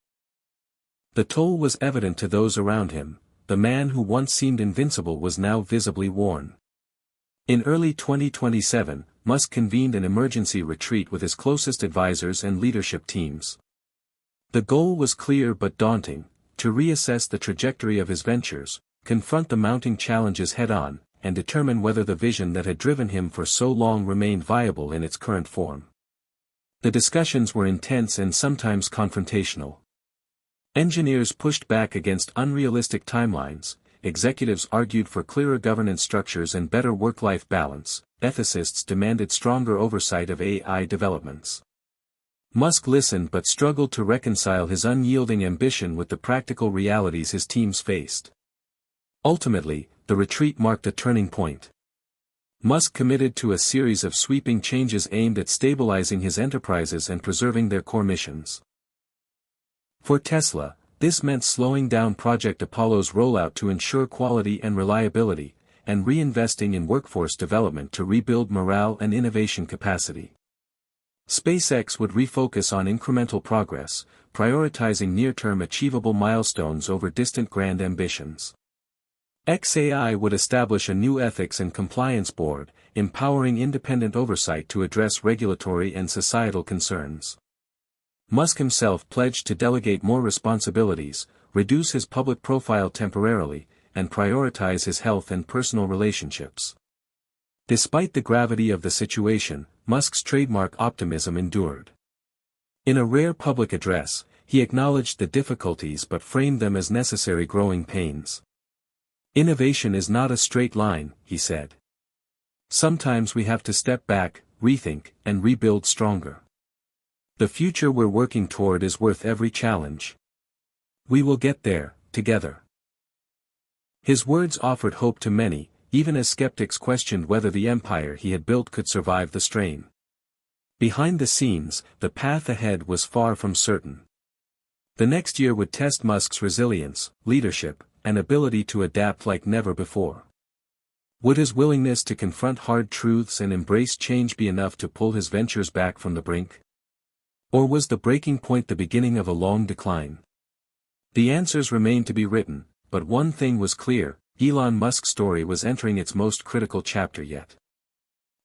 The toll was evident to those around him. The man who once seemed invincible was now visibly worn. In early 2027, Musk convened an emergency retreat with his closest advisors and leadership teams. The goal was clear but daunting: to reassess the trajectory of his ventures, confront the mounting challenges head-on, and determine whether the vision that had driven him for so long remained viable in its current form. The discussions were intense and sometimes confrontational. Engineers pushed back against unrealistic timelines, executives argued for clearer governance structures and better work-life balance, ethicists demanded stronger oversight of AI developments. Musk listened but struggled to reconcile his unyielding ambition with the practical realities his teams faced. Ultimately, the retreat marked a turning point. Musk committed to a series of sweeping changes aimed at stabilizing his enterprises and preserving their core missions. For Tesla, this meant slowing down Project Apollo's rollout to ensure quality and reliability, and reinvesting in workforce development to rebuild morale and innovation capacity. SpaceX would refocus on incremental progress, prioritizing near-term achievable milestones over distant grand ambitions. xAI would establish a new ethics and compliance board, empowering independent oversight to address regulatory and societal concerns. Musk himself pledged to delegate more responsibilities, reduce his public profile temporarily, and prioritize his health and personal relationships. Despite the gravity of the situation, Musk's trademark optimism endured. In a rare public address, he acknowledged the difficulties but framed them as necessary growing pains. "Innovation is not a straight line," he said. "Sometimes we have to step back, rethink, and rebuild stronger. The future we're working toward is worth every challenge. We will get there, together." His words offered hope to many, even as skeptics questioned whether the empire he had built could survive the strain. Behind the scenes, the path ahead was far from certain. The next year would test Musk's resilience, leadership, and ability to adapt like never before. Would his willingness to confront hard truths and embrace change be enough to pull his ventures back from the brink? Or was the breaking point the beginning of a long decline? The answers remained to be written, but one thing was clear: Elon Musk's story was entering its most critical chapter yet.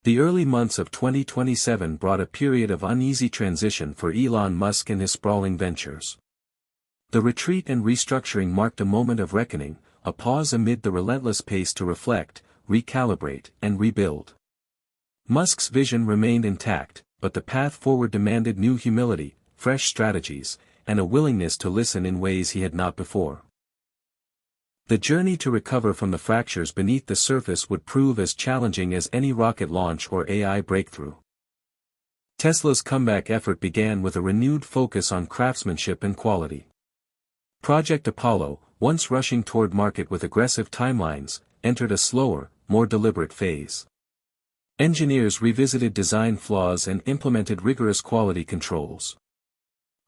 The early months of 2027 brought a period of uneasy transition for Elon Musk and his sprawling ventures. The retreat and restructuring marked a moment of reckoning, a pause amid the relentless pace to reflect, recalibrate, and rebuild. Musk's vision remained intact, but the path forward demanded new humility, fresh strategies, and a willingness to listen in ways he had not before. The journey to recover from the fractures beneath the surface would prove as challenging as any rocket launch or AI breakthrough. Tesla's comeback effort began with a renewed focus on craftsmanship and quality. Project Apollo, once rushing toward market with aggressive timelines, entered a slower, more deliberate phase. Engineers revisited design flaws and implemented rigorous quality controls.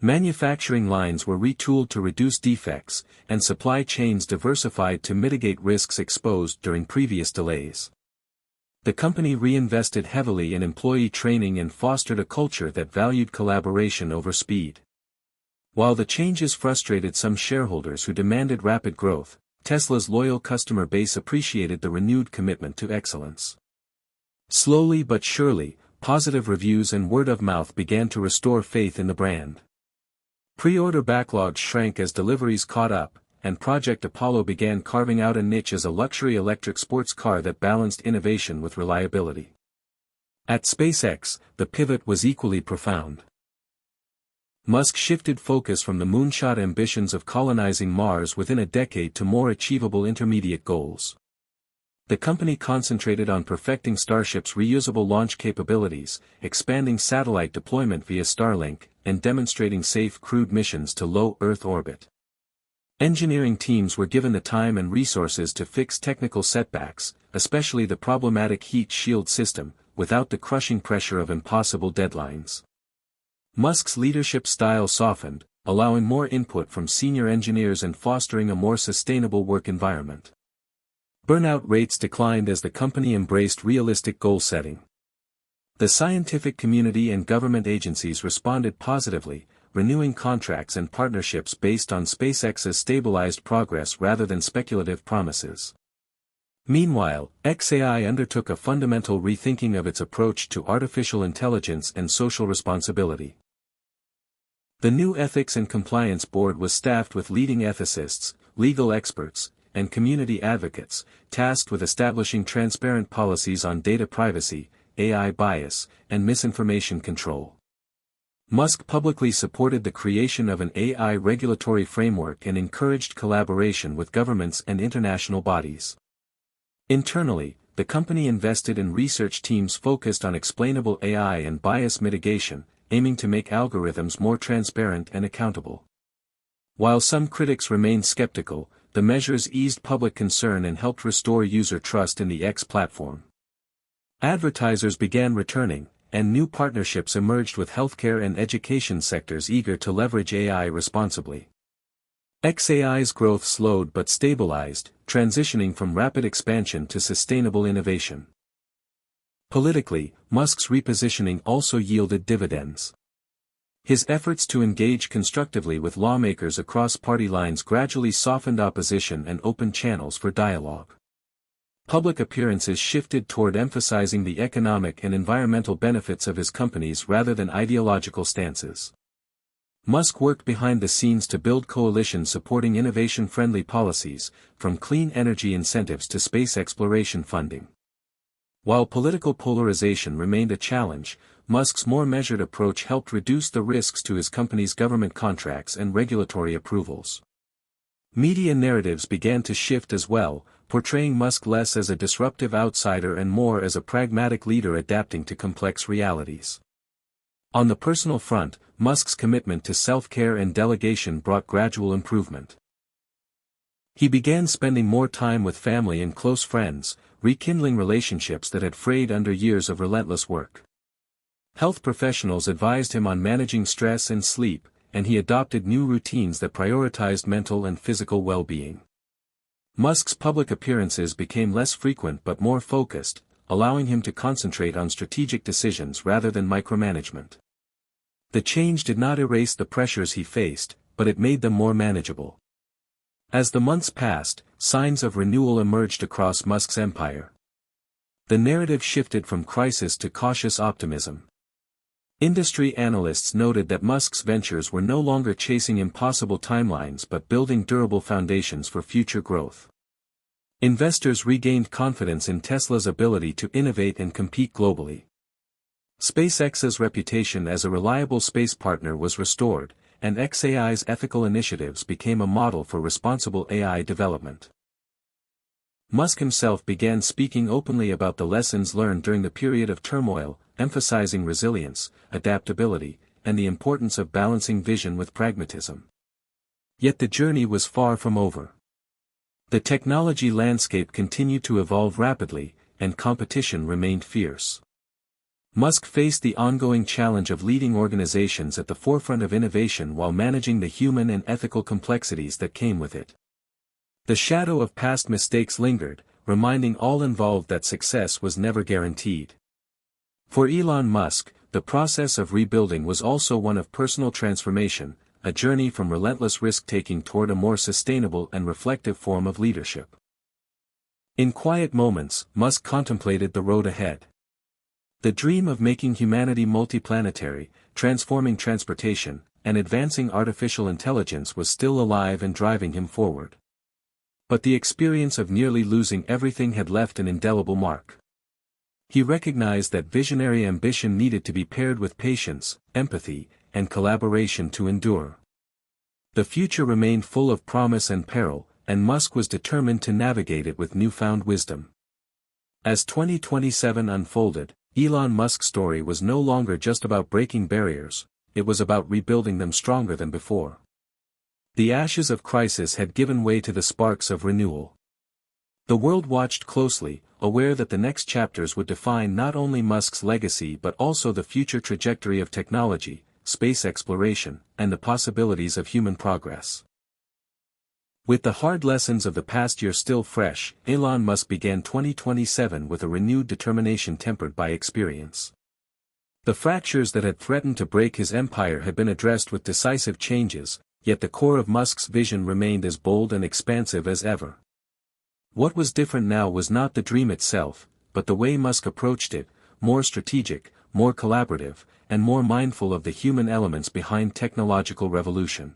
Manufacturing lines were retooled to reduce defects, and supply chains diversified to mitigate risks exposed during previous delays. The company reinvested heavily in employee training and fostered a culture that valued collaboration over speed. While the changes frustrated some shareholders who demanded rapid growth, Tesla's loyal customer base appreciated the renewed commitment to excellence. Slowly but surely, positive reviews and word of mouth began to restore faith in the brand. Pre-order backlogs shrank as deliveries caught up, and Project Apollo began carving out a niche as a luxury electric sports car that balanced innovation with reliability. At SpaceX, the pivot was equally profound. Musk shifted focus from the moonshot ambitions of colonizing Mars within a decade to more achievable intermediate goals. The company concentrated on perfecting Starship's reusable launch capabilities, expanding satellite deployment via Starlink, and demonstrating safe crewed missions to low Earth orbit. Engineering teams were given the time and resources to fix technical setbacks, especially the problematic heat shield system, without the crushing pressure of impossible deadlines. Musk's leadership style softened, allowing more input from senior engineers and fostering a more sustainable work environment. Burnout rates declined as the company embraced realistic goal setting. The scientific community and government agencies responded positively, renewing contracts and partnerships based on SpaceX's stabilized progress rather than speculative promises. Meanwhile, xAI undertook a fundamental rethinking of its approach to artificial intelligence and social responsibility. The new Ethics and Compliance Board was staffed with leading ethicists, legal experts, and community advocates, tasked with establishing transparent policies on data privacy, AI bias, and misinformation control. Musk publicly supported the creation of an AI regulatory framework and encouraged collaboration with governments and international bodies. Internally, the company invested in research teams focused on explainable AI and bias mitigation, aiming to make algorithms more transparent and accountable. While some critics remained skeptical, the measures eased public concern and helped restore user trust in the X platform. Advertisers began returning, and new partnerships emerged with healthcare and education sectors eager to leverage AI responsibly. XAI's growth slowed but stabilized, transitioning from rapid expansion to sustainable innovation. Politically, Musk's repositioning also yielded dividends. His efforts to engage constructively with lawmakers across party lines gradually softened opposition and opened channels for dialogue. Public appearances shifted toward emphasizing the economic and environmental benefits of his companies rather than ideological stances. Musk worked behind the scenes to build coalitions supporting innovation-friendly policies, from clean energy incentives to space exploration funding. While political polarization remained a challenge, Musk's more measured approach helped reduce the risks to his company's government contracts and regulatory approvals. Media narratives began to shift as well, portraying Musk less as a disruptive outsider and more as a pragmatic leader adapting to complex realities. On the personal front, Musk's commitment to self-care and delegation brought gradual improvement. He began spending more time with family and close friends, rekindling relationships that had frayed under years of relentless work. Health professionals advised him on managing stress and sleep, and he adopted new routines that prioritized mental and physical well-being. Musk's public appearances became less frequent but more focused, allowing him to concentrate on strategic decisions rather than micromanagement. The change did not erase the pressures he faced, but it made them more manageable. As the months passed, signs of renewal emerged across Musk's empire. The narrative shifted from crisis to cautious optimism. Industry analysts noted that Musk's ventures were no longer chasing impossible timelines but building durable foundations for future growth. Investors regained confidence in Tesla's ability to innovate and compete globally. SpaceX's reputation as a reliable space partner was restored, and XAI's ethical initiatives became a model for responsible AI development. Musk himself began speaking openly about the lessons learned during the period of turmoil, emphasizing resilience, adaptability, and the importance of balancing vision with pragmatism. Yet the journey was far from over. The technology landscape continued to evolve rapidly, and competition remained fierce. Musk faced the ongoing challenge of leading organizations at the forefront of innovation while managing the human and ethical complexities that came with it. The shadow of past mistakes lingered, reminding all involved that success was never guaranteed. For Elon Musk, the process of rebuilding was also one of personal transformation, a journey from relentless risk-taking toward a more sustainable and reflective form of leadership. In quiet moments, Musk contemplated the road ahead. The dream of making humanity multiplanetary, transforming transportation, and advancing artificial intelligence was still alive and driving him forward. But the experience of nearly losing everything had left an indelible mark. He recognized that visionary ambition needed to be paired with patience, empathy, and collaboration to endure. The future remained full of promise and peril, and Musk was determined to navigate it with newfound wisdom. As 2027 unfolded, Elon Musk's story was no longer just about breaking barriers, it was about rebuilding them stronger than before. The ashes of crisis had given way to the sparks of renewal. The world watched closely, aware that the next chapters would define not only Musk's legacy but also the future trajectory of technology, space exploration, and the possibilities of human progress. With the hard lessons of the past year still fresh, Elon Musk began 2027 with a renewed determination tempered by experience. The fractures that had threatened to break his empire had been addressed with decisive changes, yet the core of Musk's vision remained as bold and expansive as ever. What was different now was not the dream itself, but the way Musk approached it, more strategic, more collaborative, and more mindful of the human elements behind technological revolution.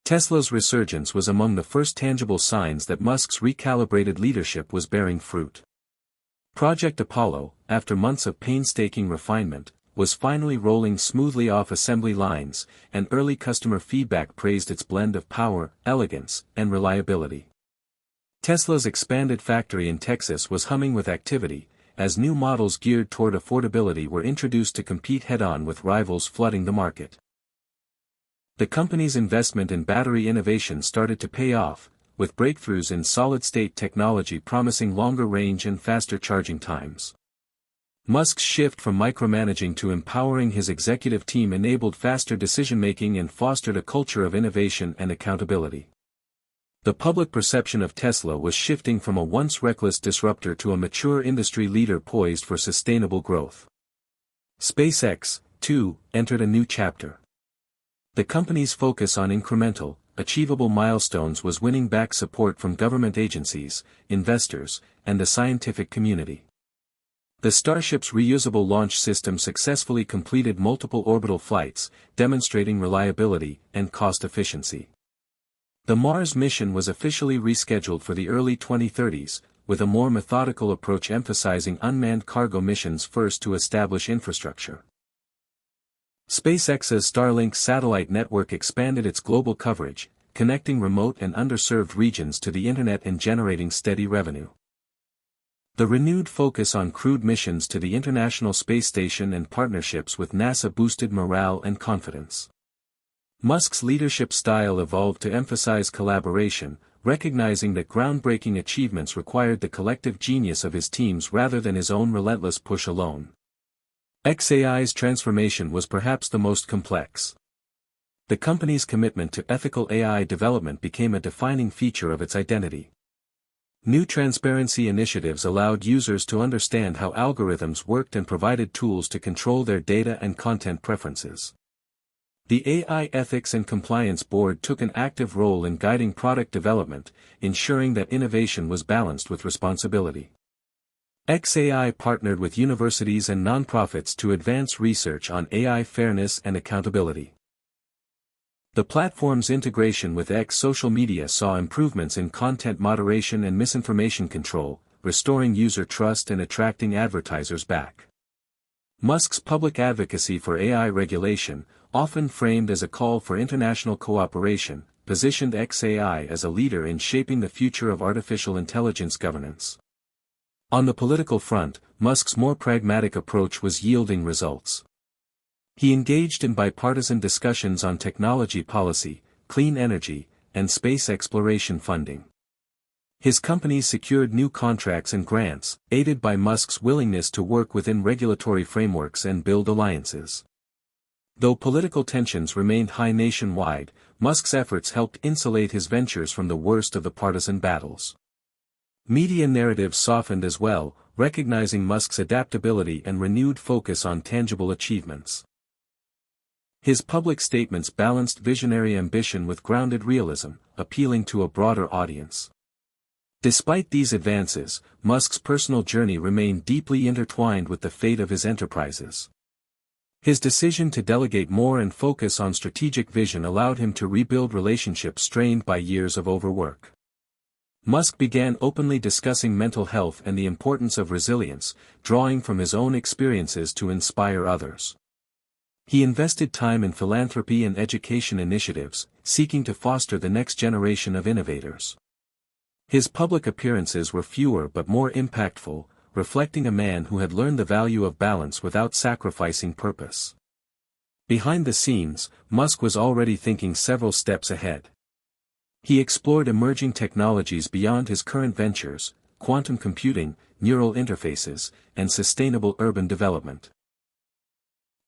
Tesla's resurgence was among the first tangible signs that Musk's recalibrated leadership was bearing fruit. Project Apollo, after months of painstaking refinement, was finally rolling smoothly off assembly lines, and early customer feedback praised its blend of power, elegance, and reliability. Tesla's expanded factory in Texas was humming with activity, as new models geared toward affordability were introduced to compete head-on with rivals flooding the market. The company's investment in battery innovation started to pay off, with breakthroughs in solid-state technology promising longer range and faster charging times. Musk's shift from micromanaging to empowering his executive team enabled faster decision-making and fostered a culture of innovation and accountability. The public perception of Tesla was shifting from a once reckless disruptor to a mature industry leader poised for sustainable growth. SpaceX, too, entered a new chapter. The company's focus on incremental, achievable milestones was winning back support from government agencies, investors, and the scientific community. The Starship's reusable launch system successfully completed multiple orbital flights, demonstrating reliability and cost efficiency. The Mars mission was officially rescheduled for the early 2030s, with a more methodical approach emphasizing unmanned cargo missions first to establish infrastructure. SpaceX's Starlink satellite network expanded its global coverage, connecting remote and underserved regions to the internet and generating steady revenue. The renewed focus on crewed missions to the International Space Station and partnerships with NASA boosted morale and confidence. Musk's leadership style evolved to emphasize collaboration, recognizing that groundbreaking achievements required the collective genius of his teams rather than his own relentless push alone. xAI's transformation was perhaps the most complex. The company's commitment to ethical AI development became a defining feature of its identity. New transparency initiatives allowed users to understand how algorithms worked and provided tools to control their data and content preferences. The AI Ethics and Compliance Board took an active role in guiding product development, ensuring that innovation was balanced with responsibility. xAI partnered with universities and nonprofits to advance research on AI fairness and accountability. The platform's integration with X social media saw improvements in content moderation and misinformation control, restoring user trust and attracting advertisers back. Musk's public advocacy for AI regulation, often framed as a call for international cooperation, positioned xAI as a leader in shaping the future of artificial intelligence governance. On the political front, Musk's more pragmatic approach was yielding results. He engaged in bipartisan discussions on technology policy, clean energy, and space exploration funding. His companies secured new contracts and grants, aided by Musk's willingness to work within regulatory frameworks and build alliances. Though political tensions remained high nationwide, Musk's efforts helped insulate his ventures from the worst of the partisan battles. Media narratives softened as well, recognizing Musk's adaptability and renewed focus on tangible achievements. His public statements balanced visionary ambition with grounded realism, appealing to a broader audience. Despite these advances, Musk's personal journey remained deeply intertwined with the fate of his enterprises. His decision to delegate more and focus on strategic vision allowed him to rebuild relationships strained by years of overwork. Musk began openly discussing mental health and the importance of resilience, drawing from his own experiences to inspire others. He invested time in philanthropy and education initiatives, seeking to foster the next generation of innovators. His public appearances were fewer but more impactful, reflecting a man who had learned the value of balance without sacrificing purpose. Behind the scenes, Musk was already thinking several steps ahead. He explored emerging technologies beyond his current ventures, quantum computing, neural interfaces, and sustainable urban development.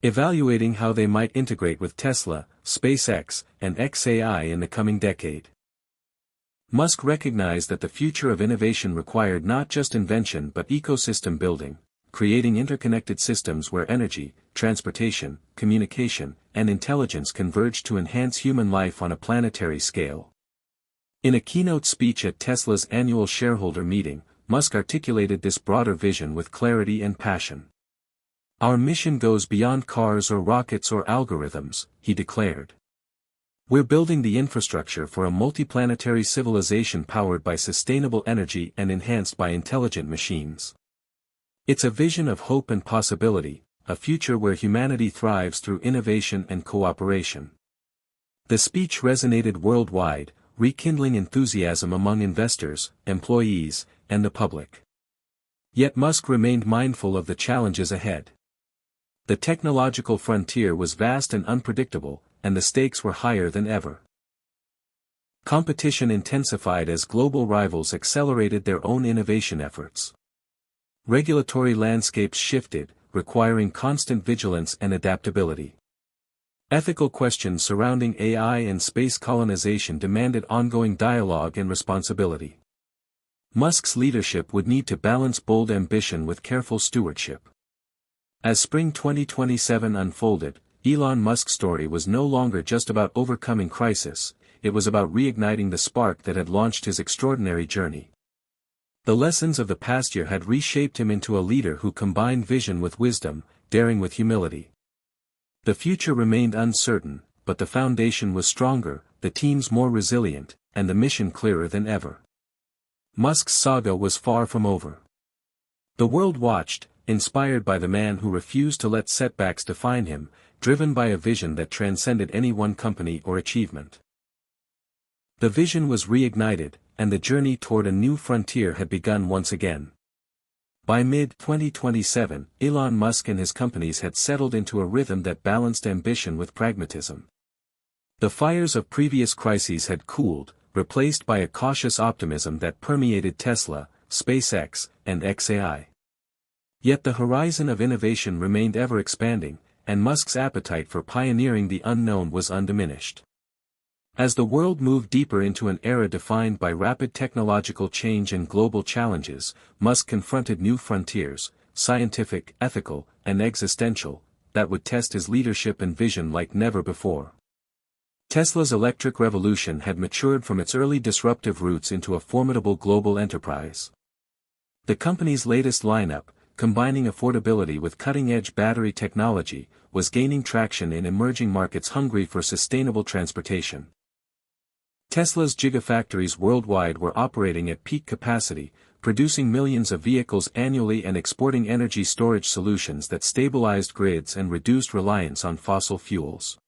Evaluating how they might integrate with Tesla, SpaceX, and xAI in the coming decade. Musk recognized that the future of innovation required not just invention but ecosystem building, creating interconnected systems where energy, transportation, communication, and intelligence converge to enhance human life on a planetary scale. In a keynote speech at Tesla's annual shareholder meeting, Musk articulated this broader vision with clarity and passion. "Our mission goes beyond cars or rockets or algorithms," he declared. "We're building the infrastructure for a multiplanetary civilization powered by sustainable energy and enhanced by intelligent machines. It's a vision of hope and possibility, a future where humanity thrives through innovation and cooperation." The speech resonated worldwide, rekindling enthusiasm among investors, employees, and the public. Yet Musk remained mindful of the challenges ahead. The technological frontier was vast and unpredictable, and the stakes were higher than ever. Competition intensified as global rivals accelerated their own innovation efforts. Regulatory landscapes shifted, requiring constant vigilance and adaptability. Ethical questions surrounding AI and space colonization demanded ongoing dialogue and responsibility. Musk's leadership would need to balance bold ambition with careful stewardship. As spring 2027 unfolded, Elon Musk's story was no longer just about overcoming crisis, it was about reigniting the spark that had launched his extraordinary journey. The lessons of the past year had reshaped him into a leader who combined vision with wisdom, daring with humility. The future remained uncertain, but the foundation was stronger, the teams more resilient, and the mission clearer than ever. Musk's saga was far from over. The world watched, inspired by the man who refused to let setbacks define him, driven by a vision that transcended any one company or achievement. The vision was reignited, and the journey toward a new frontier had begun once again. By mid-2027, Elon Musk and his companies had settled into a rhythm that balanced ambition with pragmatism. The fires of previous crises had cooled, replaced by a cautious optimism that permeated Tesla, SpaceX, and xAI. Yet the horizon of innovation remained ever expanding, and Musk's appetite for pioneering the unknown was undiminished. As the world moved deeper into an era defined by rapid technological change and global challenges, Musk confronted new frontiers, scientific, ethical, and existential, that would test his leadership and vision like never before. Tesla's electric revolution had matured from its early disruptive roots into a formidable global enterprise. The company's latest lineup, combining affordability with cutting-edge battery technology, was gaining traction in emerging markets hungry for sustainable transportation. Tesla's gigafactories worldwide were operating at peak capacity, producing millions of vehicles annually and exporting energy storage solutions that stabilized grids and reduced reliance on fossil fuels.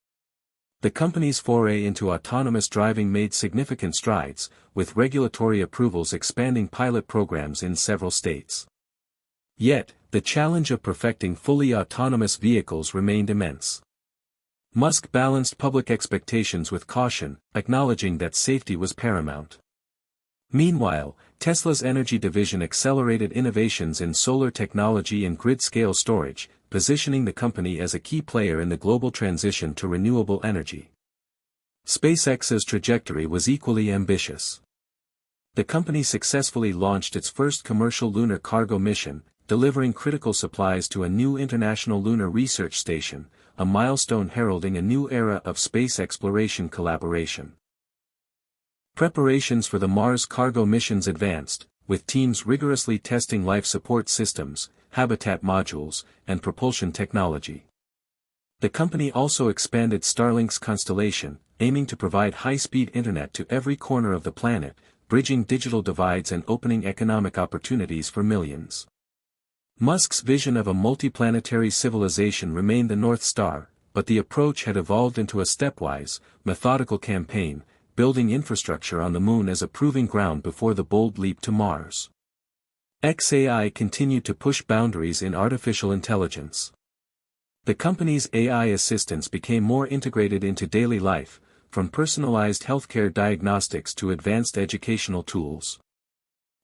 The company's foray into autonomous driving made significant strides, with regulatory approvals expanding pilot programs in several states. Yet, the challenge of perfecting fully autonomous vehicles remained immense. Musk balanced public expectations with caution, acknowledging that safety was paramount. Meanwhile, Tesla's energy division accelerated innovations in solar technology and grid-scale storage, positioning the company as a key player in the global transition to renewable energy. SpaceX's trajectory was equally ambitious. The company successfully launched its first commercial lunar cargo mission, delivering critical supplies to a new international lunar research station, a milestone heralding a new era of space exploration collaboration. Preparations for the Mars cargo missions advanced, with teams rigorously testing life support systems, habitat modules, and propulsion technology. The company also expanded Starlink's constellation, aiming to provide high-speed internet to every corner of the planet, bridging digital divides and opening economic opportunities for millions. Musk's vision of a multiplanetary civilization remained the North Star, but the approach had evolved into a stepwise, methodical campaign, building infrastructure on the Moon as a proving ground before the bold leap to Mars. xAI continued to push boundaries in artificial intelligence. The company's AI assistants became more integrated into daily life, from personalized healthcare diagnostics to advanced educational tools.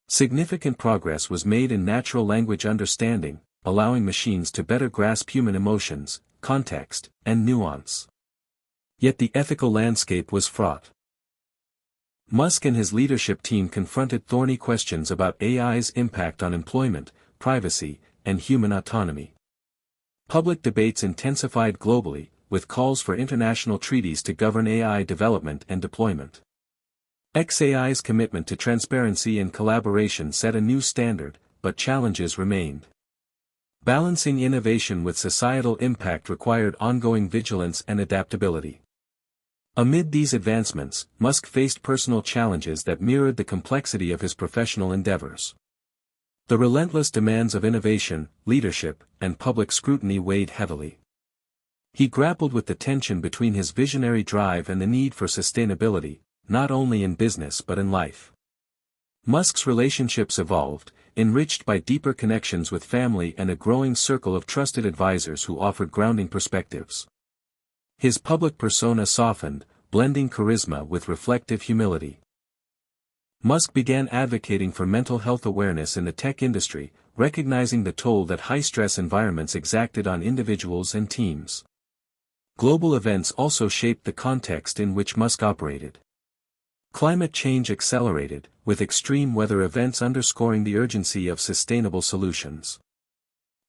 Significant progress was made in natural language understanding, allowing machines to better grasp human emotions, context, and nuance. Yet the ethical landscape was fraught. Musk and his leadership team confronted thorny questions about AI's impact on employment, privacy, and human autonomy. Public debates intensified globally, with calls for international treaties to govern AI development and deployment. xAI's commitment to transparency and collaboration set a new standard, but challenges remained. Balancing innovation with societal impact required ongoing vigilance and adaptability. Amid these advancements, Musk faced personal challenges that mirrored the complexity of his professional endeavors. The relentless demands of innovation, leadership, and public scrutiny weighed heavily. He grappled with the tension between his visionary drive and the need for sustainability, not only in business but in life. Musk's relationships evolved, enriched by deeper connections with family and a growing circle of trusted advisors who offered grounding perspectives. His public persona softened, blending charisma with reflective humility. Musk began advocating for mental health awareness in the tech industry, recognizing the toll that high-stress environments exacted on individuals and teams. Global events also shaped the context in which Musk operated. Climate change accelerated, with extreme weather events underscoring the urgency of sustainable solutions.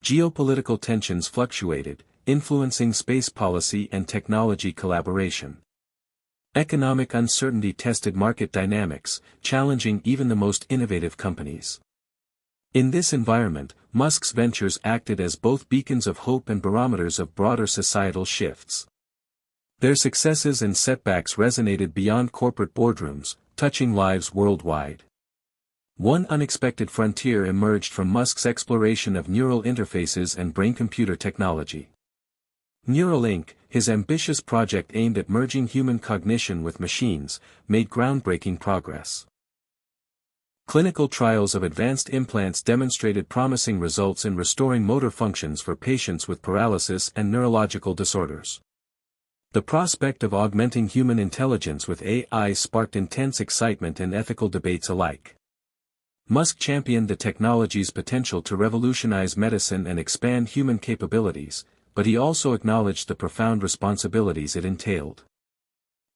Geopolitical tensions fluctuated, influencing space policy and technology collaboration. Economic uncertainty tested market dynamics, challenging even the most innovative companies. In this environment, Musk's ventures acted as both beacons of hope and barometers of broader societal shifts. Their successes and setbacks resonated beyond corporate boardrooms, touching lives worldwide. One unexpected frontier emerged from Musk's exploration of neural interfaces and brain-computer technology. Neuralink, his ambitious project aimed at merging human cognition with machines, made groundbreaking progress. Clinical trials of advanced implants demonstrated promising results in restoring motor functions for patients with paralysis and neurological disorders. The prospect of augmenting human intelligence with AI sparked intense excitement and ethical debates alike. Musk championed the technology's potential to revolutionize medicine and expand human capabilities, but he also acknowledged the profound responsibilities it entailed.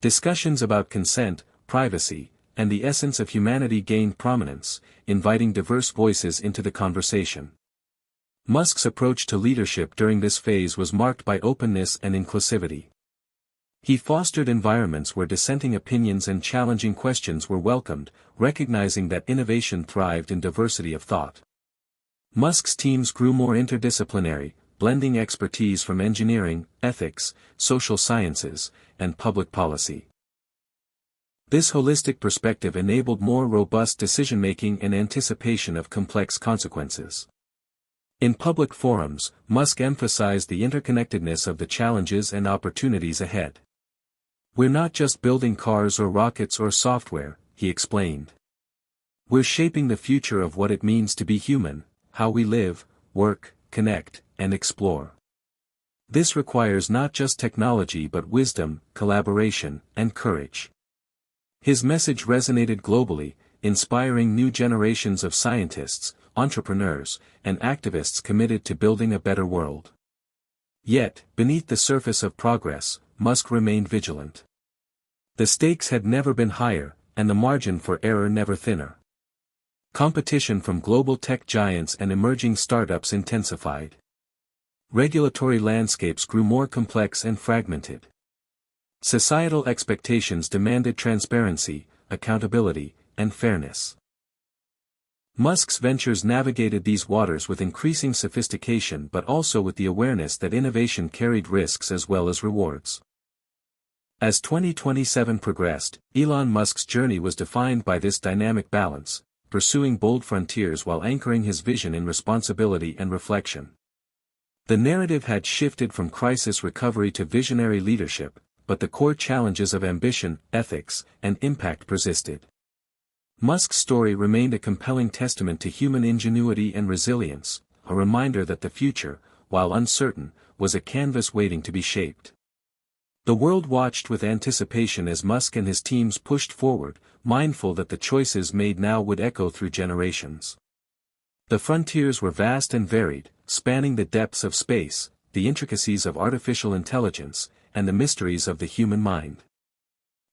Discussions about consent, privacy, and the essence of humanity gained prominence, inviting diverse voices into the conversation. Musk's approach to leadership during this phase was marked by openness and inclusivity. He fostered environments where dissenting opinions and challenging questions were welcomed, recognizing that innovation thrived in diversity of thought. Musk's teams grew more interdisciplinary, blending expertise from engineering, ethics, social sciences, and public policy. This holistic perspective enabled more robust decision-making and anticipation of complex consequences. In public forums, Musk emphasized the interconnectedness of the challenges and opportunities ahead. "We're not just building cars or rockets or software," he explained. "We're shaping the future of what it means to be human, how we live, work, connect, and explore. This requires not just technology but wisdom, collaboration, and courage." His message resonated globally, inspiring new generations of scientists, entrepreneurs, and activists committed to building a better world. Yet, beneath the surface of progress, Musk remained vigilant. The stakes had never been higher, and the margin for error never thinner. Competition from global tech giants and emerging startups intensified. Regulatory landscapes grew more complex and fragmented. Societal expectations demanded transparency, accountability, and fairness. Musk's ventures navigated these waters with increasing sophistication but also with the awareness that innovation carried risks as well as rewards. As 2027 progressed, Elon Musk's journey was defined by this dynamic balance, pursuing bold frontiers while anchoring his vision in responsibility and reflection. The narrative had shifted from crisis recovery to visionary leadership, but the core challenges of ambition, ethics, and impact persisted. Musk's story remained a compelling testament to human ingenuity and resilience, a reminder that the future, while uncertain, was a canvas waiting to be shaped. The world watched with anticipation as Musk and his teams pushed forward, mindful that the choices made now would echo through generations. The frontiers were vast and varied, spanning the depths of space, the intricacies of artificial intelligence, and the mysteries of the human mind.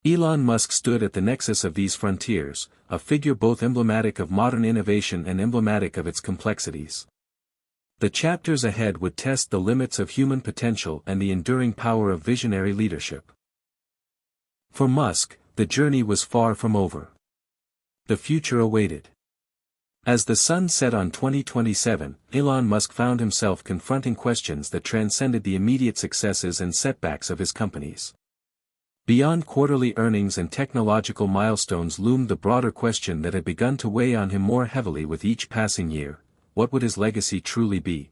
Elon Musk stood at the nexus of these frontiers, a figure both emblematic of modern innovation and emblematic of its complexities. The chapters ahead would test the limits of human potential and the enduring power of visionary leadership. For Musk, the journey was far from over. The future awaited. As the sun set on 2027, Elon Musk found himself confronting questions that transcended the immediate successes and setbacks of his companies. Beyond quarterly earnings and technological milestones loomed the broader question that had begun to weigh on him more heavily with each passing year: what would his legacy truly be?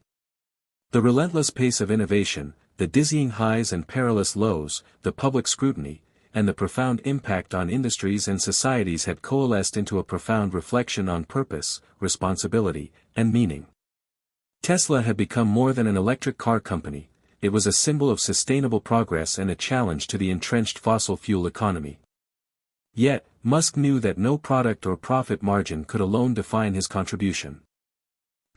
The relentless pace of innovation, the dizzying highs and perilous lows, the public scrutiny, and the profound impact on industries and societies had coalesced into a profound reflection on purpose, responsibility, and meaning. Tesla had become more than an electric car company; it was a symbol of sustainable progress and a challenge to the entrenched fossil fuel economy. Yet, Musk knew that no product or profit margin could alone define his contribution.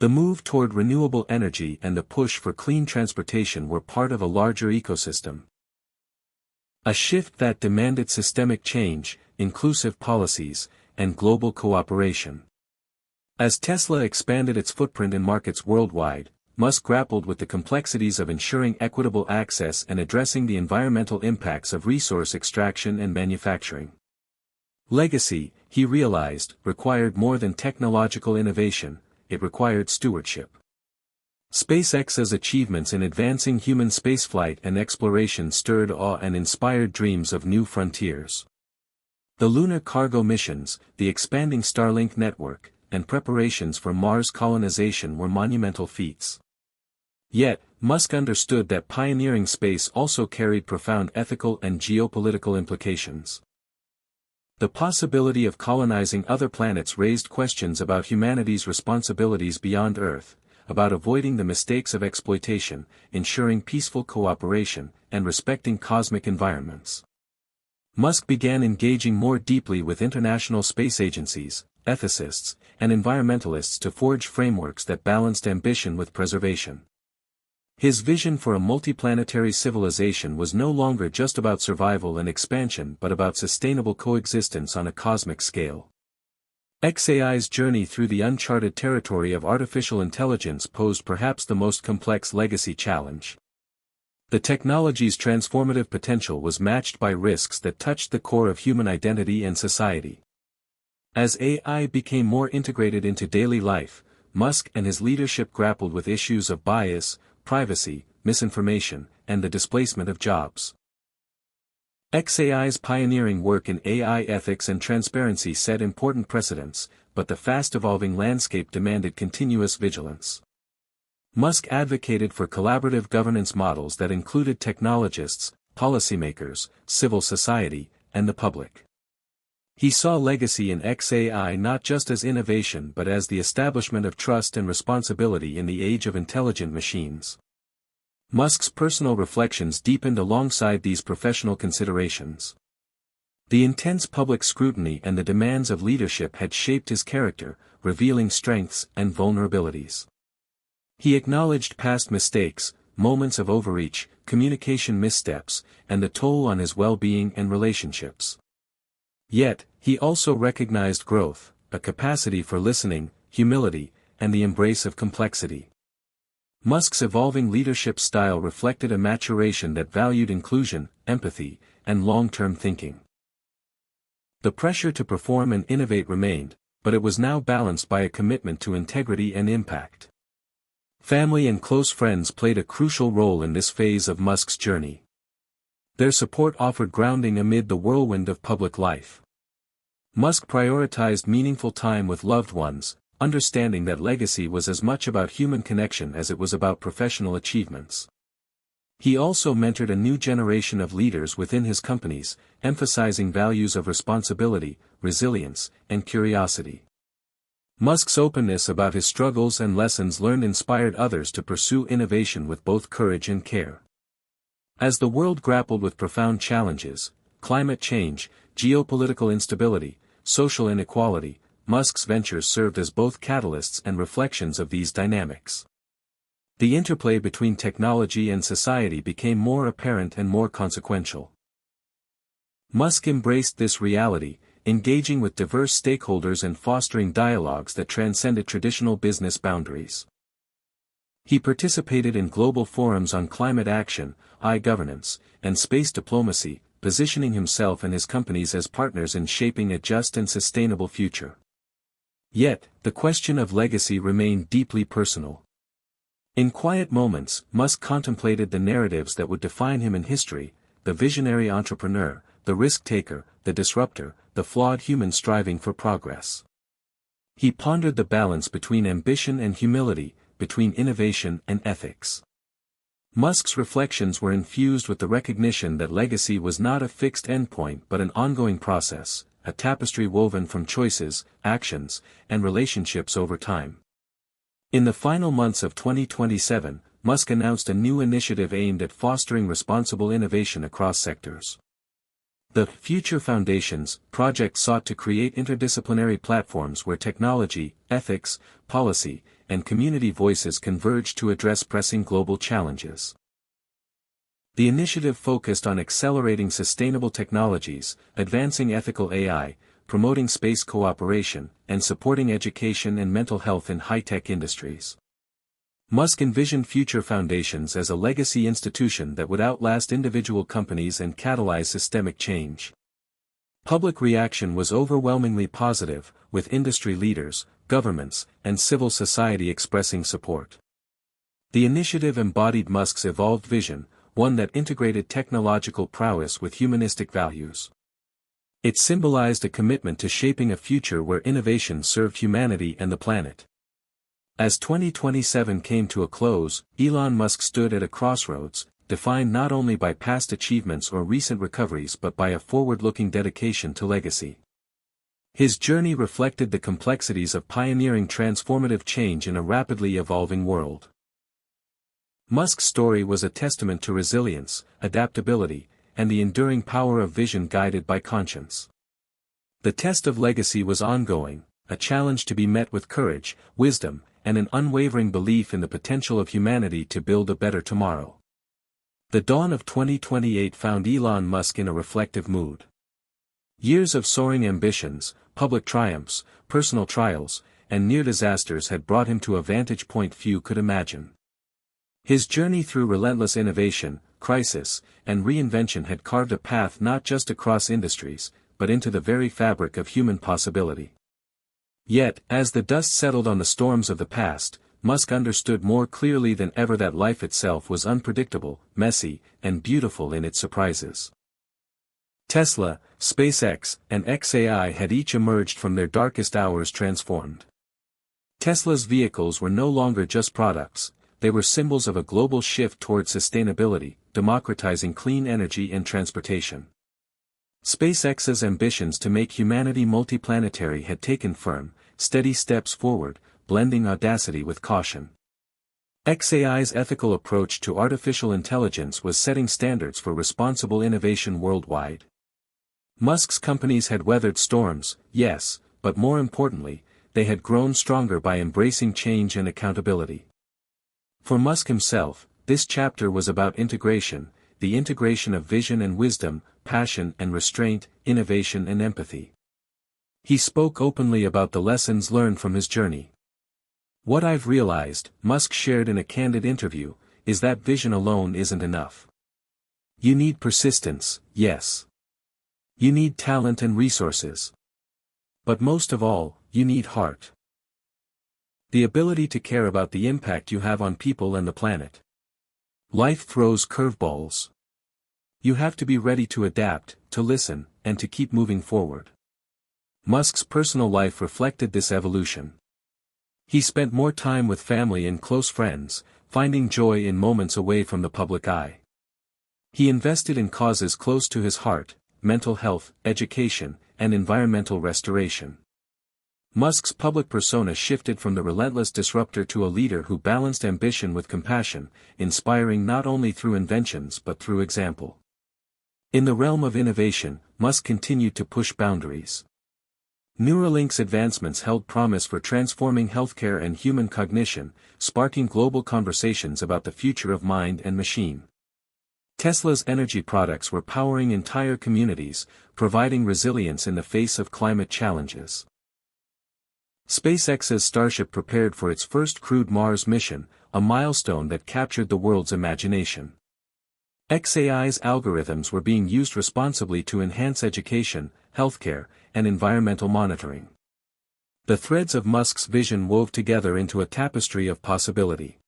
The move toward renewable energy and the push for clean transportation were part of a larger ecosystem. A shift that demanded systemic change, inclusive policies, and global cooperation. As Tesla expanded its footprint in markets worldwide, Musk grappled with the complexities of ensuring equitable access and addressing the environmental impacts of resource extraction and manufacturing. Legacy, he realized, required more than technological innovation, it required stewardship. SpaceX's achievements in advancing human spaceflight and exploration stirred awe and inspired dreams of new frontiers. The lunar cargo missions, the expanding Starlink network, and preparations for Mars colonization were monumental feats. Yet, Musk understood that pioneering space also carried profound ethical and geopolitical implications. The possibility of colonizing other planets raised questions about humanity's responsibilities beyond Earth, about avoiding the mistakes of exploitation, ensuring peaceful cooperation, and respecting cosmic environments. Musk began engaging more deeply with international space agencies, ethicists, and environmentalists to forge frameworks that balanced ambition with preservation. His vision for a multiplanetary civilization was no longer just about survival and expansion but about sustainable coexistence on a cosmic scale. XAI's journey through the uncharted territory of artificial intelligence posed perhaps the most complex legacy challenge. The technology's transformative potential was matched by risks that touched the core of human identity and society. As AI became more integrated into daily life, Musk and his leadership grappled with issues of bias, privacy, misinformation, and the displacement of jobs. XAI's pioneering work in AI ethics and transparency set important precedents, but the fast-evolving landscape demanded continuous vigilance. Musk advocated for collaborative governance models that included technologists, policymakers, civil society, and the public. He saw legacy in XAI not just as innovation but as the establishment of trust and responsibility in the age of intelligent machines. Musk's personal reflections deepened alongside these professional considerations. The intense public scrutiny and the demands of leadership had shaped his character, revealing strengths and vulnerabilities. He acknowledged past mistakes, moments of overreach, communication missteps, and the toll on his well-being and relationships. Yet, he also recognized growth, a capacity for listening, humility, and the embrace of complexity. Musk's evolving leadership style reflected a maturation that valued inclusion, empathy, and long-term thinking. The pressure to perform and innovate remained, but it was now balanced by a commitment to integrity and impact. Family and close friends played a crucial role in this phase of Musk's journey. Their support offered grounding amid the whirlwind of public life. Musk prioritized meaningful time with loved ones, understanding that legacy was as much about human connection as it was about professional achievements. He also mentored a new generation of leaders within his companies, emphasizing values of responsibility, resilience, and curiosity. Musk's openness about his struggles and lessons learned inspired others to pursue innovation with both courage and care. As the world grappled with profound challenges, climate change, geopolitical instability, social inequality, Musk's ventures served as both catalysts and reflections of these dynamics. The interplay between technology and society became more apparent and more consequential. Musk embraced this reality, engaging with diverse stakeholders and fostering dialogues that transcended traditional business boundaries. He participated in global forums on climate action, governance, and space diplomacy, positioning himself and his companies as partners in shaping a just and sustainable future. Yet, the question of legacy remained deeply personal. In quiet moments, Musk contemplated the narratives that would define him in history: the visionary entrepreneur, the risk-taker, the disruptor, the flawed human striving for progress. He pondered the balance between ambition and humility, between innovation and ethics. Musk's reflections were infused with the recognition that legacy was not a fixed endpoint but an ongoing process, a tapestry woven from choices, actions, and relationships over time. In the final months of 2027, Musk announced a new initiative aimed at fostering responsible innovation across sectors. The Future Foundations project sought to create interdisciplinary platforms where technology, ethics, policy, and community voices converge to address pressing global challenges. The initiative focused on accelerating sustainable technologies, advancing ethical AI, promoting space cooperation, and supporting education and mental health in high-tech industries. Musk envisioned Future Foundations as a legacy institution that would outlast individual companies and catalyze systemic change. Public reaction was overwhelmingly positive, with industry leaders, governments, and civil society expressing support. The initiative embodied Musk's evolved vision, one that integrated technological prowess with humanistic values. It symbolized a commitment to shaping a future where innovation served humanity and the planet. As 2027 came to a close, Elon Musk stood at a crossroads, defined not only by past achievements or recent recoveries but by a forward-looking dedication to legacy. His journey reflected the complexities of pioneering transformative change in a rapidly evolving world. Musk's story was a testament to resilience, adaptability, and the enduring power of vision guided by conscience. The test of legacy was ongoing, a challenge to be met with courage, wisdom, and an unwavering belief in the potential of humanity to build a better tomorrow. The dawn of 2028 found Elon Musk in a reflective mood. Years of soaring ambitions, public triumphs, personal trials, and near disasters had brought him to a vantage point few could imagine. His journey through relentless innovation, crisis, and reinvention had carved a path not just across industries, but into the very fabric of human possibility. Yet, as the dust settled on the storms of the past, Musk understood more clearly than ever that life itself was unpredictable, messy, and beautiful in its surprises. Tesla, SpaceX, and xAI had each emerged from their darkest hours transformed. Tesla's vehicles were no longer just products, they were symbols of a global shift toward sustainability, democratizing clean energy and transportation. SpaceX's ambitions to make humanity multiplanetary had taken firm, steady steps forward, blending audacity with caution. xAI's ethical approach to artificial intelligence was setting standards for responsible innovation worldwide. Musk's companies had weathered storms, yes, but more importantly, they had grown stronger by embracing change and accountability. For Musk himself, this chapter was about integration, the integration of vision and wisdom, passion and restraint, innovation and empathy. He spoke openly about the lessons learned from his journey. "What I've realized," Musk shared in a candid interview, "is that vision alone isn't enough. You need persistence, yes. You need talent and resources. But most of all, you need heart. The ability to care about the impact you have on people and the planet. Life throws curveballs. You have to be ready to adapt, to listen, and to keep moving forward." Musk's personal life reflected this evolution. He spent more time with family and close friends, finding joy in moments away from the public eye. He invested in causes close to his heart, mental health, education, and environmental restoration. Musk's public persona shifted from the relentless disruptor to a leader who balanced ambition with compassion, inspiring not only through inventions but through example. In the realm of innovation, Musk continued to push boundaries. Neuralink's advancements held promise for transforming healthcare and human cognition, sparking global conversations about the future of mind and machine. Tesla's energy products were powering entire communities, providing resilience in the face of climate challenges. SpaceX's Starship prepared for its first crewed Mars mission, a milestone that captured the world's imagination. xAI's algorithms were being used responsibly to enhance education, healthcare, and environmental monitoring. The threads of Musk's vision wove together into a tapestry of possibility.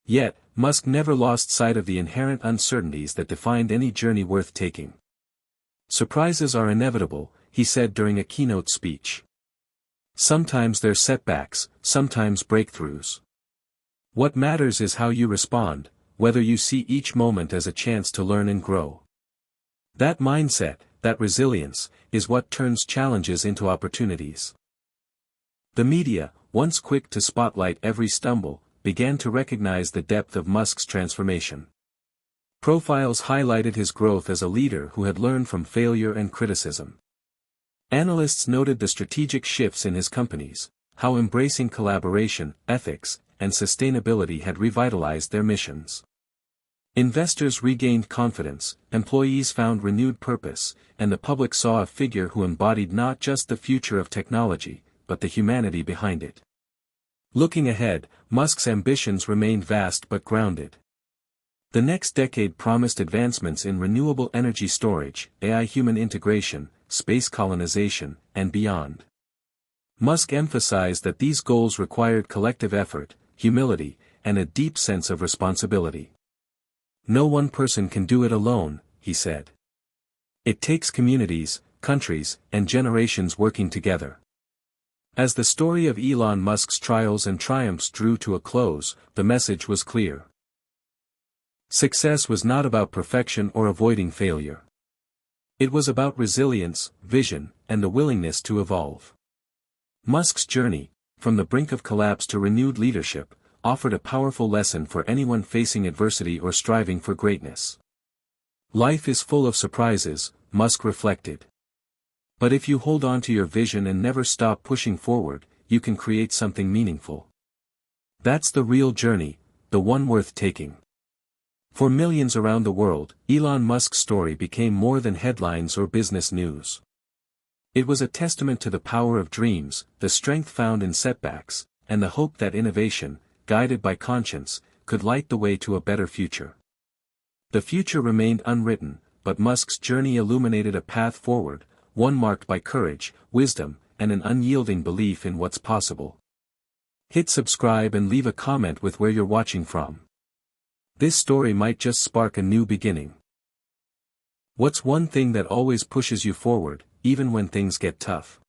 Yet, Musk never lost sight of the inherent uncertainties that defined any journey worth taking. "Surprises are inevitable," he said during a keynote speech. "Sometimes they're setbacks, sometimes breakthroughs. What matters is how you respond, whether you see each moment as a chance to learn and grow." That mindset, that resilience, is what turns challenges into opportunities. The media, once quick to spotlight every stumble, began to recognize the depth of Musk's transformation. Profiles highlighted his growth as a leader who had learned from failure and criticism. Analysts noted the strategic shifts in his companies, how embracing collaboration, ethics, and sustainability had revitalized their missions. Investors regained confidence, employees found renewed purpose, and the public saw a figure who embodied not just the future of technology, but the humanity behind it. Looking ahead, Musk's ambitions remained vast but grounded. The next decade promised advancements in renewable energy storage, AI-human integration, space colonization, and beyond. Musk emphasized that these goals required collective effort, humility, and a deep sense of responsibility. No one person can do it alone, he said. It takes communities, countries, and generations working together. As the story of Elon Musk's trials and triumphs drew to a close, the message was clear. Success was not about perfection or avoiding failure. It was about resilience, vision, and the willingness to evolve. Musk's journey, from the brink of collapse to renewed leadership, offered a powerful lesson for anyone facing adversity or striving for greatness. Life is full of surprises, Musk reflected. But if you hold on to your vision and never stop pushing forward, you can create something meaningful. That's the real journey, the one worth taking. For millions around the world, Elon Musk's story became more than headlines or business news. It was a testament to the power of dreams, the strength found in setbacks, and the hope that innovation, guided by conscience, could light the way to a better future. The future remained unwritten, but Musk's journey illuminated a path forward, one marked by courage, wisdom, and an unyielding belief in what's possible. Hit subscribe and leave a comment with where you're watching from. This story might just spark a new beginning. What's one thing that always pushes you forward, even when things get tough?